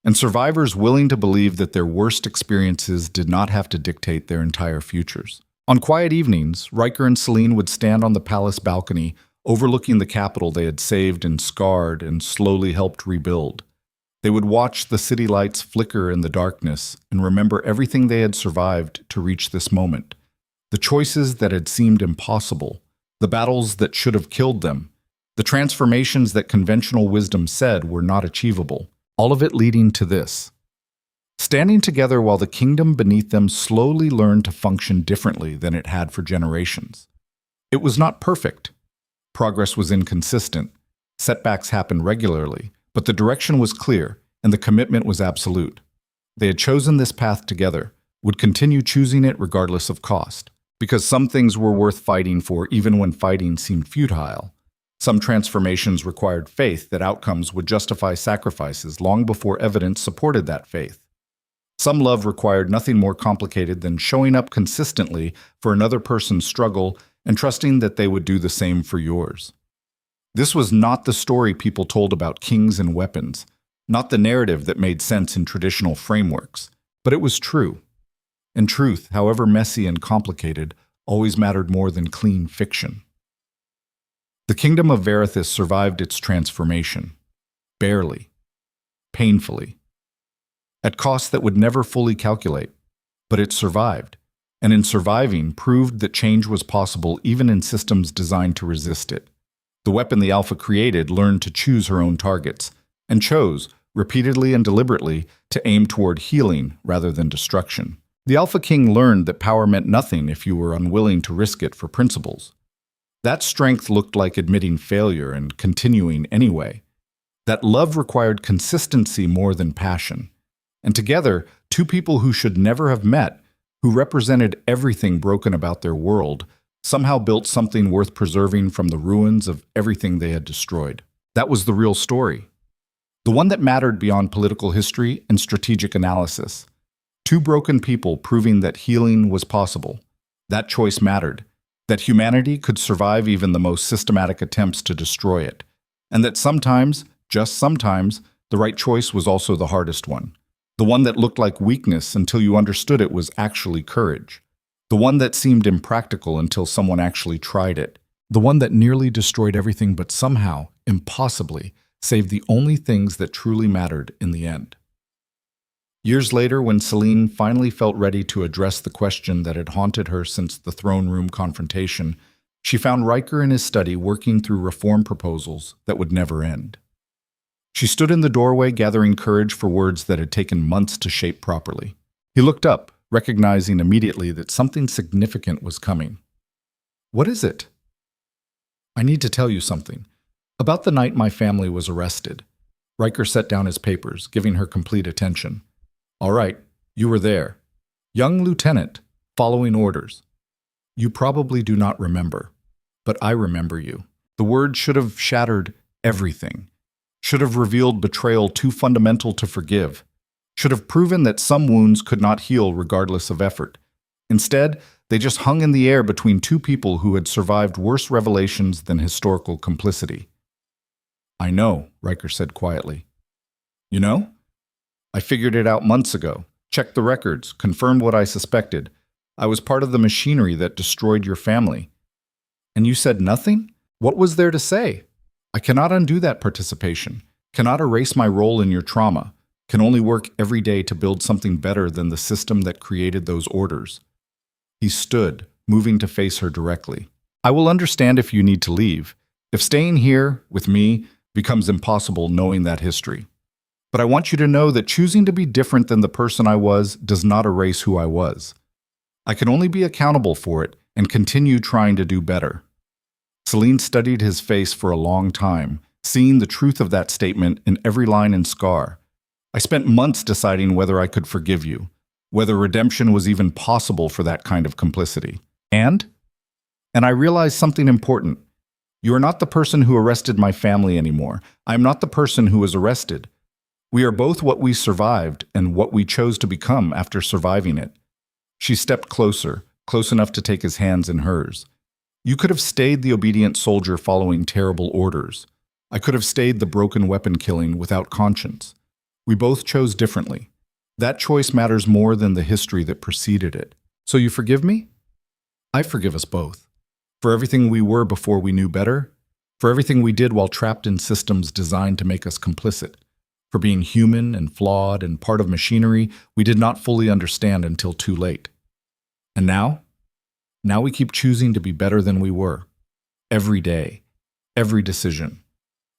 and survivors willing to believe that their worst experiences did not have to dictate their entire futures. On quiet evenings, Ryker and Selene would stand on the palace balcony, overlooking the capital they had saved and scarred and slowly helped rebuild. They would watch the city lights flicker in the darkness and remember everything they had survived to reach this moment. The choices that had seemed impossible, the battles that should have killed them, the transformations that conventional wisdom said were not achievable, all of it leading to this. Standing together while the kingdom beneath them slowly learned to function differently than it had for generations. It was not perfect. Progress was inconsistent. Setbacks happened regularly. But the direction was clear, and the commitment was absolute. They had chosen this path together, would continue choosing it regardless of cost. Because some things were worth fighting for even when fighting seemed futile. Some transformations required faith that outcomes would justify sacrifices long before evidence supported that faith. Some love required nothing more complicated than showing up consistently for another person's struggle and trusting that they would do the same for yours. This was not the story people told about kings and weapons, not the narrative that made sense in traditional frameworks, but it was true. And truth, however messy and complicated, always mattered more than clean fiction. The kingdom of Verithus survived its transformation. Barely. Painfully. At costs that would never fully calculate. But it survived. And in surviving, proved that change was possible even in systems designed to resist it. The weapon the Alpha created learned to choose her own targets, and chose, repeatedly and deliberately, to aim toward healing rather than destruction. The Alpha King learned that power meant nothing if you were unwilling to risk it for principles. That strength looked like admitting failure and continuing anyway. That love required consistency more than passion. And together, two people who should never have met, who represented everything broken about their world, somehow built something worth preserving from the ruins of everything they had destroyed. That was the real story. The one that mattered beyond political history and strategic analysis. Two broken people proving that healing was possible. That choice mattered. That humanity could survive even the most systematic attempts to destroy it. And that sometimes, just sometimes, the right choice was also the hardest one. The one that looked like weakness until you understood it was actually courage. The one that seemed impractical until someone actually tried it. The one that nearly destroyed everything but somehow, impossibly, saved the only things that truly mattered in the end. Years later, when Selene finally felt ready to address the question that had haunted her since the throne room confrontation, she found Ryker in his study working through reform proposals that would never end. She stood in the doorway gathering courage for words that had taken months to shape properly. He looked up, recognizing immediately that something significant was coming. "What is it?" "I need to tell you something. About the night my family was arrested." Ryker set down his papers, giving her complete attention. "All right, you were there. Young lieutenant, following orders. You probably do not remember, but I remember you." The word should have shattered everything. Should have revealed betrayal too fundamental to forgive. Should have proven that some wounds could not heal regardless of effort. Instead, they just hung in the air between two people who had survived worse revelations than historical complicity. "I know," Ryker said quietly. "You know? I figured it out months ago, checked the records, confirmed what I suspected. I was part of the machinery that destroyed your family." "And you said nothing? What was there to say?" "I cannot undo that participation, cannot erase my role in your trauma, can only work every day to build something better than the system that created those orders." He stood, moving to face her directly. "I will understand if you need to leave, if staying here, with me, becomes impossible knowing that history. But I want you to know that choosing to be different than the person I was does not erase who I was. I can only be accountable for it and continue trying to do better." Selene studied his face for a long time, seeing the truth of that statement in every line and scar. "I spent months deciding whether I could forgive you, whether redemption was even possible for that kind of complicity. And I realized something important. You are not the person who arrested my family anymore. I am not the person who was arrested. We are both what we survived and what we chose to become after surviving it." She stepped closer, close enough to take his hands in hers. "You could have stayed the obedient soldier following terrible orders. I could have stayed the broken weapon killing without conscience. We both chose differently. That choice matters more than the history that preceded it. So you forgive me?" "I forgive us both. For everything we were before we knew better. For everything we did while trapped in systems designed to make us complicit. For being human and flawed and part of machinery we did not fully understand until too late. And now? Now we keep choosing to be better than we were. Every day. Every decision.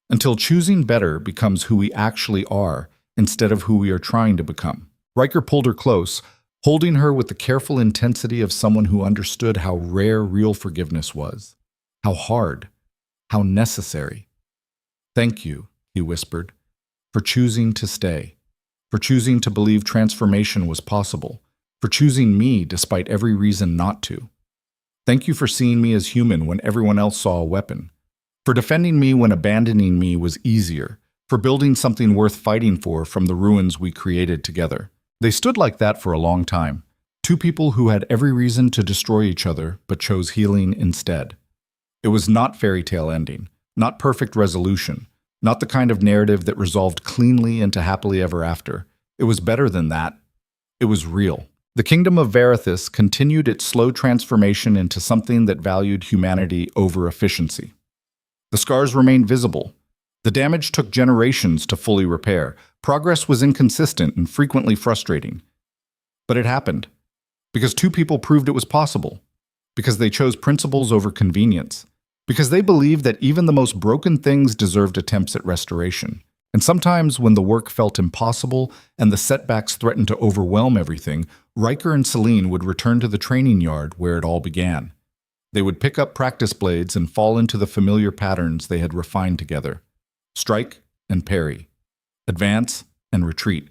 Until choosing better becomes who we actually are instead of who we are trying to become." Ryker pulled her close, holding her with the careful intensity of someone who understood how rare real forgiveness was. How hard. How necessary. "Thank you," he whispered. "For choosing to stay, for choosing to believe transformation was possible, for choosing me despite every reason not to." Thank you for seeing me as human when everyone else saw a weapon. For defending me when abandoning me was easier. For building something worth fighting for from the ruins we created together. They stood like that for a long time. Two people who had every reason to destroy each other, but chose healing instead. It was not fairy tale ending, not perfect resolution, not the kind of narrative that resolved cleanly into happily ever after. It was better than that. It was real. The kingdom of Varithus continued its slow transformation into something that valued humanity over efficiency. The scars remained visible. The damage took generations to fully repair. Progress was inconsistent and frequently frustrating. But it happened. Because two people proved it was possible. Because they chose principles over convenience. Because they believed that even the most broken things deserved attempts at restoration. And sometimes when the work felt impossible and the setbacks threatened to overwhelm everything, Ryker and Selene would return to the training yard where it all began. They would pick up practice blades and fall into the familiar patterns they had refined together. Strike and parry. Advance and retreat.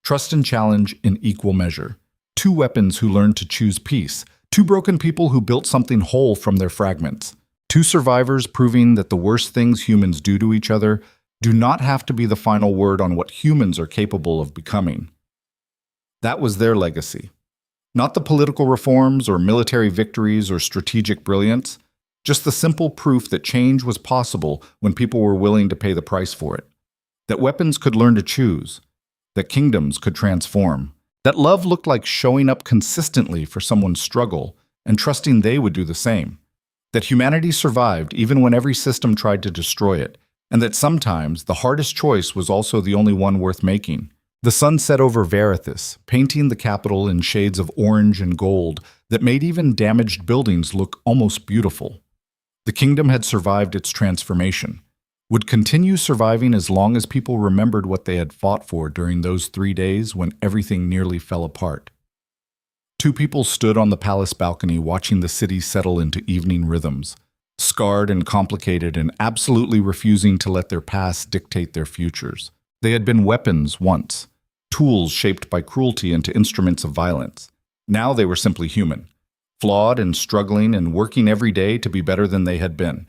Trust and challenge in equal measure. Two weapons who learned to choose peace. Two broken people who built something whole from their fragments. Two survivors proving that the worst things humans do to each other do not have to be the final word on what humans are capable of becoming. That was their legacy. Not the political reforms or military victories or strategic brilliance, just the simple proof that change was possible when people were willing to pay the price for it. That weapons could learn to choose. That kingdoms could transform. That love looked like showing up consistently for someone's struggle and trusting they would do the same. That humanity survived even when every system tried to destroy it, and that sometimes the hardest choice was also the only one worth making. The sun set over Varithus, painting the capital in shades of orange and gold that made even damaged buildings look almost beautiful. The kingdom had survived its transformation, would continue surviving as long as people remembered what they had fought for during those 3 days when everything nearly fell apart. Two people stood on the palace balcony watching the city settle into evening rhythms, scarred and complicated and absolutely refusing to let their past dictate their futures. They had been weapons once, tools shaped by cruelty into instruments of violence. Now they were simply human, flawed and struggling and working every day to be better than they had been.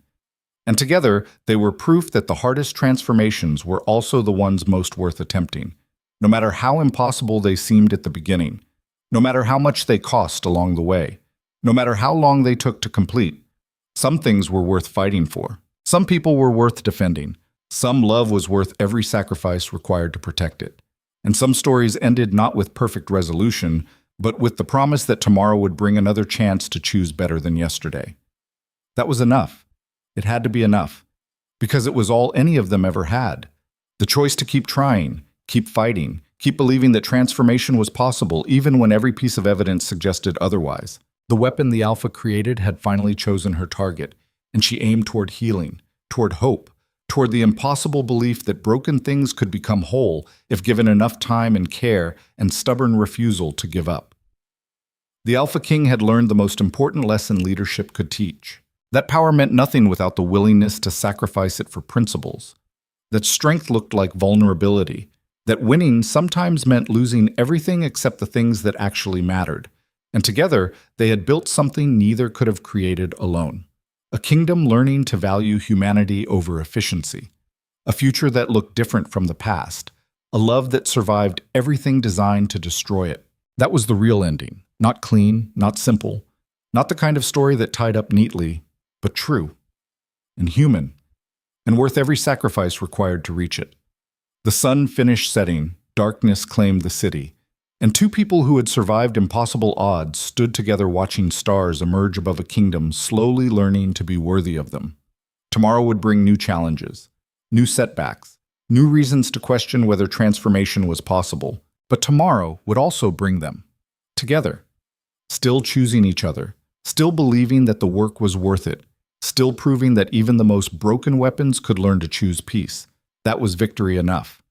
And together, they were proof that the hardest transformations were also the ones most worth attempting, no matter how impossible they seemed at the beginning, no matter how much they cost along the way, no matter how long they took to complete. Some things were worth fighting for. Some people were worth defending. Some love was worth every sacrifice required to protect it. And some stories ended not with perfect resolution, but with the promise that tomorrow would bring another chance to choose better than yesterday. That was enough. It had to be enough, because it was all any of them ever had. The choice to keep trying, keep fighting, keep believing that transformation was possible even when every piece of evidence suggested otherwise. The weapon the Alpha created had finally chosen her target, and she aimed toward healing, toward hope, toward the impossible belief that broken things could become whole if given enough time and care and stubborn refusal to give up. The Alpha King had learned the most important lesson leadership could teach. That power meant nothing without the willingness to sacrifice it for principles. That strength looked like vulnerability. That winning sometimes meant losing everything except the things that actually mattered. And together, they had built something neither could have created alone. A kingdom learning to value humanity over efficiency. A future that looked different from the past. A love that survived everything designed to destroy it. That was the real ending. Not clean, not simple. Not the kind of story that tied up neatly, but true. And human. And worth every sacrifice required to reach it. The sun finished setting. Darkness claimed the city. And two people who had survived impossible odds stood together watching stars emerge above a kingdom, slowly learning to be worthy of them. Tomorrow would bring new challenges, new setbacks, new reasons to question whether transformation was possible. But tomorrow would also bring them. Together. Still choosing each other. Still believing that the work was worth it. Still proving that even the most broken weapons could learn to choose peace. That was victory enough.